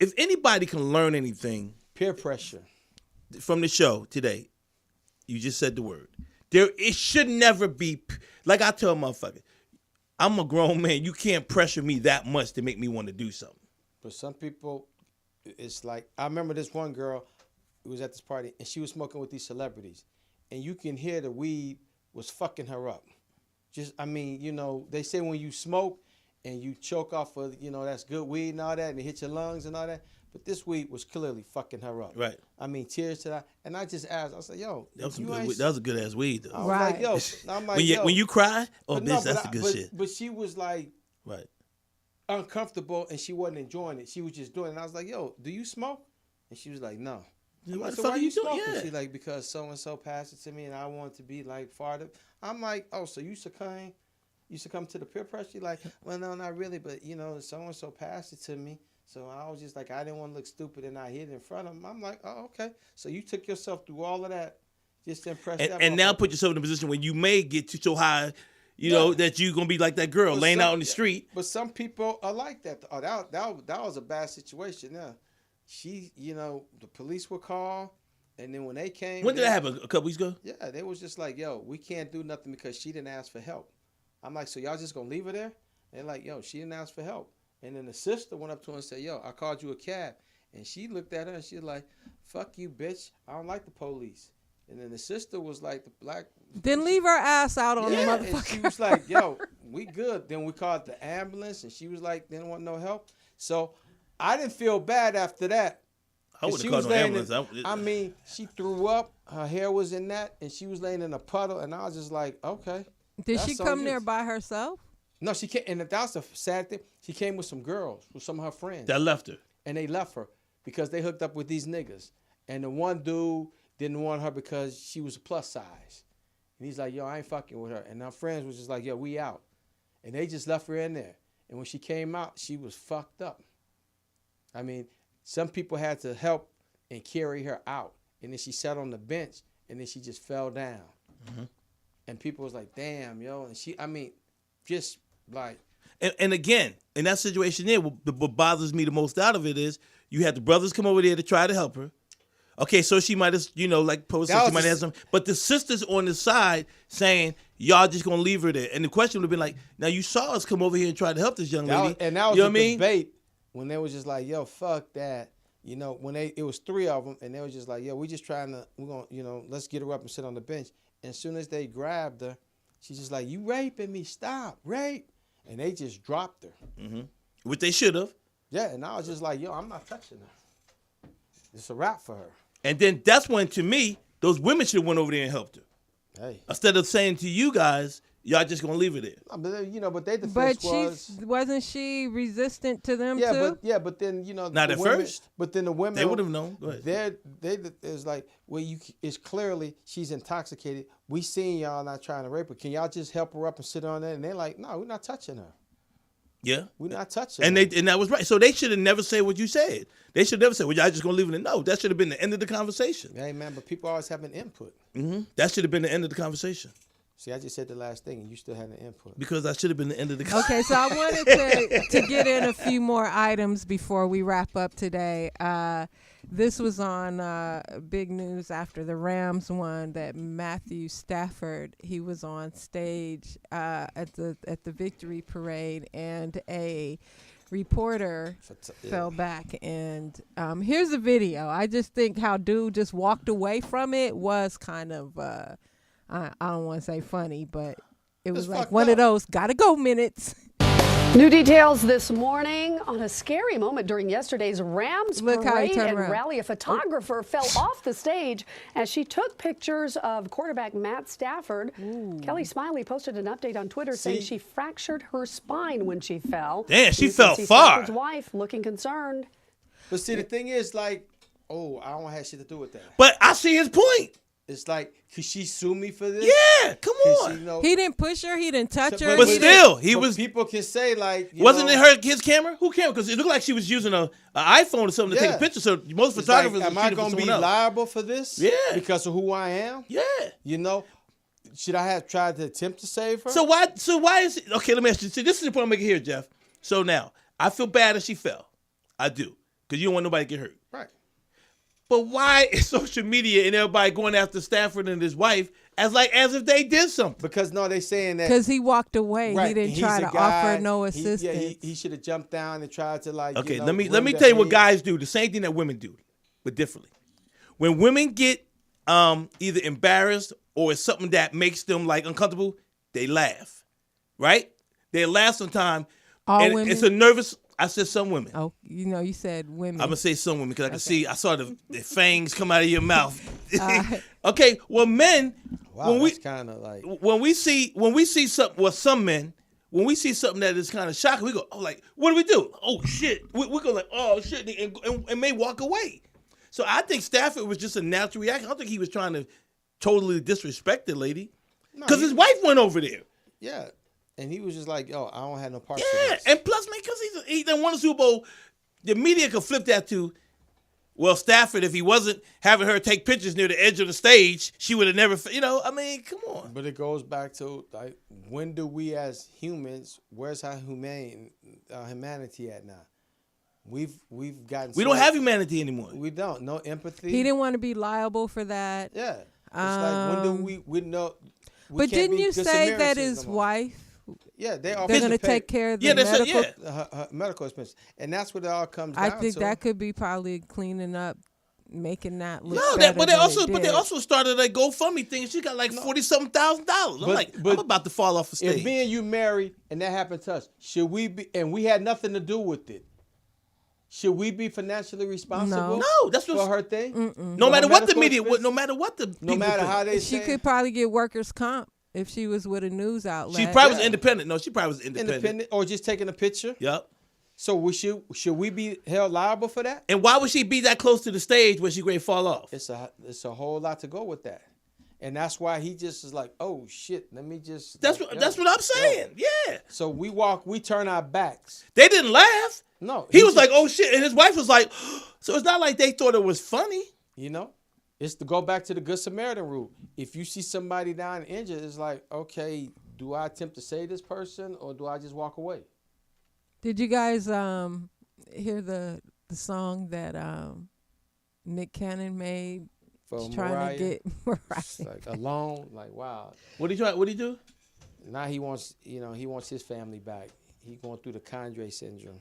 if anybody can learn anything peer pressure. from the show today, you just said the word. It should never be, like I tell motherfuckers, I'm a grown man. You can't pressure me that much to make me want to do something. But some people, it's like, I remember this one girl who was at this party, and she was smoking with these celebrities. And you can hear the weed was fucking her up. They say when you smoke and you choke off of, that's good weed and all that, and it hits your lungs and all that. But this weed was clearly fucking her up. Right. Tears to that. And I just asked, I said, yo, That was, you some good, ain't- that was a good ass weed, though. I was Right. like, yo, I'm like, When you cry, oh, But bitch, that's the good but, shit. But she was like, Right. uncomfortable, and she wasn't enjoying it. She was just doing it. And I was like, yo, do you smoke? And she was like, no. Then I'm what like, the so fuck why are you doing? smoking? Yeah. She's like, because so-and-so passed it to me, and I want to be like farther. I'm like, oh, so you succumb to the peer pressure? She's like, well, no, not really, but, you know, so-and-so passed it to me. So I was just like, I didn't want to look stupid, and I hid it in front of him. I'm like, oh, okay. So you took yourself through all of that just to impress that And now motherfucker. put yourself in a position where you may get to so high, you know, that you're going to be like that girl But laying some- out on the street. But some people are like that. Oh, that was a bad situation. Yeah, she, you know, the police were called, and then when they came, When did that happen? A couple weeks ago? Yeah, they was just like, yo, we can't do nothing because she didn't ask for help. I'm like, so y'all just gonna leave her there? They're like, yo, she didn't ask for help. And then the sister went up to her and said, yo, I called you a cab. And she looked at her and she was like, fuck you, bitch. I don't like the police. And then the sister was like, the black. Then leave her ass out on the And motherfucker. she was like, yo, we good. Then we called the ambulance, and she was like, didn't want no help. So I didn't feel bad after that. I would She have called was no laying ambulance. I mean, she threw up. Her hair was in that, and she was laying in a puddle. And I was just like, okay. Did that's she so come you. there by herself? No, she came, and that was the sad thing. She came with some girls, with some of her friends, That left her. and they left her because they hooked up with these niggas. And the one dude didn't want her because she was a plus size. And he's like, yo, I ain't fucking with her. And her friends was just like, yo, we out. And they just left her in there. And when she came out, she was fucked up. I mean, some people had to help and carry her out. And then she sat on the bench, and then she just fell down. Mm-hmm. And people was like, damn, yo. And she, I mean, just like. And again, in that situation there, what bothers me the most out of it is you had the brothers come over there to try to help her. Okay, so she might have, you know, like Poe said, she might have some. But the sisters on the side saying, y'all just going to leave her there. And the question would have been like, now you saw us come over here and try to help this young lady. And that was you know a what I mean? debate when they was just like, yo, fuck that. You know, when it was three of them, and they was just like, yo, we just trying to, we're going to, you know, let's get her up and sit on the bench. And as soon as they grabbed her, she's just like, you raping me, stop, rape. And they just dropped her. Mm-hmm. Which they should have. Yeah, and I was just like, yo, I'm not touching her. It's a wrap for her. And then that's when, to me, those women should have went over there and helped her. Hey. Instead of saying to you guys, y'all just going to leave her there. No, but, you know, but they But defense wasn't she resistant to them yeah, too? but then, you know. Not the at women, first. But then the women. They would have known. Go ahead. It's like, well, it's clearly she's intoxicated. We seen y'all not trying to rape her. Can y'all just help her up and sit on there? And they're like, no, we're not touching her. Yeah. We're not touching And her. and that was right. So they should have never said what you said. They should never say, well, y'all just going to leave it in. No, that should have been the end of the conversation. Hey, man, but people always have an input. Mm-hmm. That should have been the end of the conversation. See, I just said the last thing, and you still had an input. Because that should have been the end of the conversation. Okay, so I wanted to get in a few more items before we wrap up today. This was on big news after the Rams won that Matthew Stafford, he was on stage at the victory parade, and a reporter fell back. And here's the video. I just think how dude just walked away from it was kind of I don't want to say funny, but it was like one of those gotta go minutes. New details this morning on a scary moment during yesterday's Rams Look how he parade turned and around. rally. A photographer fell off the stage as she took pictures of quarterback Matt Stafford. Kelly Smiley posted an update on Twitter saying she fractured her spine when she fell. Damn, she You can fell see far. Stafford's wife looking concerned. But see, the thing is, like, I don't have shit to do with that. But I see his point. It's like, could she sue me for this? Yeah, come Can on. she, you know, He didn't push her. He didn't touch her. But he still, didn't- he but was. People can say, like, Wasn't it his camera? Who camera? Because it looked like she was using an iPhone or something to take Yeah. a picture. So most It's photographers like, am are I shooting for going to be someone else. liable for this? Yeah. Because of who I am? Yeah. You know, should I have tried to attempt to save her? So why is it, okay, let me ask you. See, this is the point I'm making here, Jeff. So now, I feel bad that she fell. I do. Because you don't want nobody to get hurt. Right. But why is social media and everybody going after Stafford and his wife as if they did something? Because, no, they saying that. Because he walked away. Right. He didn't He's try a to guy, offer no assistance. He should have jumped down and tried to, like, Okay, you know, let me render tell you what aid. guys do. The same thing that women do, but differently. When women get either embarrassed or it's something that makes them like uncomfortable, they laugh. Right? They laugh sometime. All and women? it's a nervous. I said some women. Oh, you said women. I'm gonna say some women because I saw the fangs come out of your mouth. Okay, well, men, Wow, when we that's kind of like. when we see some men, when we see something that is kind of shocking, we go, oh, like, what do we do? Oh, shit. We go like, oh, shit, and may walk away. So I think Stafford was just a natural reaction. I don't think he was trying to totally disrespect the lady. Because his wife went over there. Yeah. And he was just like, yo, I don't have no part Yeah. in this. And plus, man, because he done won a Super Bowl, the media could flip that to, well, Stafford, if he wasn't having her take pictures near the edge of the stage, she would have never, I mean, come on. But it goes back to, like, when do we as humans, where's our humanity at now? We've gotten. We don't have humanity anymore. We don't. No empathy. He didn't want to be liable for that. Yeah. It's like, when do we know? But didn't you say that his wife? Yeah, they're going to take care of the medical. Her medical expenses, and that's what it all comes down to. I think that could be probably cleaning up, making that look No, better but they did. also started a GoFundMe thing. She got like $40,000. I'm about to fall off the stage. If me and you married and that happened to us, should we be? And we had nothing to do with it. Should we be financially responsible? No, that's what for her thing. No matter what the media, no matter what the no matter how they she say, could probably get workers' comp if she was with a news outlet. She probably was independent. No, she probably was independent. or just taking a picture. Yep. So should we be held liable for that? And why would she be that close to the stage when she going to fall off? It's a whole lot to go with that, and that's why he just is like, oh shit, let me just. That's what I'm saying. Yeah. So we turn our backs. They didn't laugh. No, he was like, oh shit, and his wife was like, so it's not like they thought it was funny. You know, it's to go back to the Good Samaritan rule. If you see somebody down and injured, it's like, okay, do I attempt to save this person or do I just walk away? Did you guys hear the song that Nick Cannon made? For trying Mariah, to get Mariah. Like alone, like wow. What did he do? Now he wants his family back. He going through the Condre syndrome.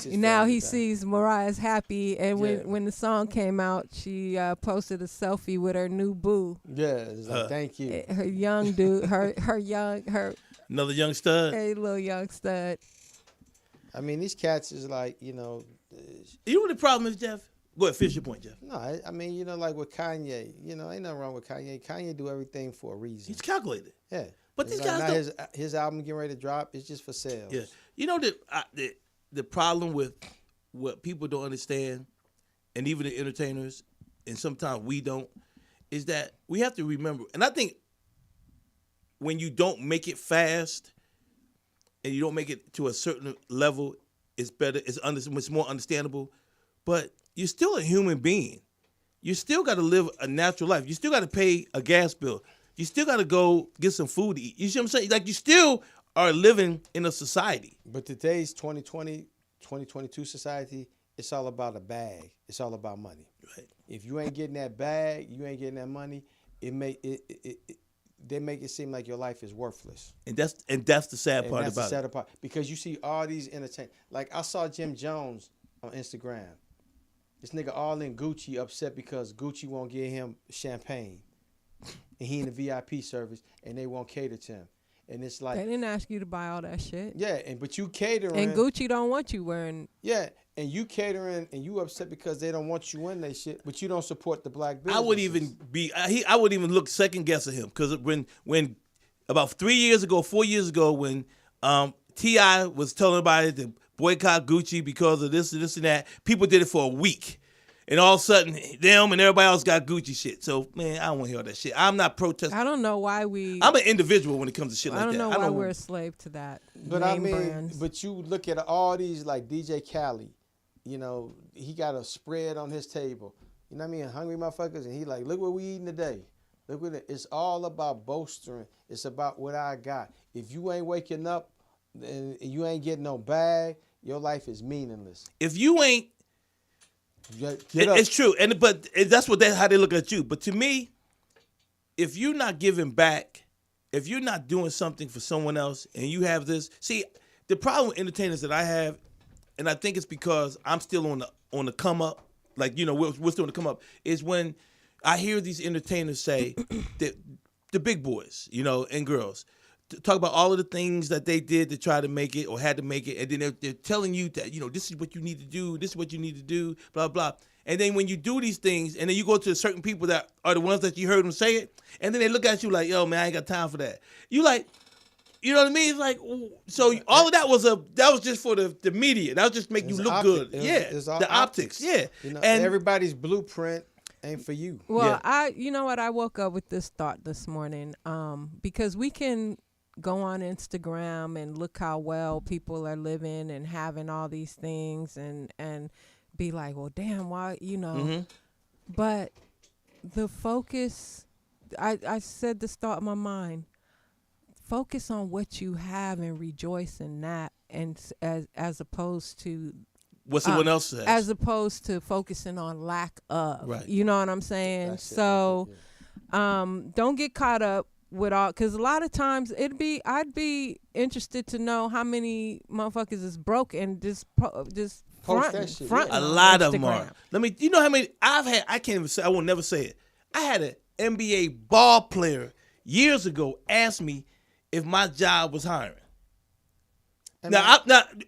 Now he sees Mariah's happy, and when the song came out, she posted a selfie with her new boo. Yeah, it's like, thank you. Her young dude, her another young stud. Hey, little young stud. I mean, these cats is like, You know what the problem is, Jeff? Go ahead, finish your point, Jeff. No, I mean, like with Kanye, ain't nothing wrong with Kanye. Kanye do everything for a reason. He's calculated. Yeah. But it's these like guys now his album getting ready to drop. It's just for sales. Yeah. You know the problem with what people don't understand, and even the entertainers, and sometimes we don't, is that we have to remember. And I think when you don't make it fast, and you don't make it to a certain level, it's better. It's more understandable. But you're still a human being. You still got to live a natural life. You still got to pay a gas bill. You still got to go get some food to eat. You see what I'm saying? Like, you still are living in a society. But today's 2020, 2022 society, it's all about a bag. It's all about money. Right. If you ain't getting that bag, you ain't getting that money, they make it seem like your life is worthless. And that's the sad part about it. Because you see all these entertainers. Like, I saw Jim Jones on Instagram. This nigga all in Gucci upset because Gucci won't give him champagne. And he in the VIP service, and they won't cater to him. And it's like, they didn't ask you to buy all that shit. Yeah, but you catering. And Gucci don't want you wearing. Yeah, and you catering, and you upset because they don't want you in their shit, but you don't support the black business. I would even look second guess at him, because when about 4 years ago, when T.I. was telling everybody to boycott Gucci because of this and this and that, people did it for a week. And all of a sudden, them and everybody else got Gucci shit. So, man, I don't want to hear all that shit. I'm not protesting. I don't know why I'm an individual when it comes to shit like that. I don't know why we're a slave to that. But brands. But you look at all these, like DJ Khaled, he got a spread on his table. You know what I mean? Hungry motherfuckers. And he like, look what we eating today. Look what it's all about boastering. It's about what I got. If you ain't waking up and you ain't getting no bag, your life is meaningless. If you ain't, it's true, but that's how they look at you. But to me, if you're not giving back, if you're not doing something for someone else, and you have this, see, the problem with entertainers that I have, and I think it's because I'm still on the come up, like we're still on the come up, is when I hear these entertainers say that the big boys, and girls, talk about all of the things that they did to try to make it or had to make it, and then they're telling you that, this is what you need to do, this is what you need to do, blah, blah. And then when you do these things, and then you go to certain people that are the ones that you heard them say it, and then they look at you like, yo, man, I ain't got time for that. You like, You know what I mean? It's like, so all of that was just for the media. That was just make you look good. It's all the optics. Yeah. You know, and everybody's blueprint ain't for you. Well, Yeah. you know what? I woke up with this thought this morning, because we can go on Instagram and look how well people are living and having all these things and be like, well, damn, why, you know? Mm-hmm. But the focus, I said this thought in my mind. Focus on what you have and rejoice in that, and as opposed to what someone else says. as opposed to focusing on lack of. Right. You know what I'm saying? That's it, So, yeah. don't get caught up with all, because a lot of times I'd be interested to know how many motherfuckers is broke and just Post fronting, that shit, fronting A on lot of them Instagram. are. You know how many I've had? I can't even say. I will never say it. I had an NBA ball player years ago ask me if my job was hiring. And I'm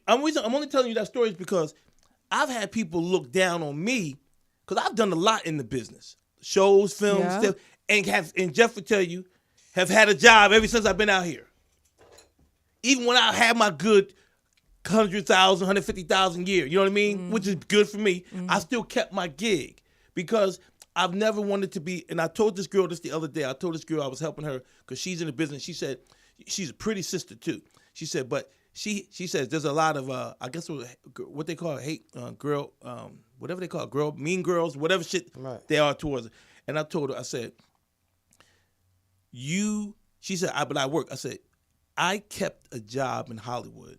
only telling you that story because I've had people look down on me because I've done a lot in the business, shows, films, Yeah. stuff, and Jeff would tell you, have had a job ever since I've been out here. Even when I had my good 100,000, 150,000 a year, you know what I mean, which is good for me. I still kept my gig because I've never wanted to be. And I told this girl this the other day. I told this girl I was helping her because she's in the business. She said she's a pretty sister too. She said, but she says there's a lot of I guess what they call hate girl, whatever they call it, girl, mean girls, whatever shit they are towards her. And I told her, I said, she said, but I work. I said, I kept a job in Hollywood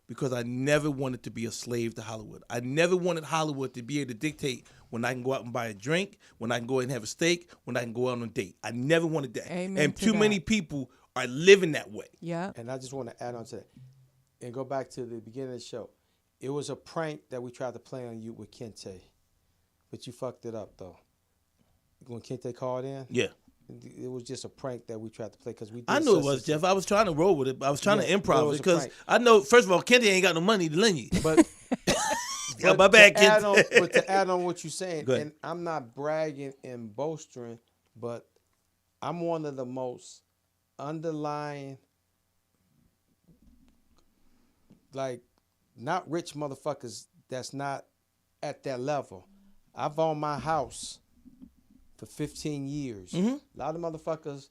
because I never wanted to be a slave to Hollywood. I never wanted Hollywood to be able to dictate when I can go out and buy a drink, when I can go out and have a steak, when I can go out on a date. I never wanted that. Amen And to too that. many people are living that way. Yeah. And I just want to add on to that and go back to the beginning of the show. It was a prank that we tried to play on you with Kente, but you fucked it up though. When Kente called in, Yeah. it was just a prank that we tried to play because we. I knew it was, Jeff. I was trying to roll with it. I was trying to Yeah, improv it it was a because prank. I know, first of all, Kenny ain't got no money to lend you. But, Yeah, my bad, to add kid. on, but to add on what you're saying, Go ahead. and I'm not bragging and boastering, but I'm one of the most underlying, like, not rich motherfuckers that's not at that level. I've owned my house for 15 years. Mm-hmm. A lot of motherfuckers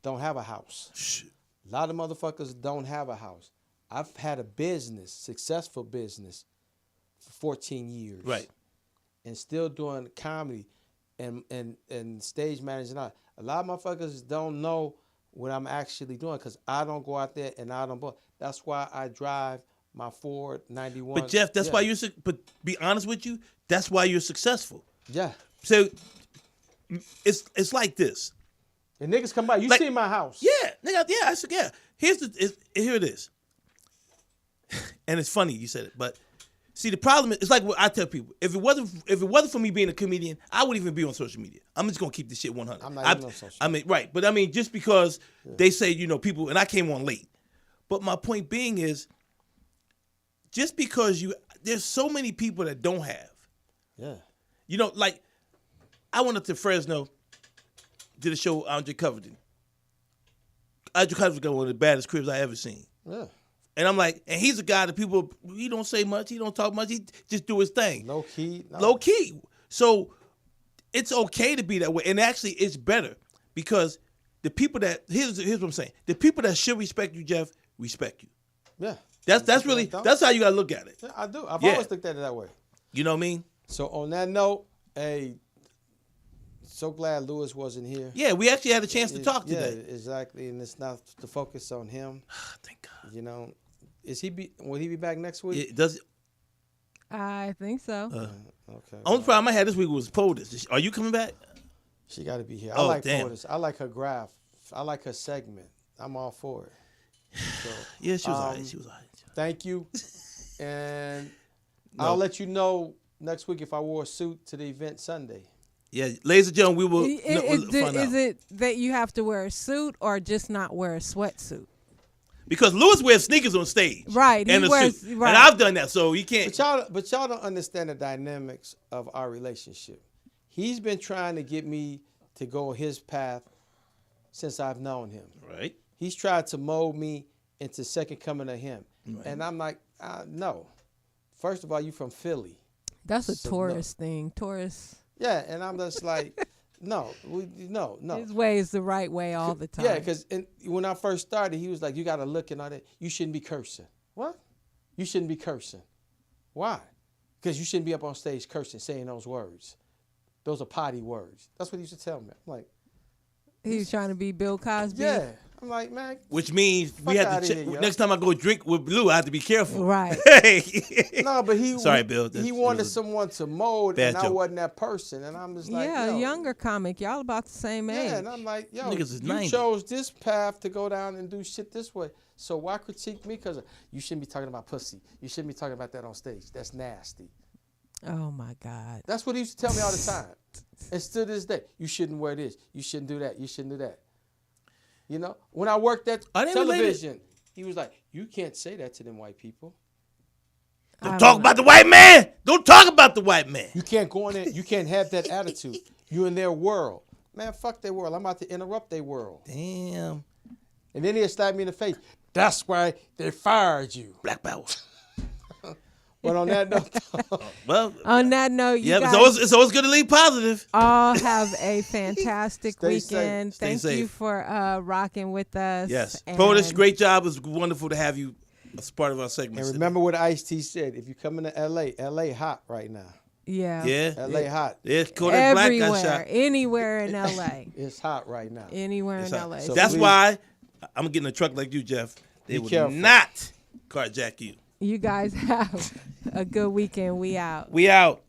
don't have a house. A lot of motherfuckers don't have a house. I've had a business, successful business, for 14 years. Right. And still doing comedy and stage managing. A lot of motherfuckers don't know what I'm actually doing because I don't go out there and I don't book. That's why I drive my Ford 91. But Jeff, that's why but be honest with you, that's why you're successful. Yeah. So it's like this. And niggas come by. You Like- see my house. Yeah, nigga, yeah, yeah. Here it is. And it's funny you said it, but see the problem is it's like what I tell people. If it wasn't for me being a comedian, I wouldn't even be on social media. I'm just gonna keep this shit 100. I'm not even on social I mean, right, but I mean just because they say, people, and I came on late. But my point being is just because there's so many people that don't have. Yeah. Like I went up to Fresno, did a show with Andre Covington. Andre Covington got one of the baddest cribs I ever seen. Yeah. And I'm like, and he's a guy that people, he don't say much, he don't talk much, he just do his thing. Low key. No. Low key. So it's okay to be that way. And actually it's better because the people that, here's what I'm saying. The people that should respect you, Jeff, respect you. Yeah. That's really, that's how you gotta look at it. Yeah, I do. I've Yeah. always looked at it that way. You know what I mean? So on that note, hey, so glad Lewis wasn't here. Yeah, we actually had a chance to talk today. Yeah, exactly. And it's not to focus on him. Thank God. Will he be back next week? It does. I think so. Okay. Only problem I had this week was POTUS. Are you coming back? She got to be here. Oh, I like damn. POTUS. I like her graph. I like her segment. I'm all for it. So, Yeah, she was all right. She was all right. thank you. And No. I'll let you know next week if I wore a suit to the event Sunday. Yeah, ladies and gentlemen, we will find out. Is it that you have to wear a suit or just not wear a sweatsuit? Because Lewis wears sneakers on stage. Right, he And a wears- suit. right. And I've done that, so you can't. But y'all don't understand the dynamics of our relationship. He's been trying to get me to go his path since I've known him. Right. He's tried to mold me into Second Coming of Him. Right. And I'm like, no. First of all, you from Philly. That's a tourist thing. Tourists. Yeah, and I'm just like, no. His way is the right way all the time. Yeah, because when I first started, he was like, you got to look and all that. You shouldn't be cursing. What? You shouldn't be cursing. Why? Because you shouldn't be up on stage cursing, saying those words. Those are potty words. That's what he used to tell me. I'm like, he's trying to be Bill Cosby. Yeah. I'm like, man. Which means we have to check. Next time I go drink with Blue, I have to be careful. Right. No, but Sorry, Bill. He wanted someone to mold, and I wasn't that person. And I'm just like, yeah, younger comic. Y'all about the same age. Yeah, and I'm like, yo, niggas is you 90. chose this path to go down and do shit this way. So why critique me? Because you shouldn't be talking about pussy. You shouldn't be talking about that on stage. That's nasty. Oh, my God. That's what he used to tell me all the time. And still to this day, you shouldn't wear this. You shouldn't do that. You shouldn't do that. You know, when I worked at television, he was like, you can't say that to them white people. Don't talk about the white man. Don't talk about the white man. You can't go in there. You can't have that attitude. You in their world. Man, fuck their world. I'm about to interrupt their world. Damn. And then he'll slap me in the face. That's why they fired you. Black power. But on that note, on that note, you guys it's always good to leave positive. All have a fantastic weekend. Safe. Thank you for rocking with us. Yes, POTUS, great job. It was wonderful to have you as part of our segment. And remember what Ice-T said: if you come into LA hot right now. Yeah. LA hot. It's Kodak Black got shot. Anywhere in LA. It's hot right now. Anywhere in LA. So that's why I'm getting a truck like you, Jeff. They would not carjack you. You guys have a good weekend. We out. We out.